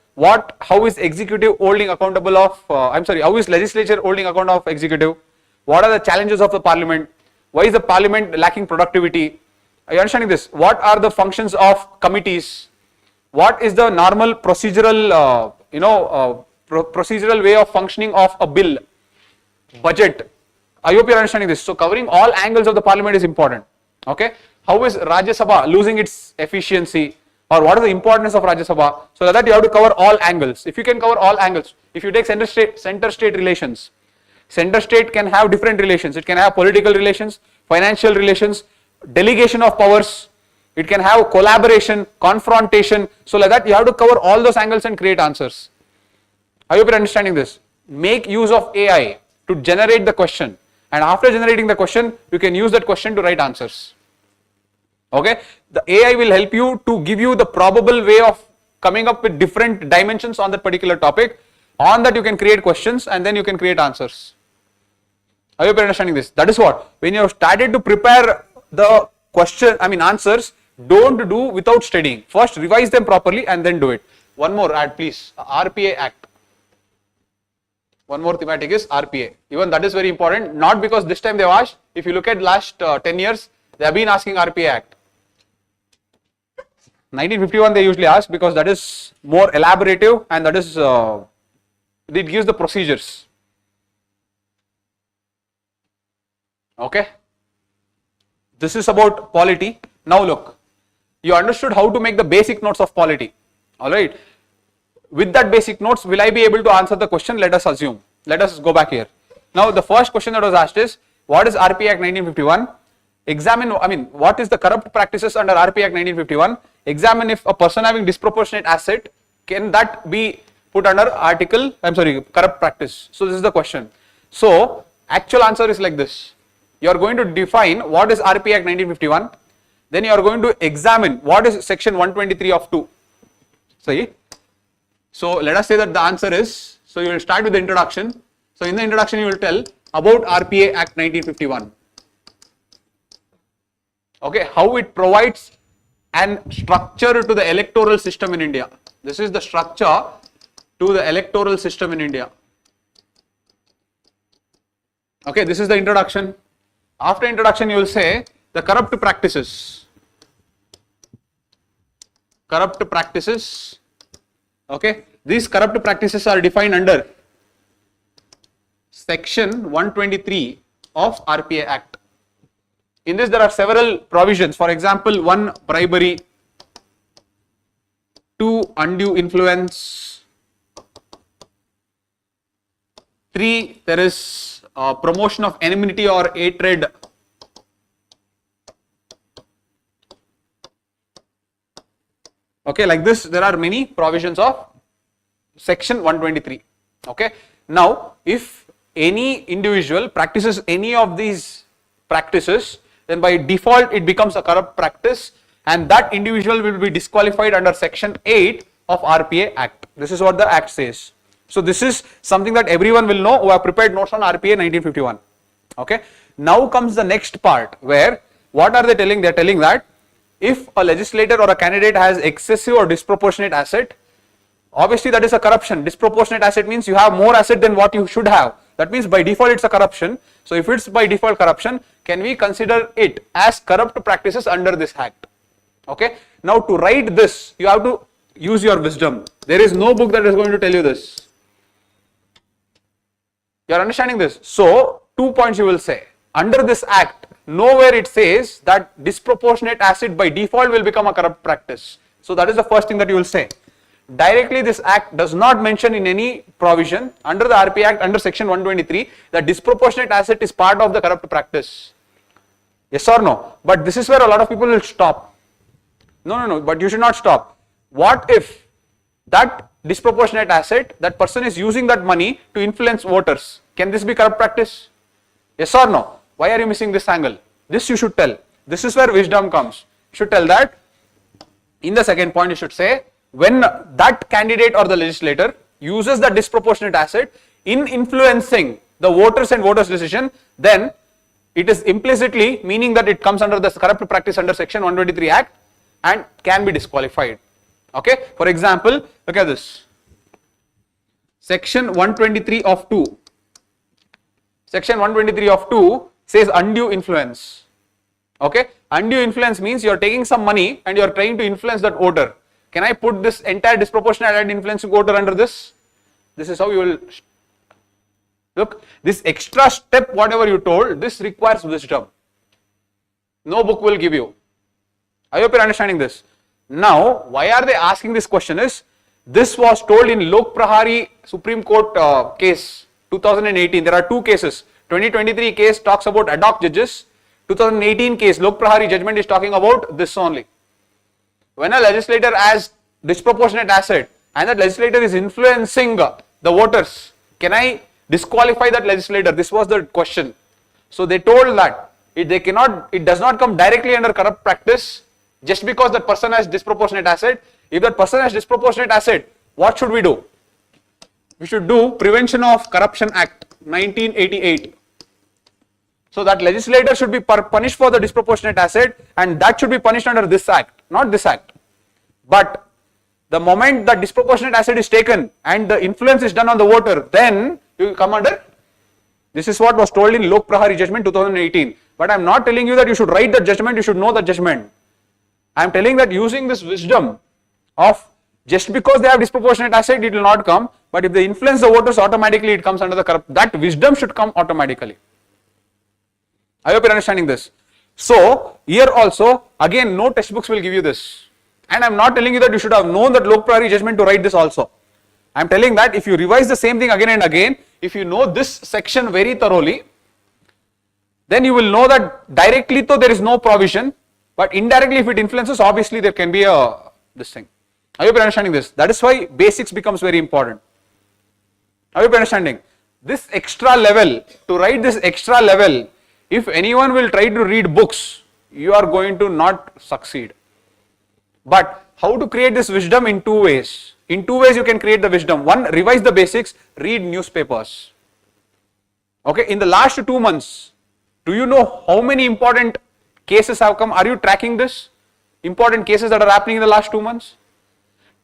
how is executive holding accountable of, how is legislature holding account of executive? What are the challenges of the parliament? Why is the parliament lacking productivity? Are you understanding this? What are the functions of committees? What is the normal procedural, procedural way of functioning of a bill? Budget. I hope you are understanding this. So covering all angles of the parliament is important. Okay. How is Rajya Sabha losing its efficiency, or what is the importance of Rajya Sabha? So that you have to cover all angles. If you can cover all angles, if you take center state relations, center state can have different relations. It can have political relations, financial relations, delegation of powers. It can have collaboration, confrontation. So like that you have to cover all those angles and create answers. I hope you are understanding this. Make use of AI to generate the question, and after generating the question, you can use that question to write answers. Okay, the AI will help you to give you the probable way of coming up with different dimensions on that particular topic. On that you can create questions and then you can create answers. I hope you are understanding this. That is what, when you have started to prepare the answers, don't do without studying. First revise them properly and then do it. One more add please, RPA Act. One more thematic is RPA. Even that is very important, not because this time they have asked. If you look at last 10 years, they have been asking RPA Act. 1951 they usually ask because that is more elaborative and that is, it gives the procedures. Okay. This is about polity. Now look, you understood how to make the basic notes of polity. Alright. With that basic notes, will I be able to answer the question? Let us assume. Let us go back here. Now the first question that was asked is, what is RPA Act 1951? Examine, what is the corrupt practices under RPA Act 1951? Examine if a person having disproportionate asset, can that be put under corrupt practice? So this is the question. So actual answer is like this. You are going to define what is RPA Act 1951. Then you are going to examine what is section 123 of 2. See? So let us say that the answer is, so you will start with the introduction. So in the introduction you will tell about RPA Act 1951. Okay, how it provides an structure to the electoral system in India. This is the structure to the electoral system in India. Okay, this is the introduction. After introduction you will say the corrupt practices. Corrupt practices. Okay, these corrupt practices are defined under section 123 of RPA Act. In this there are several provisions. For example, 1, bribery, 2, undue influence, 3, there is promotion of enmity or hatred, okay, like this there are many provisions of section 123. Okay, now if any individual practices any of these practices, then by default it becomes a corrupt practice, and that individual will be disqualified under section 8 of RPA Act. This is what the Act says. So this is something that everyone will know who have prepared notes on RPA 1951. Okay. Now comes the next part, where what are they telling? They are telling that if a legislator or a candidate has excessive or disproportionate asset, obviously that is a corruption. Disproportionate asset means you have more asset than what you should have. That means by default it's a corruption. So if it's by default corruption, can we consider it as corrupt practices under this Act? Okay. Now to write this, you have to use your wisdom. There is no book that is going to tell you this. You are understanding this? So 2 points you will say. Under this Act, nowhere it says that disproportionate asset by default will become a corrupt practice. So that is the first thing that you will say. Directly this Act does not mention in any provision under the RPA Act under section 123 that disproportionate asset is part of the corrupt practice. Yes or no? But this is where a lot of people will stop. No, but you should not stop. What if that disproportionate asset, that person is using that money to influence voters? Can this be corrupt practice? Yes or no? Why are you missing this angle? This you should tell. This is where wisdom comes. You should tell that. In the second point, you should say, when that candidate or the legislator uses the disproportionate asset in influencing the voters and voters' decision, then it is implicitly meaning that it comes under the corrupt practice under section 123 Act and can be disqualified. Okay. For example, look at this. Section 123 of 2. Section 123 of 2 says undue influence. Okay. Undue influence means you are taking some money and you are trying to influence that voter. Can I put this entire disproportionate influencing voter under this? This is how you will look. This extra step, whatever you told, this requires wisdom. No book will give you. I hope you are understanding this. Now, why are they asking this question is, this was told in Lok Prahari Supreme Court case 2018. There are two cases. 2023 case talks about ad hoc judges. 2018 case Lok Prahari judgment is talking about this only. When a legislator has disproportionate asset and that legislator is influencing the voters, can I disqualify that legislator? This was the question. So they told that it does not come directly under corrupt practice just because that person has disproportionate asset. If that person has disproportionate asset, what should we do? We should do Prevention of Corruption Act 1988. So that legislator should be punished for the disproportionate asset, and that should be punished under this Act, not this Act. But the moment that disproportionate asset is taken and the influence is done on the voter, then you come under. This is what was told in Lok Prahari judgment 2018. But I am not telling you that you should write the judgment, you should know the judgment. I am telling that using this wisdom of just because they have disproportionate asset, it will not come. But if they influence the voters, automatically it comes under the corrupt. That wisdom should come automatically. I hope you are understanding this. So here also, again, no textbooks will give you this. And I am not telling you that you should have known that Lok Prahari judgment to write this also. I am telling that if you revise the same thing again and again, if you know this section very thoroughly, then you will know that directly though there is no provision, but indirectly if it influences, obviously there can be this thing. I hope you are understanding this. That is why basics becomes very important. I hope you are understanding. This extra level, to write this extra level, if anyone will try to read books, you are going to not succeed. But how to create this wisdom? In two ways. In two ways you can create the wisdom. One, revise the basics, read newspapers. Okay, in the last 2 months, do you know how many important cases have come? Are you tracking this? Important cases that are happening in the last 2 months?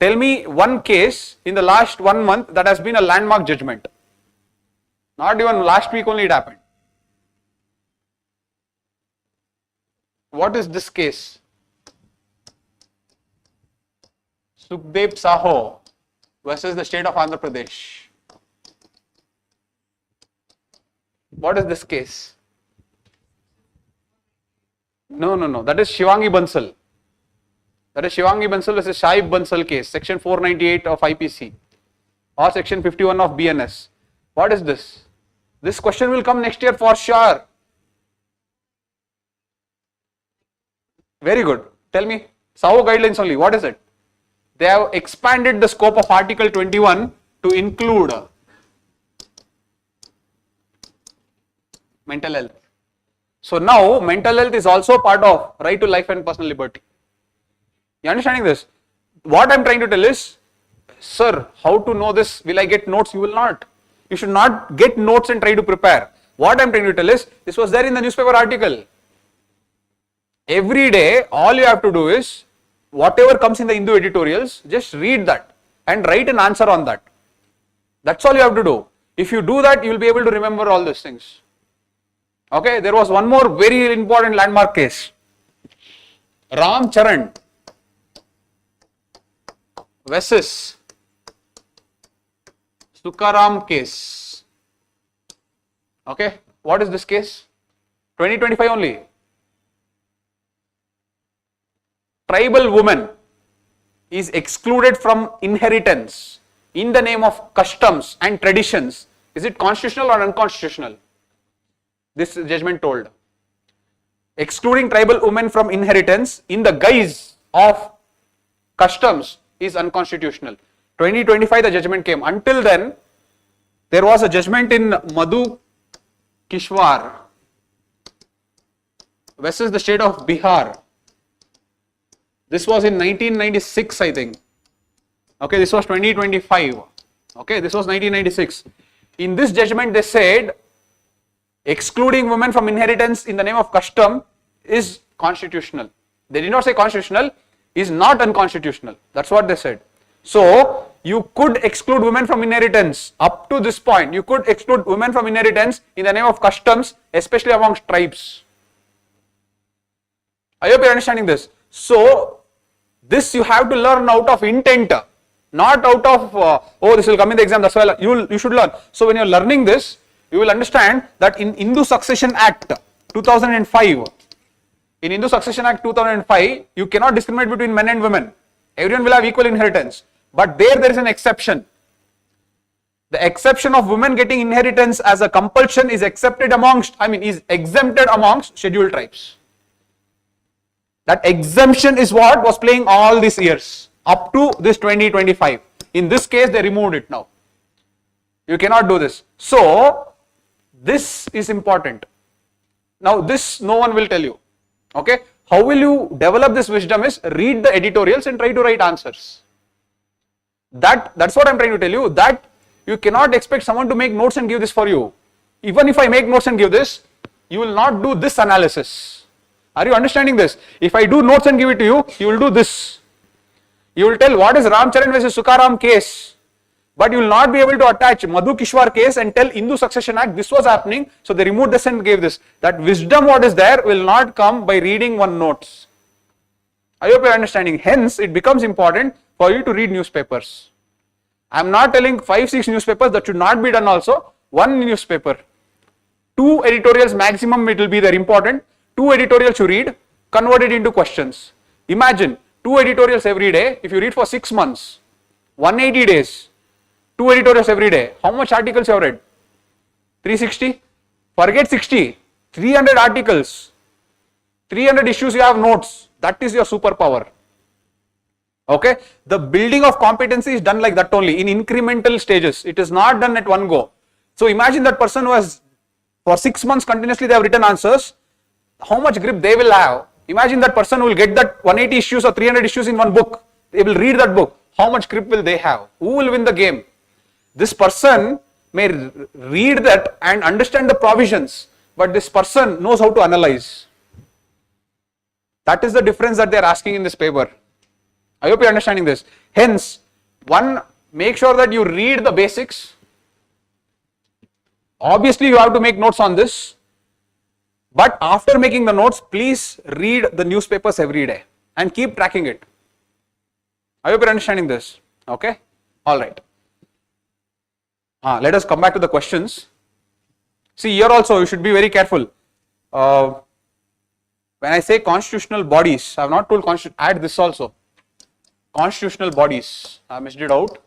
Tell me one case in the last 1 month that has been a landmark judgment. Not even last week only it happened. What is this case? Sudeep Sir versus the state of Andhra Pradesh. What is this case? No. That is Shivangi Bansal. That is Shivangi Bansal versus Shaib Bansal case, section 498 of IPC or section 51 of BNS. What is this? This question will come next year for sure. Very good. Tell me, SAO guidelines only, what is it? They have expanded the scope of Article 21 to include mental health. So now mental health is also part of right to life and personal liberty. You understanding this? What I'm trying to tell is, sir, how to know this? Will I get notes? You will not. You should not get notes and try to prepare. What I'm trying to tell is, this was there in the newspaper article. Every day, all you have to do is, whatever comes in the Hindu editorials, just read that and write an answer on that. That's all you have to do. If you do that, you will be able to remember all these things. Okay, there was one more very important landmark case. Ram Charan versus Sukaram case. Okay, what is this case? 2025 only. Tribal woman is excluded from inheritance in the name of customs and traditions. Is it constitutional or unconstitutional? This judgment told. Excluding tribal women from inheritance in the guise of customs is unconstitutional. 2025 the judgment came. Until then, there was a judgment in Madhu Kishwar versus the state of Bihar. This was in 1996, I think. Okay, this was 2025. Okay, this was 1996. In this judgment, they said excluding women from inheritance in the name of custom is constitutional. They did not say constitutional, is not unconstitutional. That's what they said. So, you could exclude women from inheritance up to this point. You could exclude women from inheritance in the name of customs, especially amongst tribes. I hope you are understanding this. So, this you have to learn out of intent, not out of, oh, this will come in the exam, that's why you should learn. So, when you are learning this, you will understand that in Hindu Succession Act 2005, in Hindu Succession Act 2005, you cannot discriminate between men and women. Everyone will have equal inheritance. But there is an exception. The exception of women getting inheritance as a compulsion is accepted amongst, is exempted amongst scheduled tribes. That exemption is what was playing all these years up to this 2025. In this case, they removed it now. You cannot do this. So, this is important. Now, this no one will tell you. Okay. How will you develop this wisdom is read the editorials and try to write answers. That's what I'm trying to tell you, that you cannot expect someone to make notes and give this for you. Even if I make notes and give this, you will not do this analysis. Are you understanding this? If I do notes and give it to you, you will do this. You will tell what is Ram Charan versus Sukaram case, but you will not be able to attach Madhu Kishwar case and tell Hindu Succession Act this was happening, so they removed this and gave this. That wisdom what is there will not come by reading one notes. I hope you are understanding. Hence, it becomes important for you to read newspapers. I am not telling 5-6 newspapers, that should not be done also. One newspaper, 2 editorials maximum, it will be there important. 2 editorials you read, convert it into questions. Imagine 2 editorials every day. If you read for 6 months, 180 days, 2 editorials every day. How much articles you have read? 360? Forget 60. 300 articles. 300 issues you have notes. That is your superpower. Okay. The building of competency is done like that only, in incremental stages. It is not done at one go. So imagine that person who has, for 6 months continuously they have written answers. How much grip they will have. Imagine that person will get that 180 issues or 300 issues in one book. They will read that book. How much grip will they have? Who will win the game? This person may read that and understand the provisions, but this person knows how to analyze. That is the difference that they are asking in this paper. I hope you are understanding this. Hence, one, make sure that you read the basics. Obviously, you have to make notes on this. But after making the notes, please read the newspapers every day and keep tracking it. I hope you are understanding this. Okay? Alright. Let us come back to the questions. See, here also you should be very careful. When I say constitutional bodies, I have not told add this also. Constitutional bodies, I missed it out.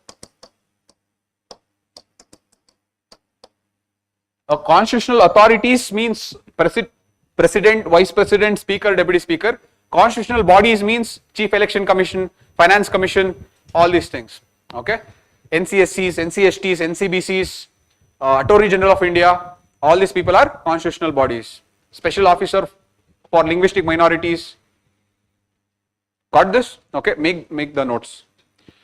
Constitutional authorities means president, vice president, speaker, deputy speaker. Constitutional bodies means chief election commission, finance commission, all these things. Okay. NCSCs, NCSTs, NCBCs, Attorney General of India, All these people are constitutional bodies. Special officer for linguistic minorities. Got this? Okay, make the notes.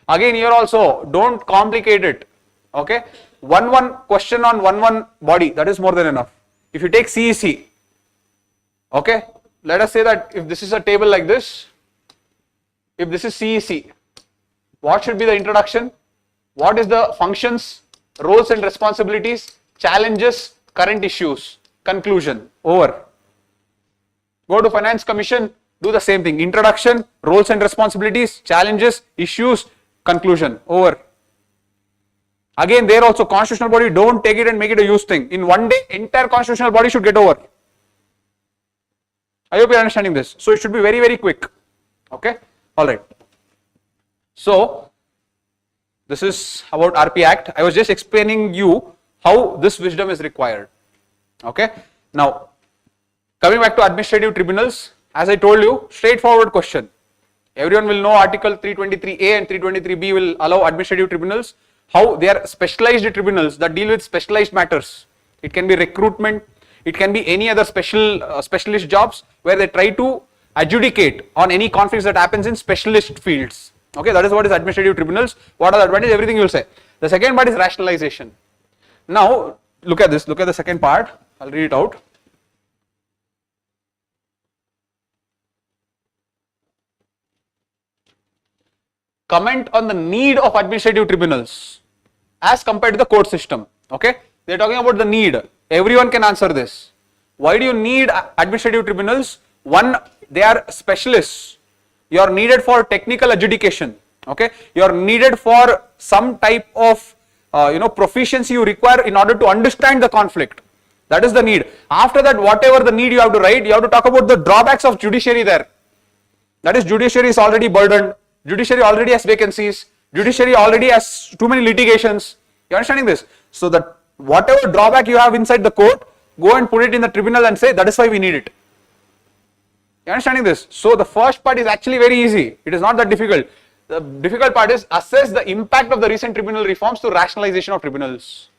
Again here also, don't complicate it. Okay, one question on one body, that is more than enough. If you take CEC, okay, let us say that if this is a table like this, if this is CEC, what should be the introduction? What is the functions, roles and responsibilities, challenges, current issues, conclusion, over. Go to Finance Commission, do the same thing. Introduction, roles and responsibilities, challenges, issues, conclusion, over. Again, there also constitutional body, don't take it and make it a use thing. In one day, entire constitutional body should get over. I hope you are understanding this. So it should be very, very quick. Okay, alright. So this is about RP Act. I was just explaining you how this wisdom is required. Okay, now coming back to administrative tribunals, as I told you, straightforward question. Everyone will know Article 323A and 323B will allow administrative tribunals. How they are specialized tribunals that deal with specialized matters. It can be recruitment, it can be any other specialist jobs where they try to adjudicate on any conflicts that happens in specialist fields. Okay, that is what is administrative tribunals. What are the advantages? Everything you will say. The second part is rationalization. Now look at this, look at the second part. I'll read it out. Comment on the need of administrative tribunals as compared to the court system. Okay, they are talking about the need. Everyone can answer this. Why do you need administrative tribunals? One, they are specialists. You are needed for technical adjudication. Okay, you are needed for some type of proficiency you require in order to understand the conflict. That is the need. After that, whatever the need you have to write, you have to talk about the drawbacks of judiciary there. That is, judiciary is already burdened. Judiciary already has vacancies. Judiciary already has too many litigations. You are understanding this? So that whatever drawback you have inside the court, go and put it in the tribunal and say that is why we need it. You are understanding this? So the first part is actually very easy. It is not that difficult. The difficult part is assess the impact of the recent tribunal reforms to rationalization of tribunals.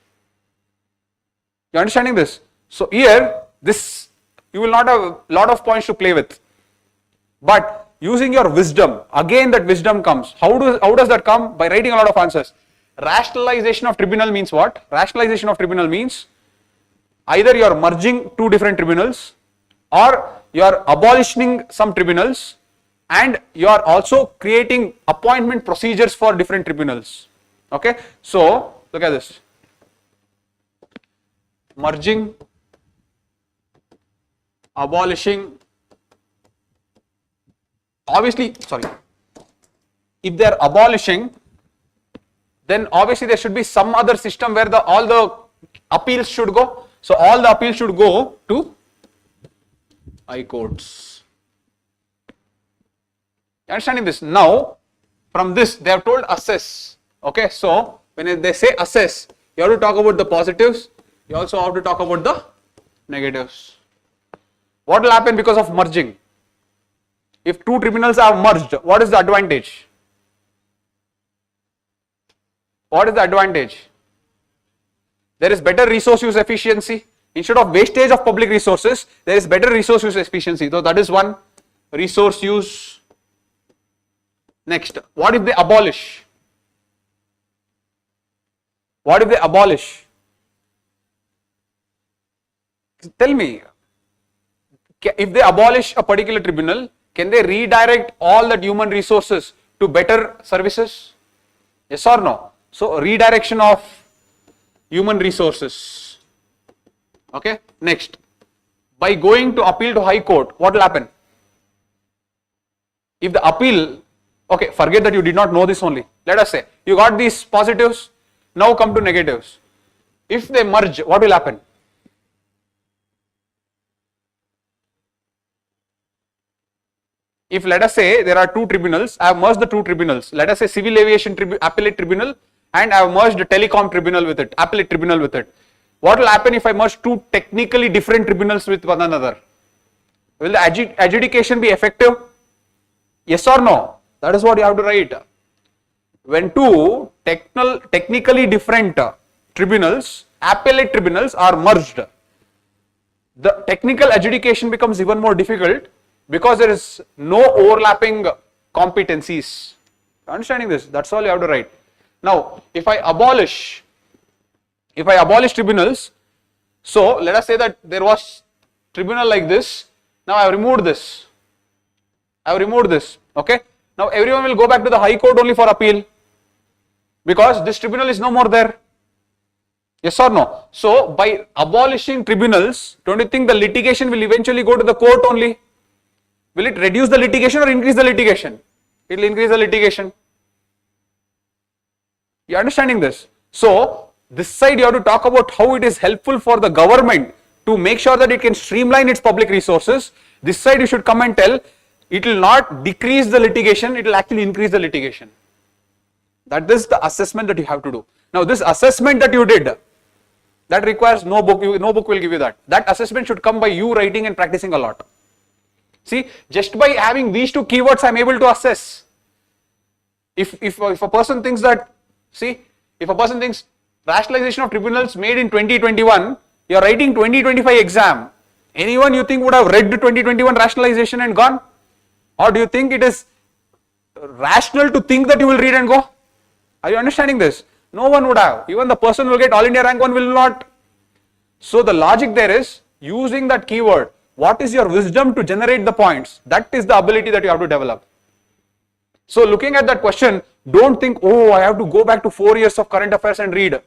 You are understanding this? So here, this you will not have a lot of points to play with. But using your wisdom, again that wisdom comes. How does that come? By writing a lot of answers. Rationalization of tribunal means what? Rationalization of tribunal means either you are merging two different tribunals or you are abolishing some tribunals and you are also creating appointment procedures for different tribunals. Okay, so look at this. Merging, abolishing. Obviously, if they are abolishing, then obviously there should be some other system where all the appeals should go. So all the appeals should go to high courts. You understanding this? Now, from this they have told assess. Okay, so when they say assess, you have to talk about the positives. You also have to talk about the negatives. What will happen because of merging? If two tribunals are merged, what is the advantage? What is the advantage? There is better resource use efficiency. Instead of wastage of public resources, there is better resource use efficiency. So that is one, resource use. Next, what if they abolish? What if they abolish? Tell me, if they abolish a particular tribunal, can they redirect all that human resources to better services? Yes or no? So redirection of human resources. Okay, next, by going to appeal to high court, what will happen? If the appeal, okay, forget that you did not know this only. Let us say you got these positives, now come to negatives. If they merge, what will happen? If let us say there are two tribunals, I have merged the two tribunals. Let us say civil aviation appellate tribunal and I have merged the telecom tribunal with it, appellate tribunal with it. What will happen if I merge two technically different tribunals with one another? Will the adjudication be effective? Yes or no? That is what you have to write. When two technically different tribunals, appellate tribunals are merged, the technical adjudication becomes even more difficult because there is no overlapping competencies. Understanding this? That's all you have to write. Now, if I abolish tribunals, so let us say that there was tribunal like this. Now I have removed this. Okay. Now everyone will go back to the High Court only for appeal because this tribunal is no more there. Yes or no? So by abolishing tribunals, don't you think the litigation will eventually go to the court only? Will it reduce the litigation or increase the litigation? It will increase the litigation. You are understanding this? So this side you have to talk about how it is helpful for the government to make sure that it can streamline its public resources. This side you should come and tell it will not decrease the litigation, it will actually increase the litigation. That is the assessment that you have to do. Now this assessment that you did, that requires no book, no book will give you that. That assessment should come by you writing and practicing a lot. See, just by having these two keywords I am able to assess. If a person thinks that, see, if a person thinks rationalization of tribunals made in 2021, you are writing 2025 exam. Anyone you think would have read the 2021 rationalization and gone? Or do you think it is rational to think that you will read and go? Are you understanding this? No one would have. Even the person who will get all India rank 1 will not. So the logic there is using that keyword. What is your wisdom to generate the points? That is the ability that you have to develop. So looking at that question, don't think, oh, I have to go back to 4 years of current affairs and read.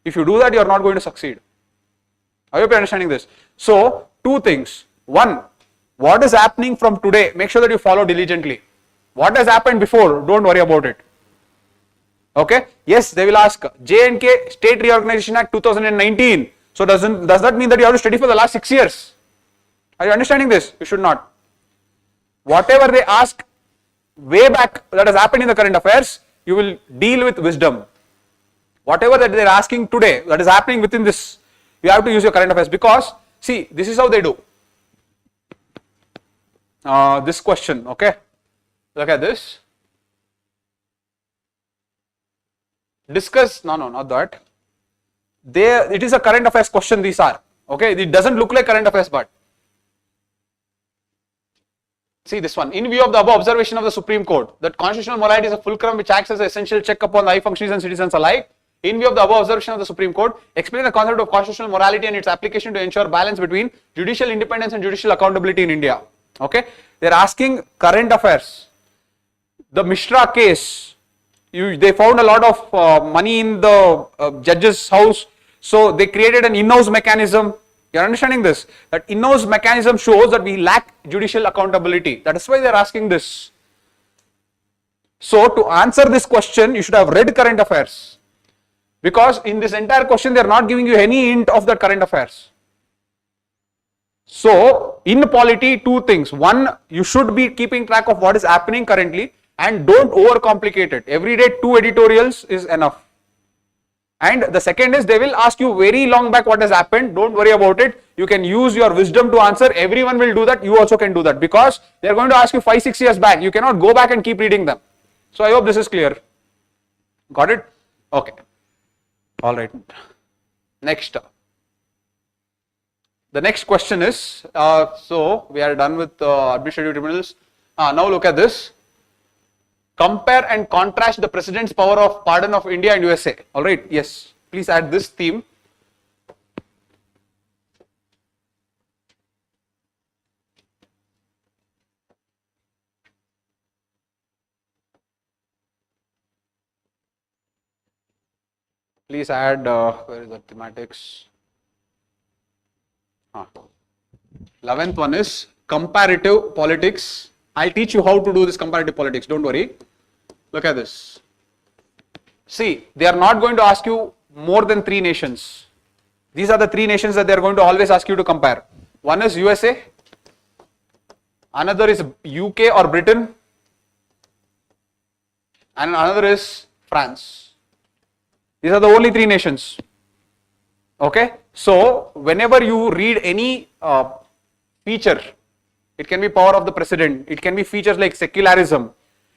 If you do that, you are not going to succeed. I hope you are understanding this. So, two things. One, what is happening from today? Make sure that you follow diligently. What has happened before? Don't worry about it. Okay? Yes, they will ask J&K State Reorganization Act 2019. So, does that mean that you have to study for the last 6 years? Are you understanding this? You should not. Whatever they ask way back that has happened in the current affairs, you will deal with wisdom. Whatever that they are asking today that is happening within this, you have to use your current affairs because, see, this is how they do. This question, okay? Look at this. Discuss, no, not that. It is a current affairs question, these are, okay? It doesn't look like current affairs, but. See this one. In view of the above observation of the Supreme Court, that constitutional morality is a fulcrum which acts as an essential check upon the high functionaries and citizens alike. In view of the above observation of the Supreme Court, explain the concept of constitutional morality and its application to ensure balance between judicial independence and judicial accountability in India. Okay, they are asking current affairs. The Mishra case, they found a lot of money in the judge's house, so they created an in-house mechanism. You are understanding this? That in-house mechanism shows that we lack judicial accountability. That is why they are asking this. So to answer this question, you should have read current affairs. Because in this entire question, they are not giving you any hint of the current affairs. So in polity, two things. One, you should be keeping track of what is happening currently and don't overcomplicate it. Every day, 2 editorials is enough. And the second is they will ask you very long back what has happened. Don't worry about it. You can use your wisdom to answer. Everyone will do that. You also can do that because they are going to ask you 5-6 years back. You cannot go back and keep reading them. So I hope this is clear. Got it? Okay. All right. Next. The next question is, so we are done with administrative tribunals. Now look at this. Compare and contrast the President's power of pardon of India and USA. All right. Yes. Please add this theme. Please add, where is the thematics? 11th one is comparative politics. I'll teach you how to do this comparative politics. Don't worry. Look at this. See, they are not going to ask you more than 3 nations. These are the 3 nations that they are going to always ask you to compare. One is USA. Another is UK or Britain. And another is France. These are the only 3 nations. Okay. So, whenever you read any feature, it can be power of the president, it can be features like secularism,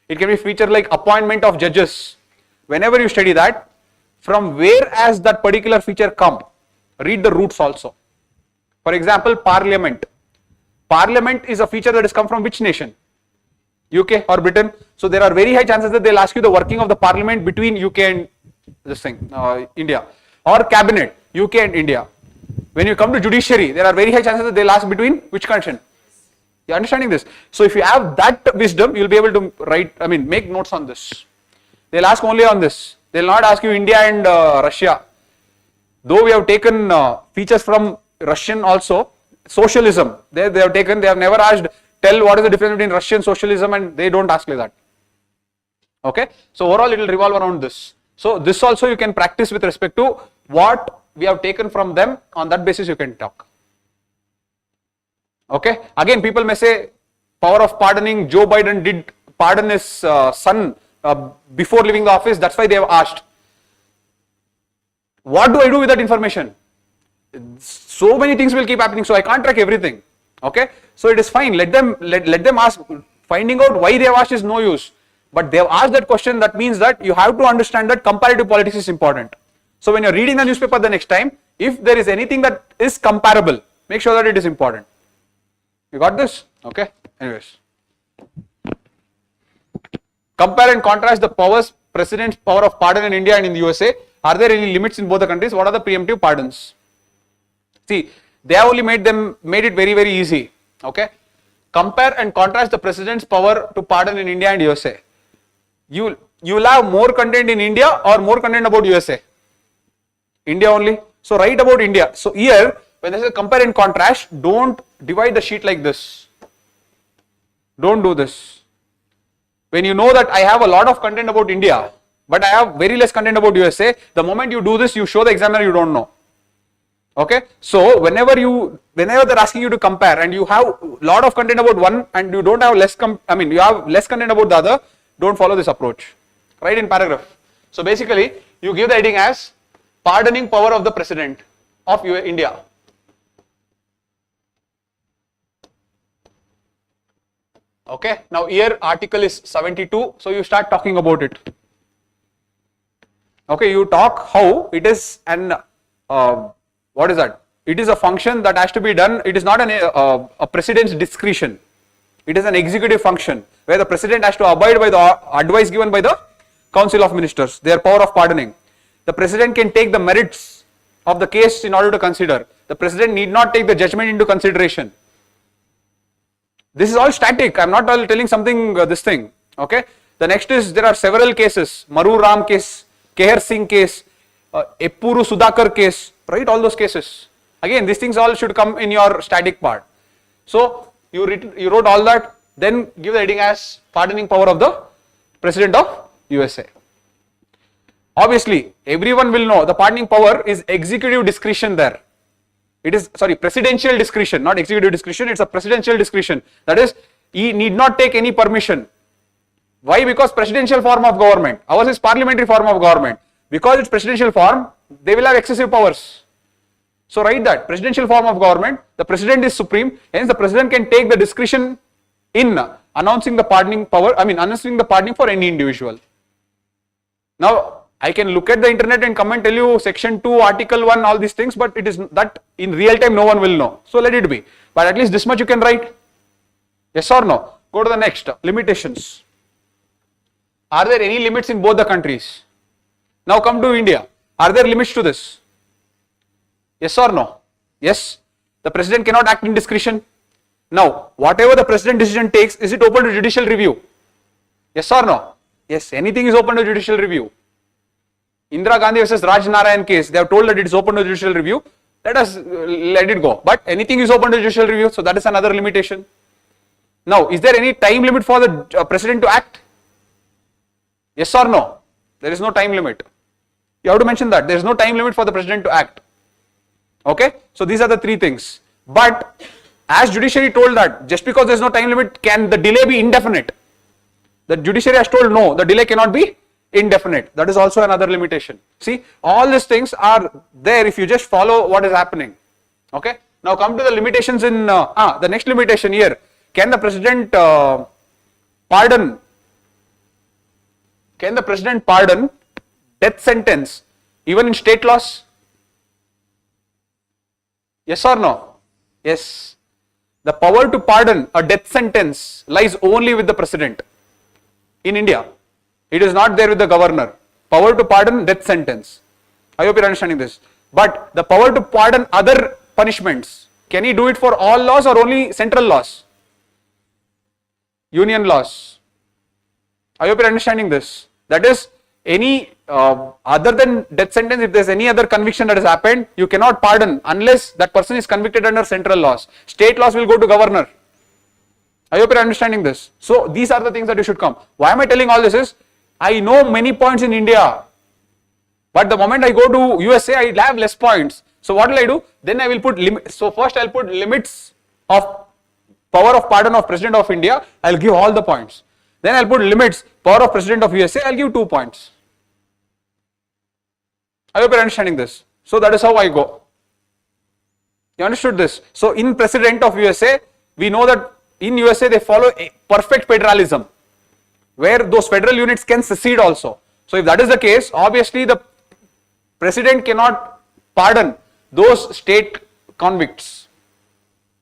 it can be feature like appointment of judges. Whenever you study that, from where has that particular feature come? Read the roots also. For example, Parliament. Parliament is a feature that has come from which nation? UK or Britain. So there are very high chances that they'll ask you the working of the Parliament between UK and this thing, India. Or Cabinet, UK and India. When you come to judiciary, there are very high chances that they'll ask between which country? You're understanding this? So if you have that wisdom, you'll be able to make notes on this. They'll ask only on this. They'll not ask you India and Russia. Though we have taken features from Russian also, socialism, they have never asked, tell what is the difference between Russian socialism, and they don't ask like that. Okay, so overall it will revolve around this. So this also you can practice with respect to what we have taken from them. On that basis you can talk. Okay, again people may say power of pardoning. Joe Biden did pardon his son before leaving the office, that's why they have asked. What do I do with that information? So many things will keep happening, so I can't track everything. Okay, so it is fine, let them ask. Finding out why they have asked is no use, but they have asked that question. That means that you have to understand that comparative politics is important. So when you are reading the newspaper the next time, if there is anything that is comparable, make sure that it is important. You got this? Okay, anyways. Compare and contrast the powers, President's power of pardon in India and in the USA. Are there any limits in both the countries? What are the preemptive pardons? See, they have only made it very, very easy. Okay, compare and contrast the President's power to pardon in India and USA. You will have more content in India or more content about USA? India only. So write about India. So here, when they say compare and contrast, don't divide the sheet like this. Don't do this. When you know that I have a lot of content about India, but I have very less content about USA, the moment you do this, you show the examiner you don't know. Okay, so whenever they're asking you to compare and you have a lot of content about one and you don't have you have less content about the other, don't follow this approach. Write in paragraph. So basically, you give the heading as pardoning power of the President of India. Okay, now here article is 72, so you start talking about it. Okay, you talk how it is an what is that? It is a function that has to be done. It is not a president's discretion. It is an executive function where the president has to abide by the advice given by the Council of Ministers, their power of pardoning. The president can take the merits of the case in order to consider. The president need not take the judgment into consideration. This is all static. I am not telling something this thing. Okay. The next is there are several cases. Maru Ram case, Keher Singh case, Eppuru Sudhakar case. Right, all those cases. Again, these things all should come in your static part. So you wrote all that. Then give the heading as pardoning power of the President of USA. Obviously, everyone will know the pardoning power is executive discretion there. It is, presidential discretion, not executive discretion. It's a presidential discretion. That is, he need not take any permission. Why? Because presidential form of government. Ours is parliamentary form of government. Because it's presidential form, they will have excessive powers. So write that, presidential form of government, the president is supreme, hence the president can take the discretion in announcing the pardoning power, announcing the pardoning for any individual. Now, I can look at the internet and come and tell you section 2, article 1, all these things, but it is that in real time no one will know. So let it be. But at least this much you can write. Yes or no? Go to the next, limitations. Are there any limits in both the countries? Now come to India. Are there limits to this? Yes or no? Yes. The president cannot act in discretion. Now, whatever the president decision takes, is it open to judicial review? Yes or no? Yes, anything is open to judicial review. Indira Gandhi versus Raj Narayan case, they have told that it is open to judicial review. Let it go. But anything is open to judicial review, so that is another limitation. Now, is there any time limit for the president to act? Yes or no? There is no time limit. You have to mention that there is no time limit for the president to act. Okay, so these are the three things. But as judiciary told that just because there is no time limit, can the delay be indefinite? The judiciary has told no, the delay cannot be indefinite. That is also another limitation. See, all these things are there if you just follow what is happening. Okay, now come to the limitations in the next limitation here. Can the president pardon? Can the president pardon death sentence even in state laws? Yes or no? Yes. The power to pardon a death sentence lies only with the president in India. It is not there with the governor. Power to pardon death sentence. I hope you are understanding this. But the power to pardon other punishments, can he do it for all laws or only central laws? Union laws. I hope you are understanding this. That is, any other than death sentence, if there is any other conviction that has happened, you cannot pardon unless that person is convicted under central laws. State laws will go to governor. I hope you are understanding this. So these are the things that you should come. Why am I telling all this is, I know many points in India, but the moment I go to USA, I will have less points. So what will I do? Then I will put limits. So first I will put limits of power of pardon of President of India. I will give all the points. Then I will put limits, power of President of USA, I will give 2 points. I hope you are understanding this. So that is how I go. You understood this? So in President of USA, we know that in USA they follow a perfect federalism, where those federal units can secede also. So if that is the case, obviously the President cannot pardon those state convicts.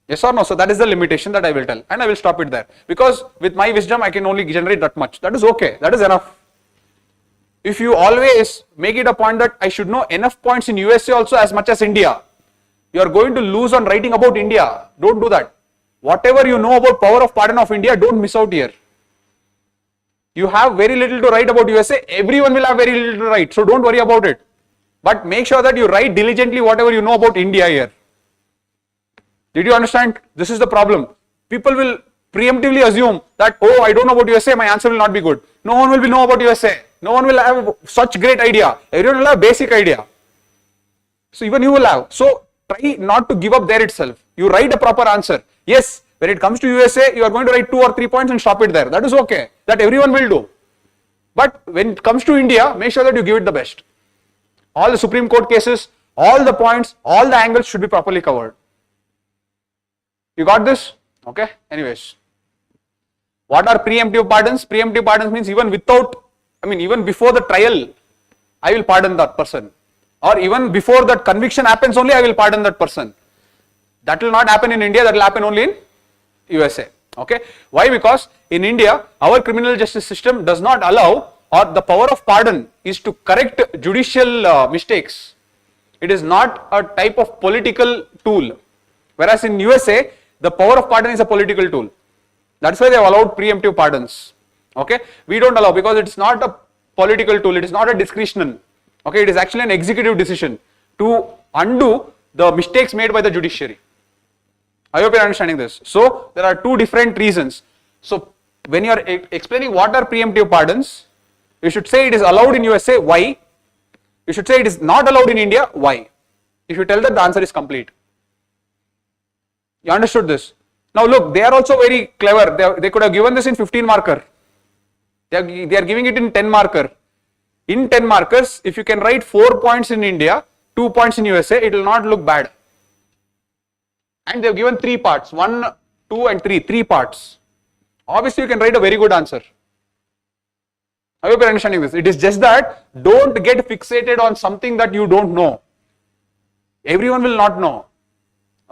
Yes or no? So that is the limitation that I will tell, and I will stop it there, because with my wisdom I can only generate that much. That is okay, that is enough. If you always make it a point that I should know enough points in USA also as much as India, you are going to lose on writing about India. Don't do that. Whatever you know about power of pardon of India, don't miss out here. You have very little to write about USA, everyone will have very little to write, so don't worry about it. But make sure that you write diligently whatever you know about India here. Did you understand? This is the problem. People will preemptively assume that, oh, I don't know about USA, my answer will not be good. No one will know about USA. No one will have such great idea. Everyone will have basic idea. So even you will have. So try not to give up there itself. You write a proper answer. Yes, when it comes to USA, you are going to write 2 or 3 points and stop it there. That is okay. That everyone will do. But when it comes to India, make sure that you give it the best. All the Supreme Court cases, all the points, all the angles should be properly covered. You got this? Okay. Anyways, what are preemptive pardons? Preemptive pardons means even even before the trial, I will pardon that person, or even before that conviction happens only, I will pardon that person. That will not happen in India. That will happen only in USA. Okay. Why? Because in India, our criminal justice system does not allow, or the power of pardon is to correct judicial mistakes. It is not a type of political tool. Whereas in USA, the power of pardon is a political tool. That's why they have allowed preemptive pardons. Okay, we don't allow, because it's not a political tool. It is not a discretional. Okay, it is actually an executive decision to undo the mistakes made by the judiciary. I hope you are understanding this. So there are 2 different reasons. So when you are explaining what are preemptive pardons, you should say it is allowed in USA. Why? You should say it is not allowed in India. Why? If you tell that, the answer is complete. You understood this? Now look, they are also very clever. They could have given this in 15 marker. They are giving it in 10 marker. In 10 markers, if you can write 4 points in India, 2 points in USA, it will not look bad. And they have given 3 parts, 1, 2 and 3, 3 parts. Obviously, you can write a very good answer. I hope you are understanding this. It is just that don't get fixated on something that you don't know. Everyone will not know.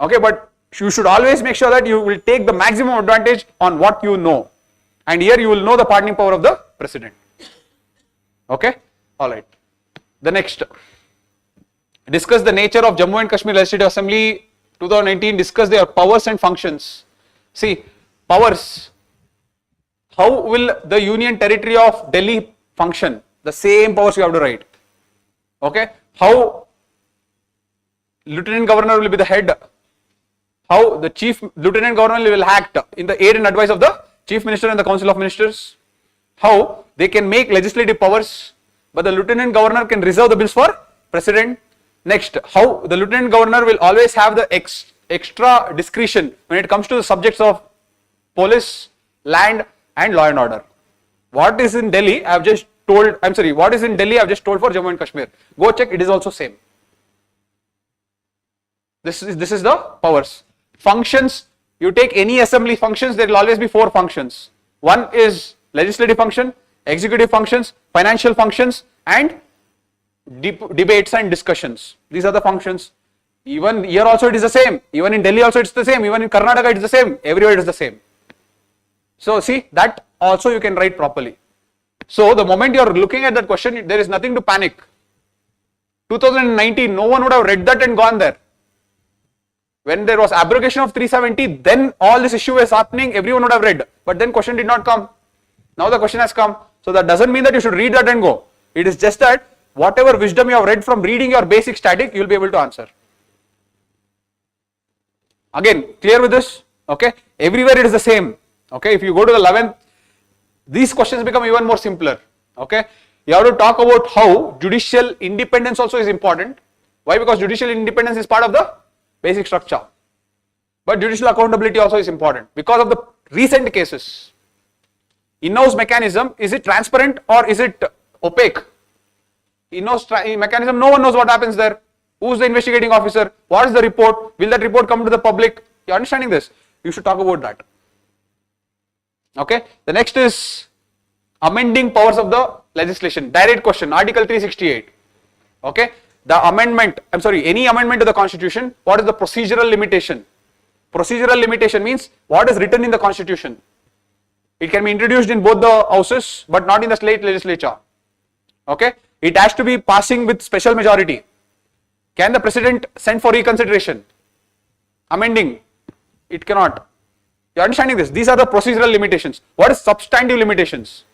Okay, but you should always make sure that you will take the maximum advantage on what you know. And here you will know the pardoning power of the president. Okay, alright. The next, discuss the nature of Jammu and Kashmir Legislative Assembly 2019, discuss their powers and functions. See, powers. How will the Union Territory of Delhi function? The same powers you have to write. Okay, how Lieutenant Governor will be the head. How the Chief Lieutenant Governor will act in the aid and advice of the Chief Minister and the Council of Ministers. How they can make legislative powers, but the Lieutenant Governor can reserve the bills for President. Next, how the Lieutenant Governor will always have the extra discretion when it comes to the subjects of police, land and law and order. What is in Delhi, I have just told, what is in Delhi I have just told for Jammu and Kashmir. Go check, it is also same. This is the powers. Functions, you take any assembly functions, there will always be 4 functions. One is legislative function, executive functions, financial functions and debates and discussions. These are the functions. Even here also it is the same. Even in Delhi also it's the same. Even in Karnataka it's the same. Everywhere it is the same. So see, that also you can write properly. So the moment you are looking at that question, there is nothing to panic. 2019, no one would have read that and gone there. When there was abrogation of 370, then all this issue was happening, everyone would have read. But then question did not come. Now the question has come. So that doesn't mean that you should read that and go. It is just that whatever wisdom you have read from reading your basic static, you will be able to answer. Again, clear with this? Okay. Everywhere it is the same. Okay. If you go to the 11th, these questions become even more simpler. Okay. You have to talk about how judicial independence also is important. Why? Because judicial independence is part of the basic structure. But judicial accountability also is important because of the recent cases. In-house mechanism, is it transparent or is it opaque? In-house mechanism, no one knows what happens there. Who is the investigating officer? What is the report? Will that report come to the public? You are understanding this? You should talk about that. Okay. The next is amending powers of the legislation. Direct question, Article 368. Okay. The amendment, any amendment to the constitution, what is the procedural limitation? Procedural limitation means what is written in the constitution. It can be introduced in both the houses, but not in the state legislature. Okay. It has to be passing with special majority. Can the president send for reconsideration? Amending, it cannot. You are understanding this? These are the procedural limitations. What is substantive limitations?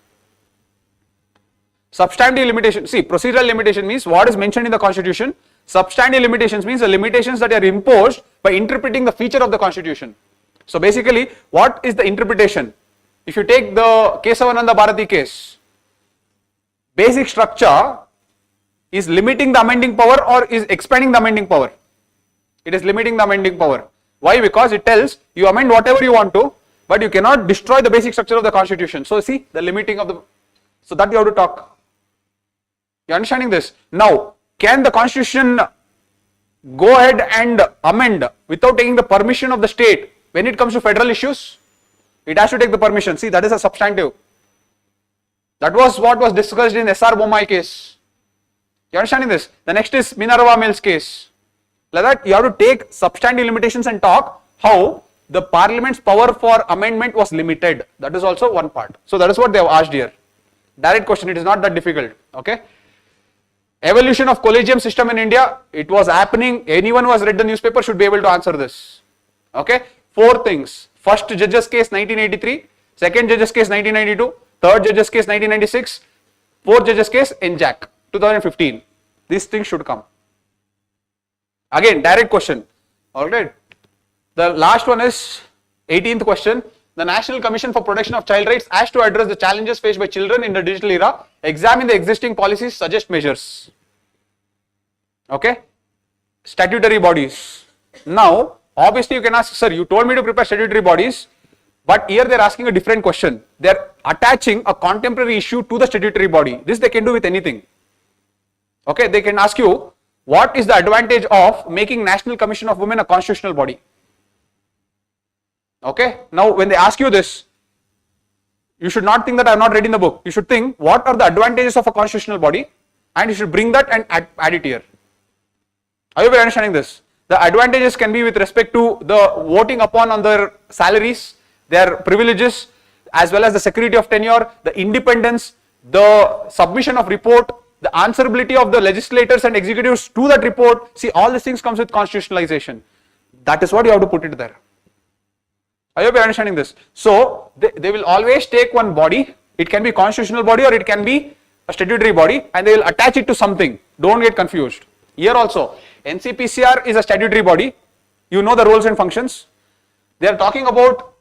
Substantive limitation, see, procedural limitation means what is mentioned in the constitution. Substantive limitations means the limitations that are imposed by interpreting the feature of the constitution. So basically, what is the interpretation? If you take the Kesavananda Bharati case, basic structure is limiting the amending power or is expanding the amending power? It is limiting the amending power. Why? Because it tells you amend whatever you want to, but you cannot destroy the basic structure of the constitution. So see, the limiting of the, so that you have to talk. You are understanding this? Now, can the constitution go ahead and amend without taking the permission of the state when it comes to federal issues? It has to take the permission. See, that is a substantive. That was what was discussed in SR Bommai case. You are understanding this? The next is Minerva Mills case. Like that, you have to take substantive limitations and talk how the parliament's power for amendment was limited. That is also one part. So that is what they have asked here. Direct question, it is not that difficult. Okay. Evolution of collegium system in India, it was happening. Anyone who has read the newspaper should be able to answer this. Okay. 4 things. First judges case 1983, second judges case 1992, third judges case 1996, fourth judges case NJAC 2015. These things should come. Again, direct question. Alright. The last one is 18th question. The National Commission for Protection of Child Rights has to address the challenges faced by children in the digital era, examine the existing policies, suggest measures. Okay. Statutory bodies. Now, obviously you can ask, sir, you told me to prepare statutory bodies, but here they are asking a different question. They are attaching a contemporary issue to the statutory body. This they can do with anything. Okay. They can ask you, what is the advantage of making National Commission of Women a constitutional body? Okay. Now, when they ask you this, you should not think that I have not read in the book. You should think, what are the advantages of a constitutional body? And you should bring that and add it here. Are you understanding this? The advantages can be with respect to the voting upon on their salaries, their privileges, as well as the security of tenure, the independence, the submission of report, the answerability of the legislators and executives to that report. See, all these things comes with constitutionalization. That is what you have to put it there. I hope you are understanding this. So, they will always take one body. It can be constitutional body or it can be a statutory body, and they will attach it to something. Don't get confused. Here also, NCPCR is a statutory body. You know the roles and functions. They are talking about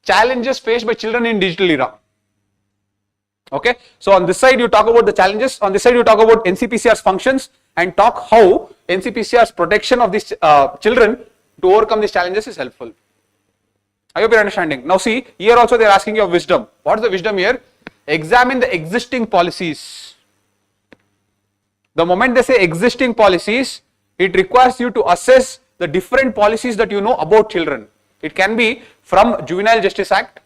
challenges faced by children in digital era. Okay. So, on this side you talk about the challenges. On this side you talk about NCPCR's functions and talk how NCPCR's protection of these children to overcome these challenges is helpful. I hope you are understanding. Now see, here also they are asking you of wisdom. What is the wisdom here? Examine the existing policies. The moment they say existing policies, it requires you to assess the different policies that you know about children. It can be from Juvenile Justice Act,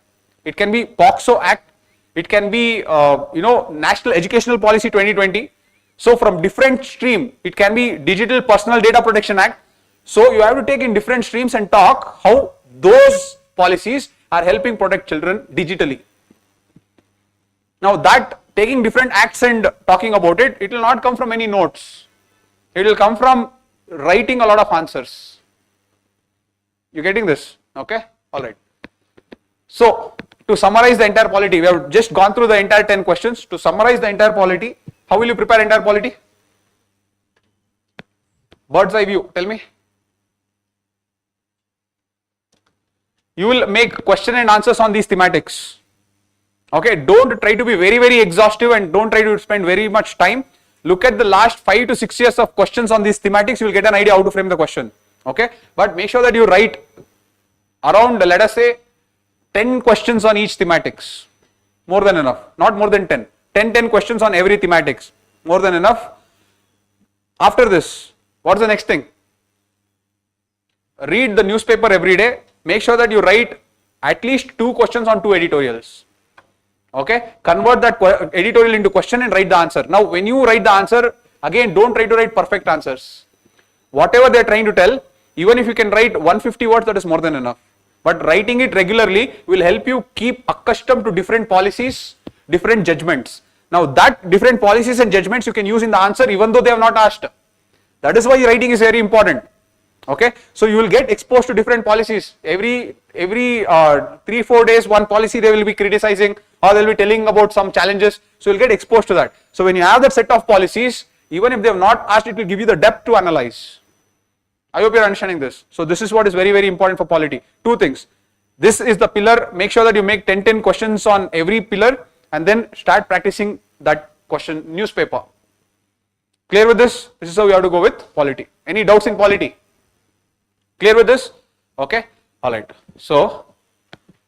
it can be POCSO Act, it can be National Educational Policy 2020. So from different stream, it can be Digital Personal Data Protection Act. So you have to take in different streams and talk how those policies are helping protect children digitally. Now that taking different acts and talking about it, it will not come from any notes. It will come from writing a lot of answers. You getting this? Okay, all right. So to summarize the entire polity, we have just gone through the entire 10 questions. To summarize the entire polity, how will you prepare entire polity? Bird's eye view, tell me. You will make question and answers on these thematics. Okay, don't try to be very exhaustive and don't try to spend very much time. Look at the last 5 to 6 years of questions on these thematics, you will get an idea how to frame the question. Okay, but make sure that you write around, let us say, 10 questions on each thematics. More than enough, not more than 10. 10 questions on every thematics, more than enough. After this, what's the next thing? Read the newspaper every day. Make sure that you write at least 2 questions on 2 editorials. Okay, convert that editorial into question and write the answer. Now when you write the answer, again don't try to write perfect answers. Whatever they are trying to tell, even if you can write 150 words, that is more than enough. But writing it regularly will help you keep accustomed to different policies, different judgments. Now that different policies and judgments you can use in the answer even though they have not asked. That is why writing is very important. Okay, so you will get exposed to different policies. Every 3-4 days, one policy they will be criticizing or they will be telling about some challenges. So you will get exposed to that. So when you have that set of policies, even if they have not asked, it will give you the depth to analyze. I hope you are understanding this. So this is what is very important for polity. 2 things. This is the pillar. Make sure that you make 10 questions on every pillar and then start practicing that question newspaper. Clear with this? This is how you have to go with polity. Any doubts in polity? Clear with this? Okay. All right. So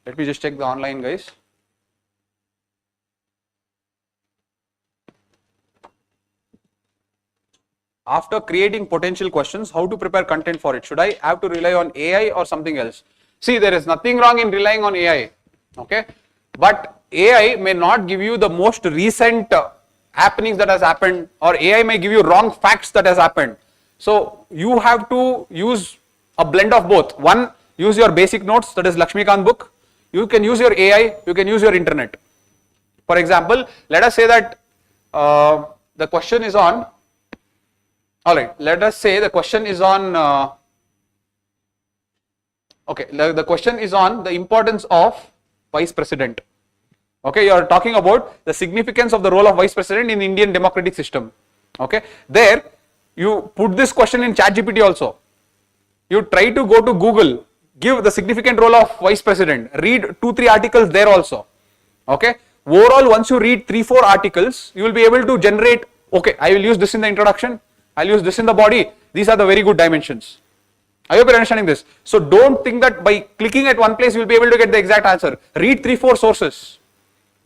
let me just check the online, guys. After creating potential questions, how to prepare content for it? Should I have to rely on AI or something else? See, there is nothing wrong in relying on AI. Okay. But AI may not give you the most recent happenings that has happened, or AI may give you wrong facts that has happened. So you have to use a blend of both. One, use your basic notes, that is Lakshmikant book. You can use your AI, you can use your internet. For example, let us say that the question is on, alright, let us say the question is on, the question is on the importance of vice president. Okay, you are talking about the significance of the role of vice president in Indian democratic system. Okay, there you put this question in ChatGPT also. You try to go to Google, give the significant role of vice president, read 2-3 articles there also. Okay, overall once you read 3-4 articles, you will be able to generate, okay, I will use this in the introduction, I will use this in the body, these are the very good dimensions. I hope you are understanding this. So don't think that by clicking at one place you will be able to get the exact answer. Read 3-4 sources.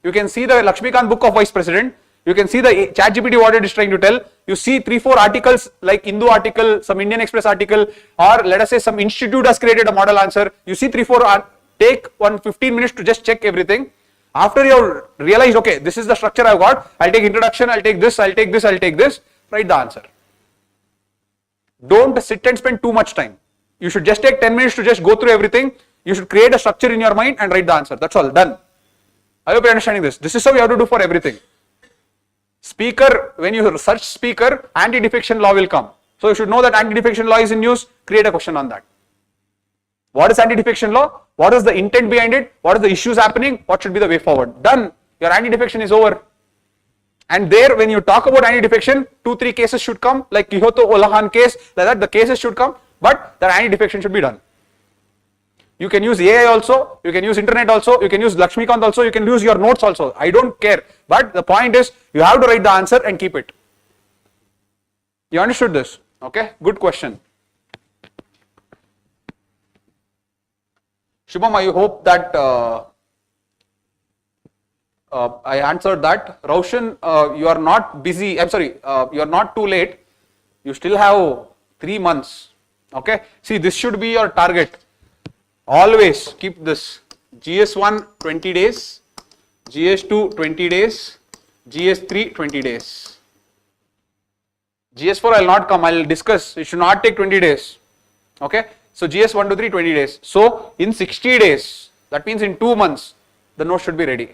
You can see the Lakshmikant book of vice president, you can see the ChatGPT what it is trying to tell, you see 3-4 articles like Hindu article, some Indian Express article, or let us say some institute has created a model answer, you see 3-4, take 15 minutes to just check everything. After you have realized, okay, this is the structure I have got, I will take introduction, I will take this, I will take this, I will take this, write the answer. Don't sit and spend too much time. You should just take 10 minutes to just go through everything, you should create a structure in your mind and write the answer, that's all, done. I hope you are understanding this. This is how you have to do for everything. Speaker, when you search speaker, anti-defection law will come. So you should know that anti-defection law is in news, create a question on that. What is anti-defection law? What is the intent behind it? What is the issues happening? What should be the way forward? Done. Your anti-defection is over. And there when you talk about anti-defection, 2-3 cases should come, like Kihoto Olahan case, like that the cases should come, but the anti-defection should be done. You can use AI also, you can use internet also, you can use Lakshmikant also, you can use your notes also. I don't care. But the point is, you have to write the answer and keep it. You understood this? Okay, good question. Shubham, I hope that I answered that. Roshan, you are not busy, I'm sorry, you are not too late. You still have 3 months. Okay, see, this should be your target. Always keep this. GS1 20 days, GS2 20 days, GS3 20 days. GS4 I will not come, I will discuss. It should not take 20 days. Okay, so GS 1 to 3, 20 days. So in 60 days, that means in 2 months, the note should be ready.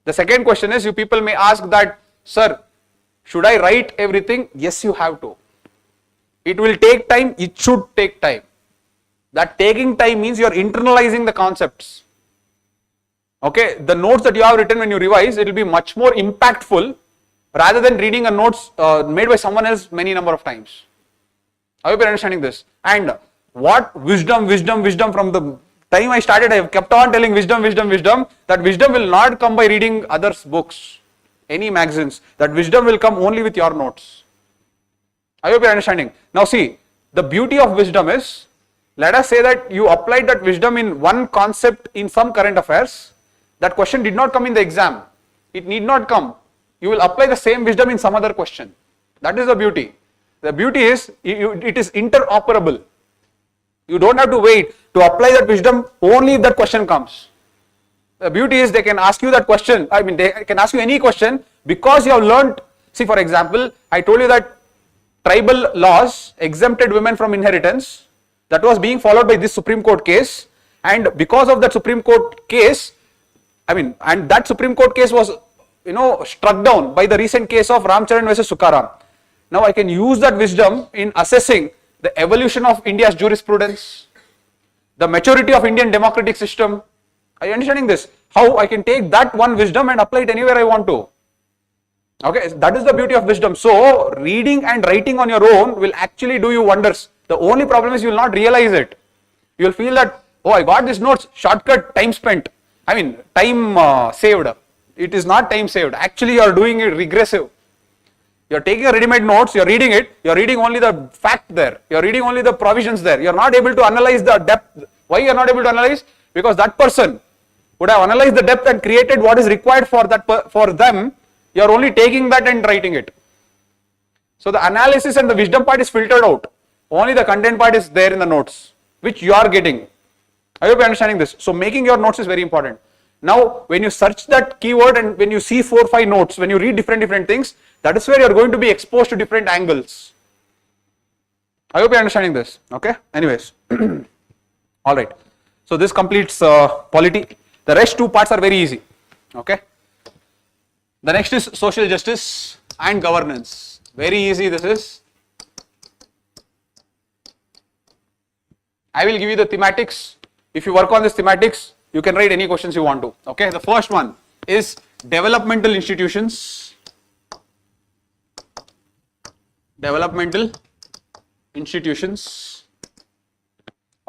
The second question is, you people may ask that, sir, should I write everything? Yes, you have to. It will take time, it should take time. That taking time means you are internalizing the concepts. Okay, the notes that you have written when you revise, it will be much more impactful rather than reading a notes made by someone else many number of times. I hope you are understanding this. And what wisdom from the time I started, I have kept on telling wisdom. That wisdom will not come by reading others' books, any magazines. That wisdom will come only with your notes. I hope you are understanding. Now see, the beauty of wisdom is, let us say that you applied that wisdom in one concept in some current affairs. That question did not come in the exam. It need not come. You will apply the same wisdom in some other question. That is the beauty. The beauty is, it is interoperable. You don't have to wait to apply that wisdom only if that question comes. The beauty is, they can ask you that question, they can ask you any question because you have learnt. See, for example, I told you that tribal laws exempted women from inheritance. That was being followed by this Supreme Court case, and because of that Supreme Court case, and that Supreme Court case was, struck down by the recent case of Ramcharan versus Sukaram. Now I can use that wisdom in assessing the evolution of India's jurisprudence, the maturity of Indian democratic system. Are you understanding this? How I can take that one wisdom and apply it anywhere I want to. Okay, that is the beauty of wisdom. So reading and writing on your own will actually do you wonders. The only problem is you will not realize it. You will feel that, oh, I got this notes, shortcut, time spent. Time saved. It is not time saved. Actually, you are doing it regressive. You are taking a ready-made notes, you are reading it, you are reading only the fact there, you are reading only the provisions there, you are not able to analyze the depth. Why you are not able to analyze? Because that person would have analyzed the depth and created what is required for them. You are only taking that and writing it. So the analysis and the wisdom part is filtered out. Only the content part is there in the notes, which you are getting. I hope you are understanding this. So making your notes is very important. Now, when you search that keyword and when you see 4 or 5 notes, when you read different things, that is where you are going to be exposed to different angles. I hope you are understanding this. Okay. Anyways, all right. So this completes polity. The rest 2 parts are very easy. Okay. The next is social justice and governance. Very easy this is. I will give you the thematics. If you work on this thematics, you can write any questions you want to. Okay. The first one is developmental institutions. Developmental institutions.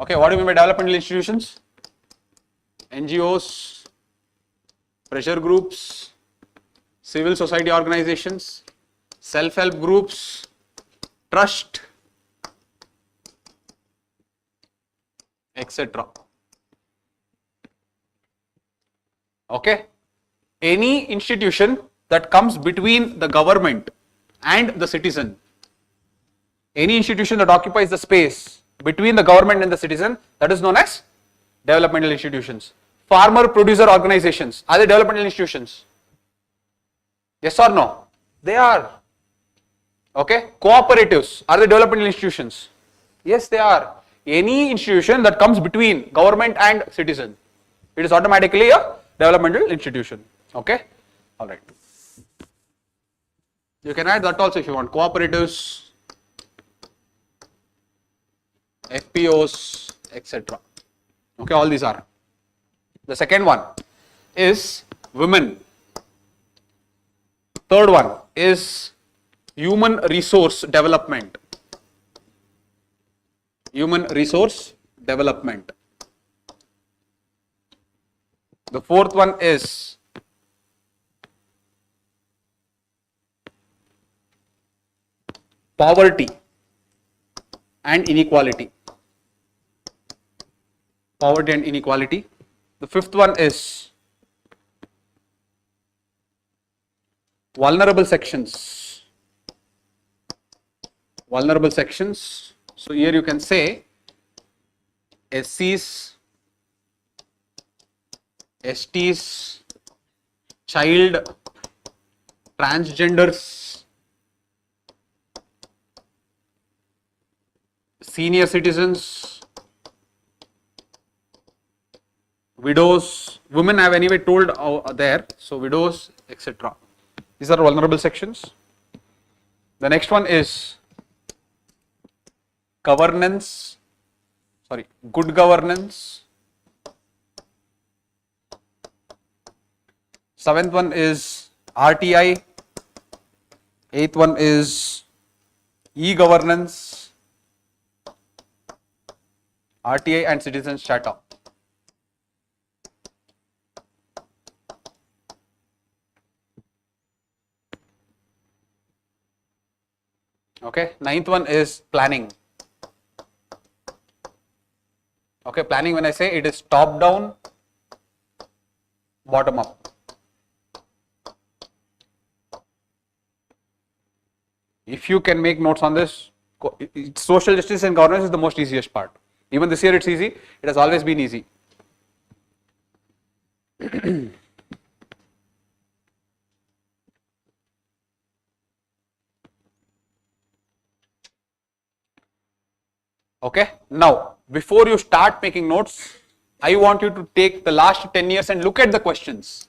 Okay, what do you mean by developmental institutions? NGOs, pressure groups, civil society organizations, self-help groups, trust, etc. Okay, any institution that comes between the government and the citizen. Any institution that occupies the space between the government and the citizen, that is known as developmental institutions. Farmer producer organizations, are they developmental institutions? Yes or no? They are. Okay. Cooperatives, are they developmental institutions? Yes, they are. Any institution that comes between government and citizen, it is automatically a developmental institution. Okay. All right. You can add that also if you want. Cooperatives, FPOs, etc. Okay, all these are. The second one is women. Third one is human resource development. Human resource development. The fourth one is poverty and inequality. Poverty and inequality. The fifth one is vulnerable sections. Vulnerable sections. So here you can say SCs, STs, child, transgenders, senior citizens, widows, women I have anyway told there, so widows, etc. These are vulnerable sections. The next one is governance, good governance. Seventh one is RTI. Eighth one is e-governance, RTI and citizens charter. Okay, ninth one is planning. Okay, planning, when I say it is top down, bottom up. If you can make notes on this, social justice and governance is the most easiest part. Even this year it's easy, it has always been easy. Okay, now before you start making notes, I want you to take the last 10 years and look at the questions.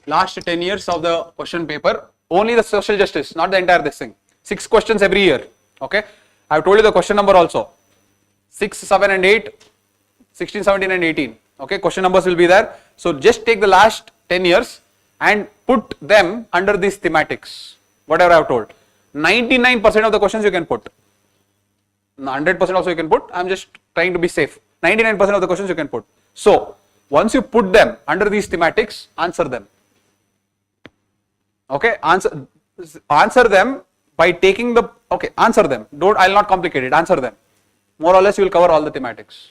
Last 10 years of the question paper, only the social justice, not the entire this thing. 6 questions every year. Okay, I have told you the question number also. 6, 7 and 8, 16, 17 and 18. Okay, question numbers will be there. So just take the last 10 years and put them under these thematics. Whatever I have told. 99% of the questions you can put. 100% also you can put. I am just trying to be safe. 99% of the questions you can put. So once you put them under these thematics, answer them. Okay, answer them by taking the, okay, answer them. I'll not complicate it, answer them. More or less you will cover all the thematics.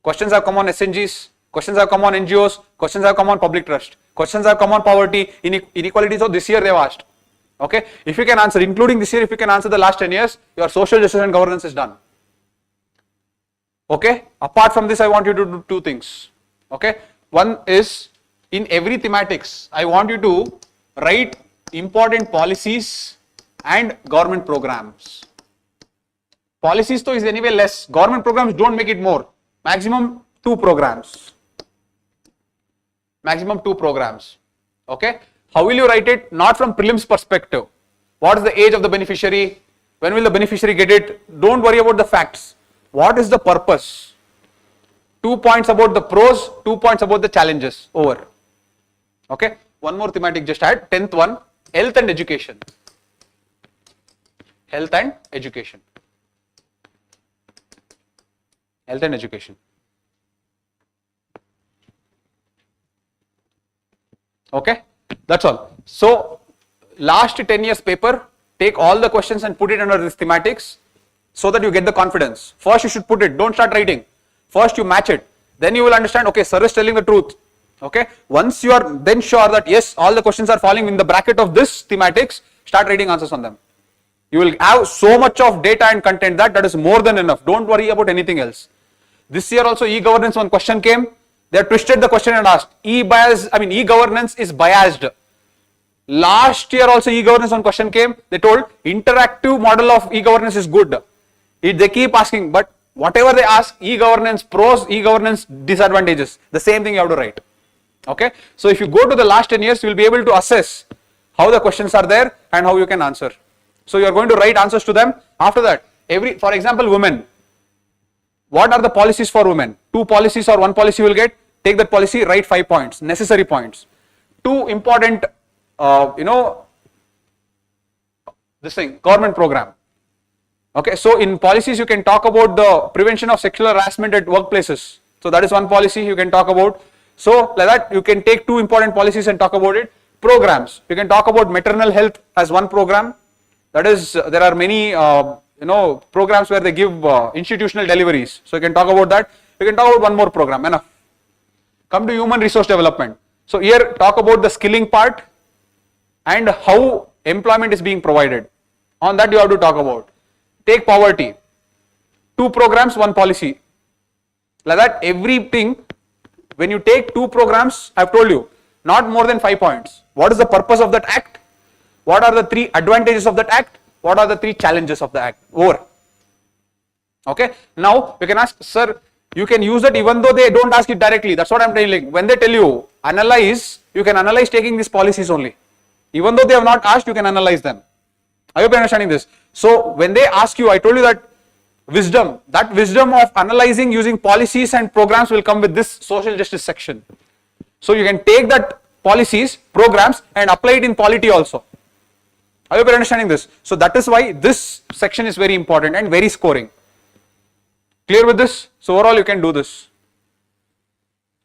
Questions have come on SNGs, questions have come on NGOs, questions have come on public trust, questions have come on poverty, inequality, so this year they have asked. Okay, if you can answer, including this year, if you can answer the last 10 years, your social justice and governance is done. Okay, apart from this, I want you to do 2 things. Okay, one is, in every thematics, I want you to write important policies and government programs. Policies though is anyway less, government programs don't make it more, maximum 2 programs. Maximum 2 programs. Okay, how will you write it? Not from prelims perspective. What is the age of the beneficiary? When will the beneficiary get it? Don't worry about the facts. What is the purpose? 2 points about the pros, 2 points about the challenges. Over. Okay. One more thematic just add. 10th one, health and education. Health and education. Health and education. Okay, that's all. So last 10 years paper, take all the questions and put it under this thematics so that you get the confidence. First you should put it, don't start writing. First you match it. Then you will understand, okay, sir is telling the truth. Okay, once you are then sure that yes, all the questions are falling in the bracket of this thematics, start writing answers on them. You will have so much of data and content that is more than enough. Don't worry about anything else. This year also e-governance, one question came, they twisted the question and asked, e-governance is biased. Last year also e-governance one question came, they told interactive model of e-governance is good. They keep asking, but whatever they ask, e-governance pros, e-governance disadvantages, the same thing you have to write. Okay, so if you go to the last 10 years, you will be able to assess how the questions are there and how you can answer. So you are going to write answers to them. After that, for example, women. What are the policies for women? 2 policies or 1 policy you will get. Take that policy, write 5 points, necessary points. 2 important, this thing, government program. Okay, so in policies you can talk about the prevention of sexual harassment at workplaces. So that is one policy you can talk about. So like that you can take 2 important policies and talk about it. Programs, you can talk about maternal health as one program. That is, there are many programs where they give institutional deliveries. So you can talk about that. You can talk about one more program, enough. Come to human resource development. So here talk about the skilling part and how employment is being provided. On that you have to talk about. Take poverty. 2 programs, 1 policy. Like that, everything, when you take 2 programs, I have told you, not more than 5 points. What is the purpose of that act? What are the 3 advantages of that act? What are the 3 challenges of the act? Over. Okay. Now you can ask, sir, you can use that even though they don't ask it directly. That's what I'm telling. When they tell you analyze, you can analyze taking these policies only. Even though they have not asked, you can analyze them. I hope you're understanding this. So when they ask you, I told you that wisdom of analyzing using policies and programs will come with this social justice section. So you can take that policies, programs and apply it in polity also. I hope you're understanding this. So that is why this section is very important and very scoring. Clear with this? So overall you can do this.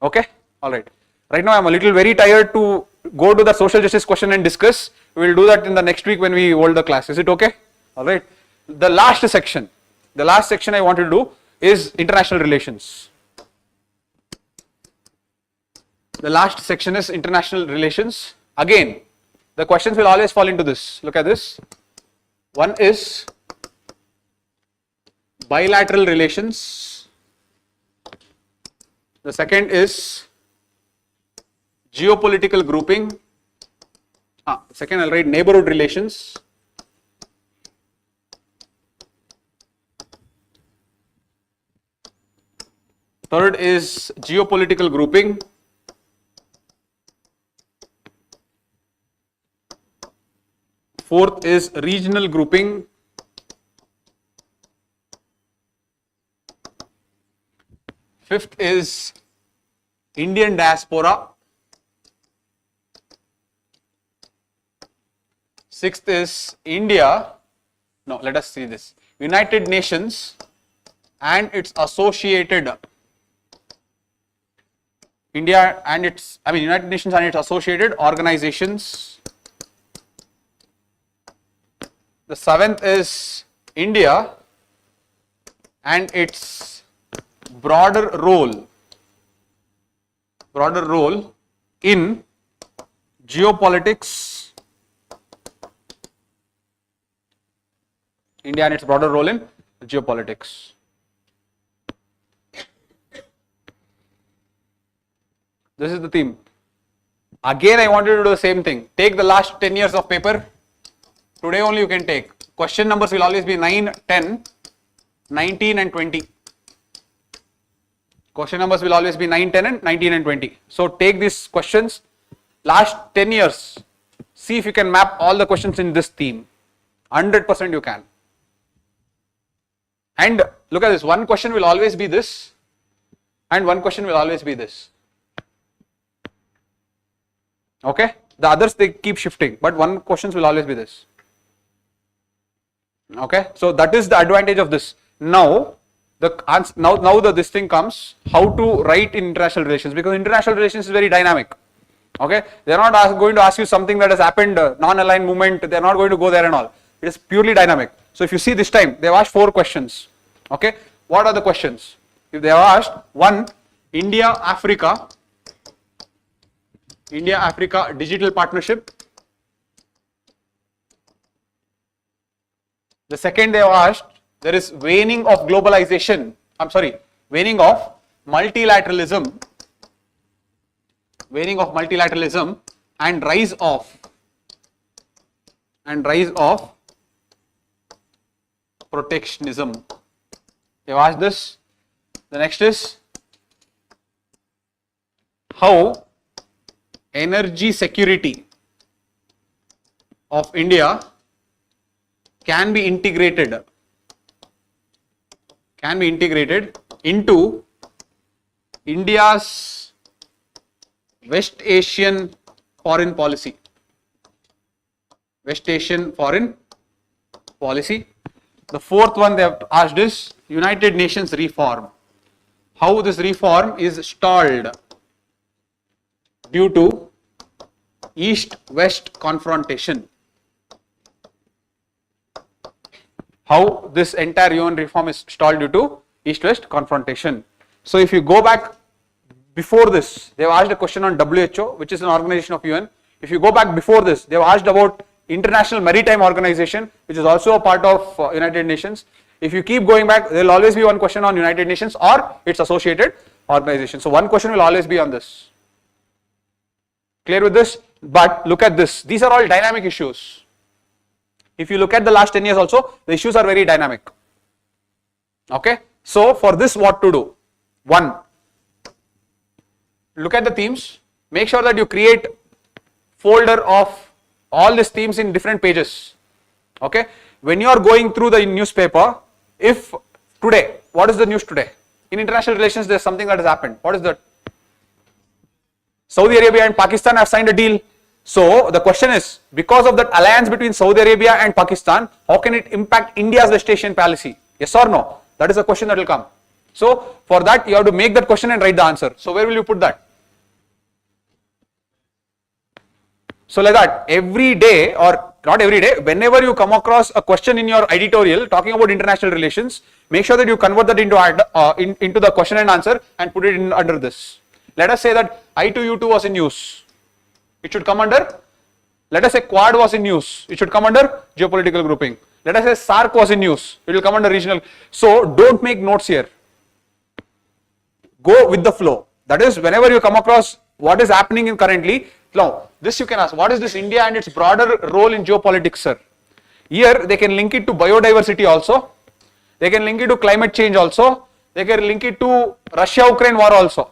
Okay? Alright. Right now I am a little very tired to go to the social justice question and discuss. We will do that in the next week when we hold the class. Is it okay? Alright. The last section I wanted to do is international relations. The last section is international relations. Again, the questions will always fall into this. Look at this. One is bilateral relations. The second is geopolitical grouping. Second I'll write neighborhood relations. Third is geopolitical grouping. Fourth is regional grouping. Fifth is Indian diaspora. Sixth is India. No, let us see this. United Nations and its associated United Nations and its associated organizations. The seventh is India and its broader role in geopolitics. India and its broader role in geopolitics. This is the theme. Again, I wanted to do the same thing. Take the last 10 years of paper. Today only you can take. Question numbers will always be 9, 10, 19 and 20. Question numbers will always be 9, 10 and 19 and 20. So take these questions, last 10 years. See if you can map all the questions in this theme. 100% you can. And look at this, one question will always be this and one question will always be this. Okay, the others they keep shifting, but one questions will always be this. Okay, so that is the advantage of this. Now this thing comes, how to write in international relations, because international relations is very dynamic. Okay, they are not going to ask you something that has happened, non-aligned movement, they are not going to go there and all. It is purely dynamic. So if you see this time, they have asked 4 questions. Okay, what are the questions? If they have asked 1, India-Africa digital partnership. The second they have asked, there is waning of globalization, waning of multilateralism and rise of protectionism. They have asked this. The next is how energy security of India can be integrated into India's West Asian foreign policy. The fourth one they have asked is United Nations reform. How this reform is stalled due to East-West confrontation. How this entire UN reform is stalled due to East-West confrontation. So if you go back before this, they have asked a question on WHO, which is an organization of UN. If you go back before this, they have asked about International Maritime Organization, which is also a part of United Nations. If you keep going back, there will always be one question on United Nations or its associated organization. So one question will always be on this. Clear with this? But look at this. These are all dynamic issues. If you look at the last 10 years also, the issues are very dynamic. Okay, so for this what to do? One, look at the themes, make sure that you create folder of all these themes in different pages. Okay, when you are going through the newspaper, if today, what is the news today? In international relations, there's something that has happened. What is that? Saudi Arabia and Pakistan have signed a deal. So the question is, because of that alliance between Saudi Arabia and Pakistan, how can it impact India's West Asian policy? Yes or no? That is a question that will come. So for that, you have to make that question and write the answer. So where will you put that? So like that, every day, or not every day, whenever you come across a question in your editorial talking about international relations, make sure that you convert that into the question and answer and put it in under this. Let us say that I2U2 was in use. It should come under, let us say Quad was in use. It should come under geopolitical grouping. Let us say SARC was in use. It will come under regional. So don't make notes here. Go with the flow. That is, whenever you come across what is happening in currently, now this you can ask, what is this India and its broader role in geopolitics, sir? Here they can link it to biodiversity also. They can link it to climate change also. They can link it to Russia-Ukraine war also.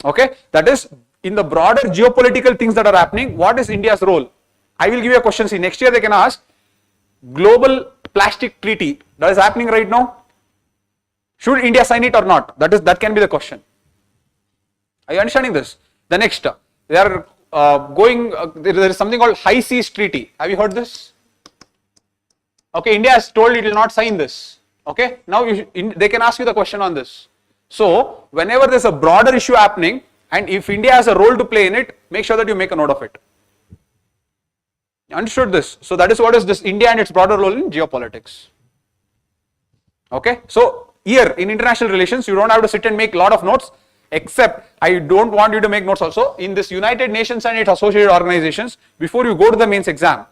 Okay, that is, in the broader geopolitical things that are happening, what is India's role? I will give you a question. See, next year they can ask, global plastic treaty that is happening right now, should India sign it or not? That can be the question. Are you understanding this? The next, they are there is something called High Seas Treaty. Have you heard this? Okay, India has told it will not sign this. Okay, now they can ask you the question on this. So whenever there is a broader issue happening, and if India has a role to play in it, make sure that you make a note of it. You understood this? So that is what is this India and its broader role in geopolitics. Okay, so here in international relations, you don't have to sit and make a lot of notes, except I don't want you to make notes also in this United Nations and its associated organizations. Before you go to the mains exam,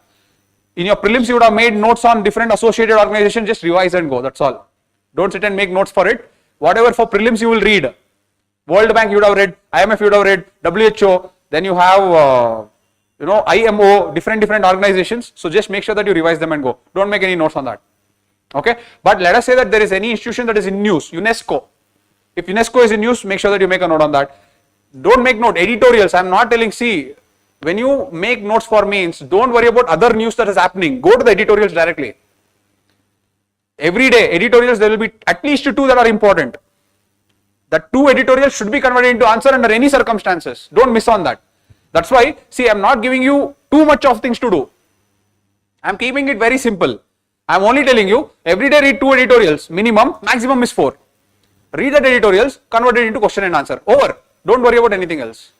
in your prelims you would have made notes on different associated organizations. Just revise and go, that's all. Don't sit and make notes for it. Whatever for prelims you will read, World Bank you would have read, IMF you would have read, WHO, then you have IMO, different organizations. So just make sure that you revise them and go. Don't make any notes on that. Okay, but let us say that there is any institution that is in news, UNESCO. If UNESCO is in news, make sure that you make a note on that. Don't make note editorials. I am not telling, see, when you make notes for mains, don't worry about other news that is happening. Go to the editorials directly. Every day editorials, there will be at least 2 that are important. The 2 editorials should be converted into answer under any circumstances. Don't miss on that. That's why, see, I am not giving you too much of things to do. I am keeping it very simple. I am only telling you, every day read 2 editorials, minimum, maximum is 4. Read that editorials, convert it into question and answer. Over. Don't worry about anything else.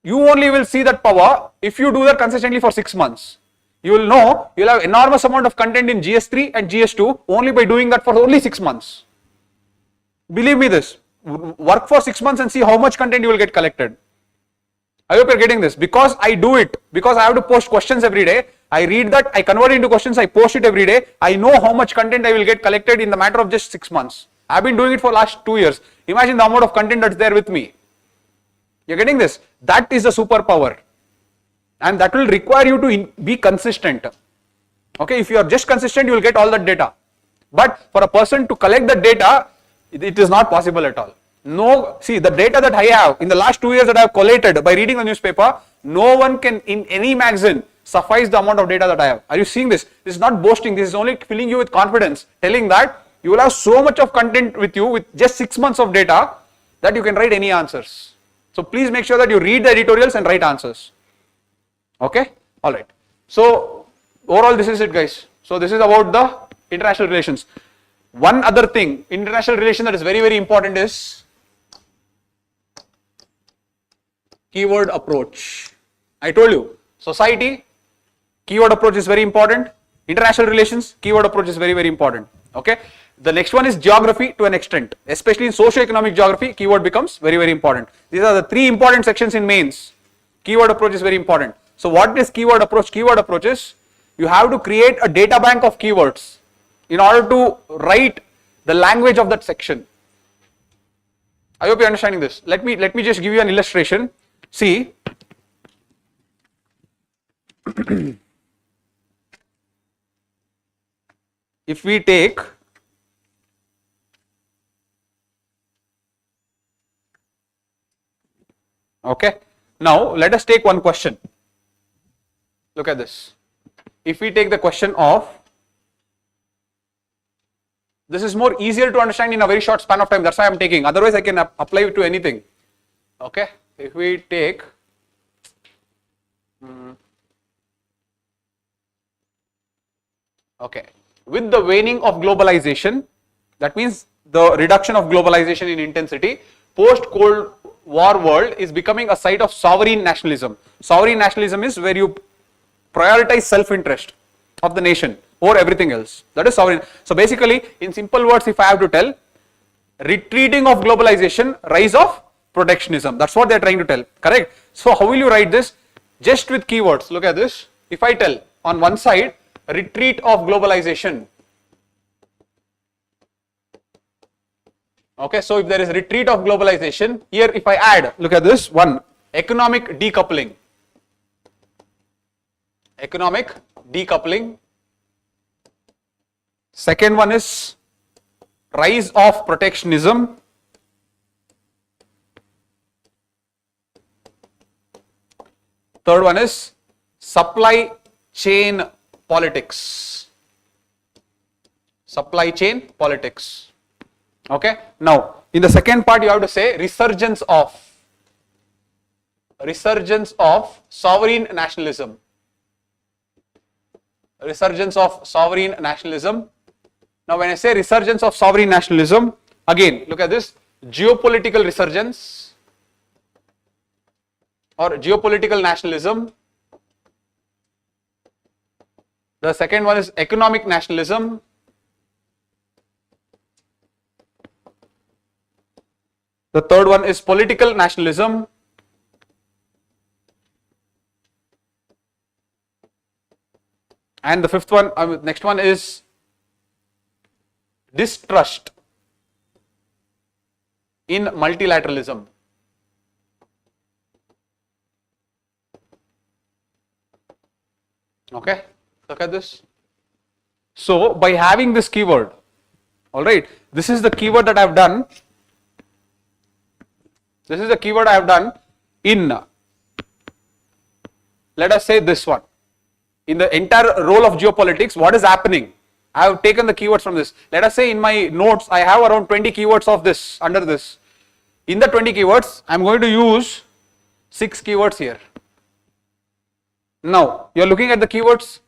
You only will see that power if you do that consistently for 6 months. You will know, you will have enormous amount of content in GS3 and GS2 only by doing that for only 6 months. Believe me this, work for 6 months and see how much content you will get collected. I hope you are getting this. Because I do it, because I have to post questions every day, I read that, I convert it into questions, I post it every day, I know how much content I will get collected in the matter of just 6 months. I have been doing it for last 2 years. Imagine the amount of content that's there with me. You're getting this? That is the superpower. And that will require you to be consistent. Okay, if you are just consistent, you will get all that data. But for a person to collect the data, it is not possible at all. No, see, the data that I have in the last 2 years that I have collated by reading the newspaper, no one can in any magazine suffice the amount of data that I have. Are you seeing this? This is not boasting. This is only filling you with confidence, telling that you will have so much of content with you with just 6 months of data that you can write any answers. So please make sure that you read the editorials and write answers. Okay, all right. So overall, this is it, guys. So this is about the international relations. One other thing, international relation that is very, very important is keyword approach. I told you, society, keyword approach is very important. International relations, keyword approach is very, very important. Okay. The next one is geography to an extent, especially in socio-economic geography, keyword becomes very, very important. These are the 3 important sections in mains. Keyword approach is very important. So what is keyword approach? Keyword approach is you have to create a data bank of keywords in order to write the language of that section. I hope you are understanding this. Let me just give you an illustration. See, if we take Okay. Now let us take one question. Look at this. If we take the question of, this is more easier to understand in a very short span of time. That's why I'm taking. Otherwise, I can apply it to anything. Okay. If we take, okay, with the waning of globalization, that means the reduction of globalization in intensity, post-Cold War world is becoming a site of sovereign nationalism. Sovereign nationalism is where you prioritize self-interest of the nation over everything else. That is sovereign. So basically, in simple words, if I have to tell, retreating of globalization, rise of protectionism. That's what they are trying to tell. Correct? So how will you write this? Just with keywords. Look at this. If I tell on one side, retreat of globalization. Okay, so if there is retreat of globalization, here if I add, look at this, one, economic decoupling. Economic decoupling. Second one is rise of protectionism. Third one is supply chain politics. Supply chain politics. Okay. Now, in the second part, you have to say resurgence of sovereign nationalism. Resurgence of sovereign nationalism. Now, when I say resurgence of sovereign nationalism, again, look at this, geopolitical resurgence or geopolitical nationalism. The second one is economic nationalism. The third one is political nationalism. And the fifth one, next one is distrust in multilateralism. Okay, look at this. So, by having this keyword, alright, this is the keyword that I have done. This is the keyword I have done in, let us say this one. In the entire role of geopolitics, what is happening? I have taken the keywords from this. Let us say in my notes, I have around 20 keywords of this, under this. In the 20 keywords, I am going to use 6 keywords here. Now, you are looking at the keywords.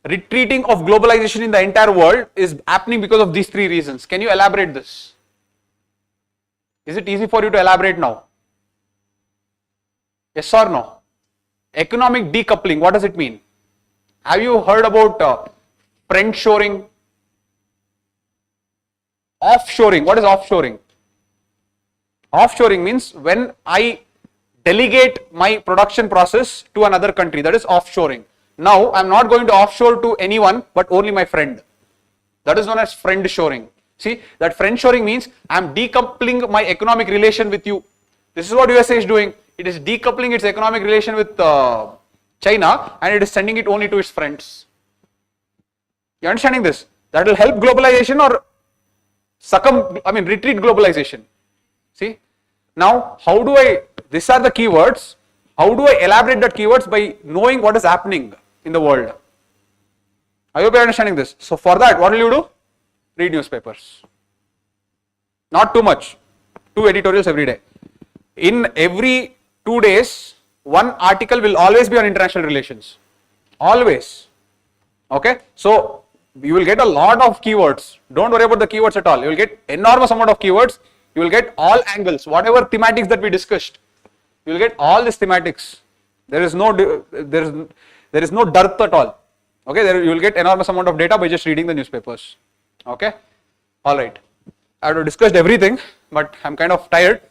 Retreating of globalization in the entire world is happening because of these 3 reasons. Can you elaborate this? Is it easy for you to elaborate now? Yes or no? Economic decoupling, what does it mean? Have you heard about friendshoring? Offshoring, what is offshoring? Offshoring means when I delegate my production process to another country, that is offshoring. Now, I am not going to offshore to anyone but only my friend. That is known as friend shoring. See, that friend shoring means I am decoupling my economic relation with you. This is what USA is doing. It is decoupling its economic relation with China and it is sending it only to its friends. You are understanding this? That will help globalization or retreat globalization. See, now how do I, these are the keywords, how do I elaborate that keywords? By knowing what is happening in the world. I hope you are understanding this. So for that, what will you do? Read newspapers. Not too much. 2 editorials every day. In every 2 days, one article will always be on international relations. Always. Okay. So you will get a lot of keywords. Don't worry about the keywords at all. You will get enormous amount of keywords. You will get all angles, whatever thematics that we discussed. You will get all these thematics. There is no dearth at all. Okay. You will get enormous amount of data by just reading the newspapers. Okay. All right. I have discussed everything, but I'm kind of tired.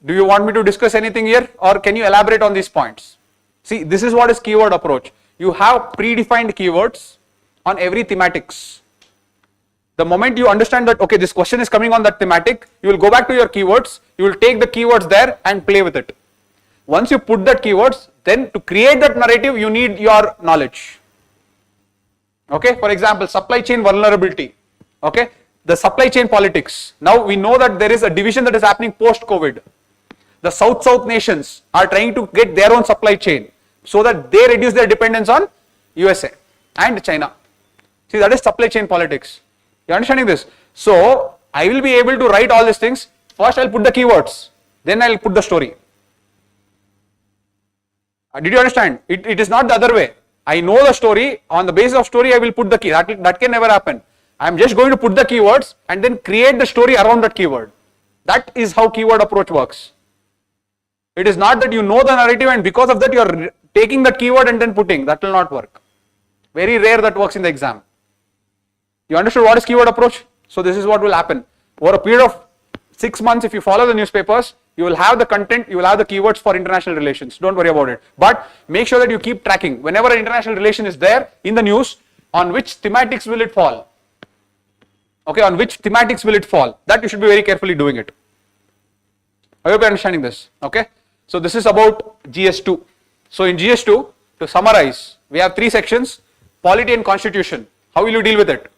Do you want me to discuss anything here, or can you elaborate on these points? See, this is what is keyword approach. You have predefined keywords on every thematics. The moment you understand that, okay, this question is coming on that thematic, you will go back to your keywords, you will take the keywords there and play with it. Once you put that keywords, then to create that narrative, you need your knowledge. Okay, for example, supply chain vulnerability. Okay, the supply chain politics. Now we know that there is a division that is happening post-COVID. the South nations are trying to get their own supply chain so that they reduce their dependence on USA and China. See, that is supply chain politics. You understanding this? So I will be able to write all these things. First I'll put the keywords, then I'll put the story. Did you understand? It is not the other way. I know the story, on the basis of story I will put the key. That can never happen. I am just going to put the keywords and then create the story around that keyword. That is how keyword approach works. It is not that you know the narrative and because of that you are taking that keyword and then putting. That will not work. Very rare that works in the exam. You understood what is keyword approach? So this is what will happen. Over a period of 6 months, if you follow the newspapers, you will have the content, you will have the keywords for international relations. Don't worry about it. But make sure that you keep tracking. Whenever an international relation is there in the news, on which thematics will it fall? Okay, on which thematics will it fall? That you should be very carefully doing it. I hope you are understanding this. Okay. So this is about GS2. So in GS2, to summarize, we have 3 sections: polity and constitution. How will you deal with it?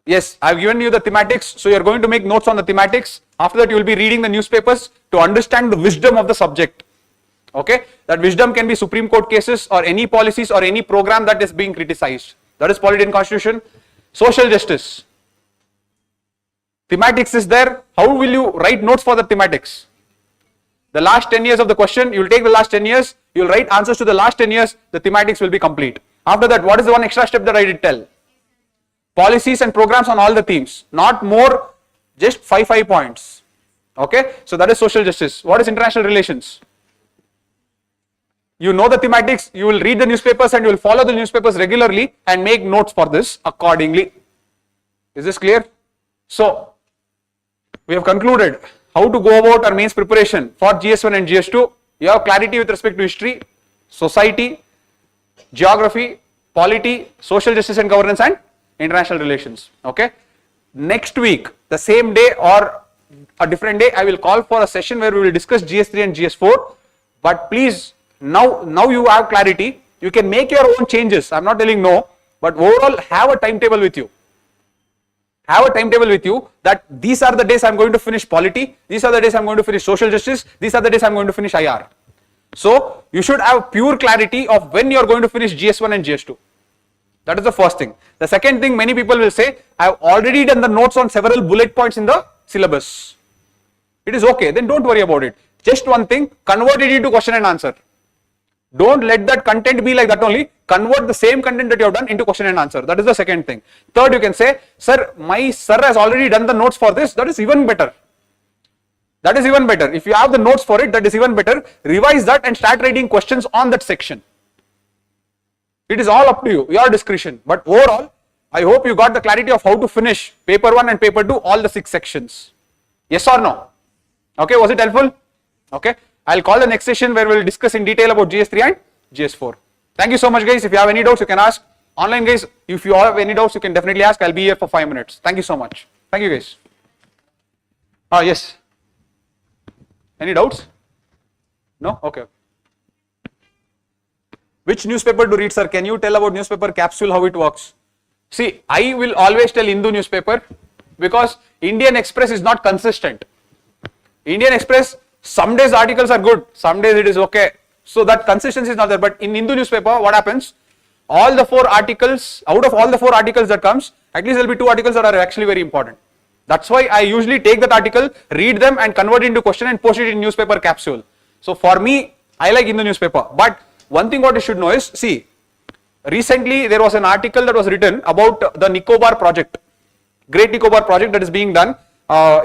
Yes, I have given you the thematics, so you are going to make notes on the thematics. After that, you will be reading the newspapers to understand the wisdom of the subject. Okay, that wisdom can be Supreme Court cases or any policies or any program that is being criticized. That is polity and constitution. Social justice. Thematics is there. How will you write notes for the thematics? The last 10 years of the question, you will take the last 10 years, you will write answers to the last 10 years, the thematics will be complete. After that, what is the one extra step that I did tell? Policies and programs on all the themes, not more, just 5 points. Okay, so that is social justice. What is international relations? You know the thematics, you will read the newspapers and you will follow the newspapers regularly and make notes for this accordingly. Is this clear? So, we have concluded how to go about our mains preparation for GS1 and GS2. You have clarity with respect to history, society, geography, polity, social justice and governance, and international relations. Okay. Next week, the same day or a different day, I will call for a session where we will discuss GS3 and GS4. But please, now you have clarity. You can make your own changes. I'm not telling no, but overall have a timetable with you. Have a timetable with you that these are the days I'm going to finish polity, these are the days I'm going to finish social justice, these are the days I'm going to finish IR. So you should have pure clarity of when you're going to finish GS1 and GS2. That is the first thing. The second thing, many people will say, I've already done the notes on several bullet points in the syllabus. It is okay, then don't worry about it. Just one thing, convert it into question and answer. Don't let that content be like that only. Convert the same content that you have done into question and answer. That is the second thing. Third, you can say, sir, my sir has already done the notes for this. That is even better. That is even better. If you have the notes for it, that is even better. Revise that and start writing questions on that section. It is all up to you, your discretion. But overall, I hope you got the clarity of how to finish paper 1 and paper 2, all the 6 sections. Yes or no? Okay, was it helpful? Okay. I'll call the next session where we'll discuss in detail about GS3 and GS4. Thank you so much, guys. If you have any doubts, you can ask. Online, guys, if you have any doubts, you can definitely ask. I'll be here for 5 minutes. Thank you so much. Thank you, guys. Yes. Any doubts? No? Okay. Which newspaper to read, sir? Can you tell about newspaper capsule, how it works? See, I will always tell Hindu newspaper because Indian Express is not consistent. Indian Express, some days articles are good, some days it is okay. So that consistency is not there. But in Hindu newspaper, what happens? All the 4 articles, out of all the 4 articles that comes, at least there will be 2 articles that are actually very important. That's why I usually take that article, read them and convert it into question and post it in newspaper capsule. So for me, I like Hindu newspaper. But one thing what you should know is, see, recently there was an article that was written about the Nicobar project, Great Nicobar project that is being done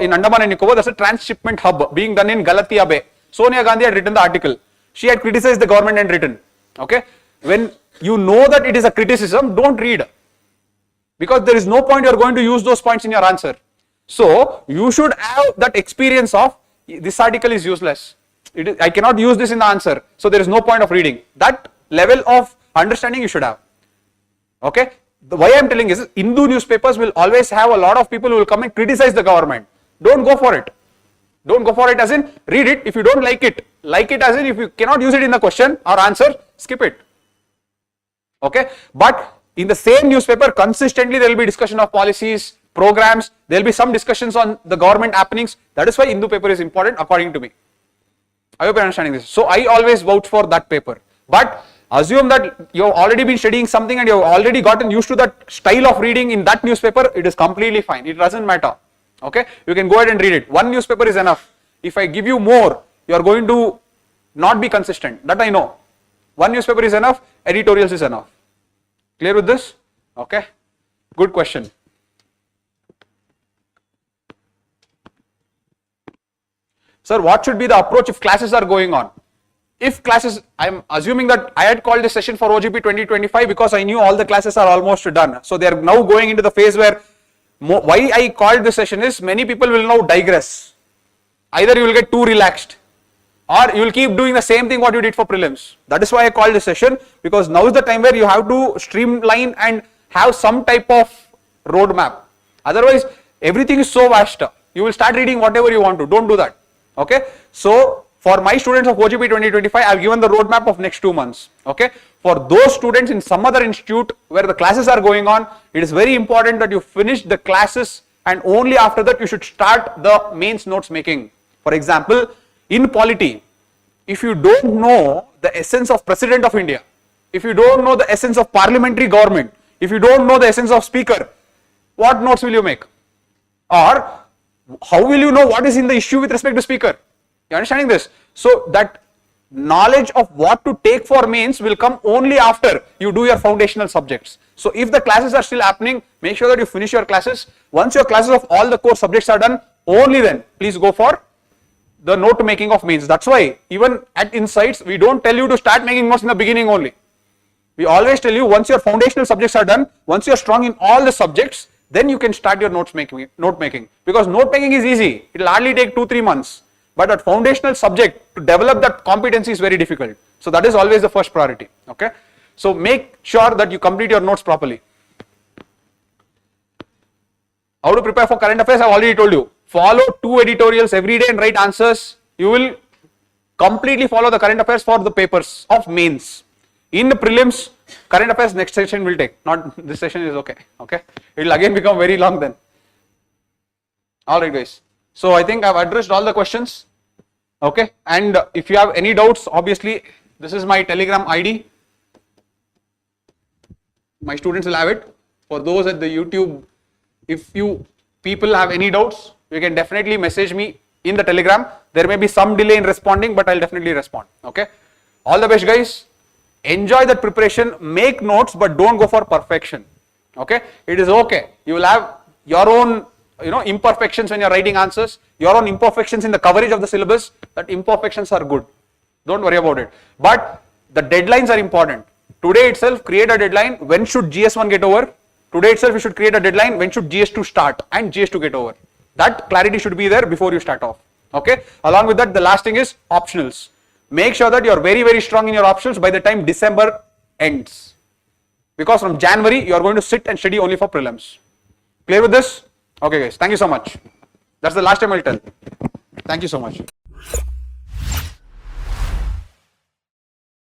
in Andaman and Nicobar. That's a transshipment hub being done in Galatia Bay. Sonia Gandhi had written the article. She had criticized the government and written. Okay, when you know that it is a criticism, don't read, because there is no point you are going to use those points in your answer. So you should have that experience of this article is useless. I cannot use this in the answer, so there is no point of reading. That level of understanding you should have. Okay, why I am telling is Hindu newspapers will always have a lot of people who will come and criticize the government. Don't go for it. Don't go for it as in read it. If you don't like it as in if you cannot use it in the question or answer, skip it. Okay, but in the same newspaper consistently there will be discussion of policies, programs, there will be some discussions on the government happenings. That is why Hindu paper is important according to me. I hope you are understanding this. So I always vouch for that paper. But assume that you have already been studying something and you have already gotten used to that style of reading in that newspaper, it is completely fine. It doesn't matter. Okay, you can go ahead and read it. One newspaper is enough. If I give you more, you are going to not be consistent. That I know. One newspaper is enough, editorials is enough. Clear with this? Okay, good question. Sir, what should be the approach if classes are going on? If classes, I am assuming that I had called this session for OGP 2025 because I knew all the classes are almost done. So they are now going into the phase where, why I called this session is many people will now digress. Either you will get too relaxed or you will keep doing the same thing what you did for prelims. That is why I called this session, because now is the time where you have to streamline and have some type of roadmap. Otherwise, everything is so vast. You will start reading whatever you want to. Don't do that. Okay. So for my students of OGP 2025, I have given the roadmap of next 2 months. Okay. For those students in some other institute where the classes are going on, it is very important that you finish the classes and only after that you should start the mains notes making. For example, in polity, if you don't know the essence of President of India, if you don't know the essence of parliamentary government, if you don't know the essence of speaker, what notes will you make? Or how will you know what is in the issue with respect to speaker? You understanding this? So that knowledge of what to take for mains will come only after you do your foundational subjects. So if the classes are still happening, make sure that you finish your classes. Once your classes of all the core subjects are done, only then please go for the note making of mains. That's why even at Insights, we don't tell you to start making notes in the beginning only. We always tell you once your foundational subjects are done, once you are strong in all the subjects, then you can start your note making. Because note making is easy. It will hardly take 2-3 months. But at foundational subject, to develop that competency is very difficult. So that is always the first priority. Okay. So make sure that you complete your notes properly. How to prepare for current affairs? I have already told you. Follow 2 editorials every day and write answers. You will completely follow the current affairs for the papers of mains. In the prelims, current affairs next session will take. Not this session is okay. Okay. It will again become very long then. Alright guys. So I think I have addressed all the questions. Okay. And if you have any doubts, obviously this is my Telegram ID. My students will have it. For those at the YouTube, if you people have any doubts, you can definitely message me in the Telegram. There may be some delay in responding, but I'll definitely respond. Okay. All the best guys. Enjoy that preparation. Make notes, but don't go for perfection. Okay. It is okay. You will have your own imperfections when you're writing answers, your own imperfections in the coverage of the syllabus. That imperfections are good. Don't worry about it. But the deadlines are important. Today itself, create a deadline. When should GS1 get over? Today itself, you should create a deadline. When should GS2 start and GS2 get over? That clarity should be there before you start off. Okay. Along with that, the last thing is optionals. Make sure that you are very, very strong in your optionals by the time December ends. Because from January, you are going to sit and study only for prelims. Clear with this? Okay guys, thank you so much. That's the last time I'll tell. Thank you so much.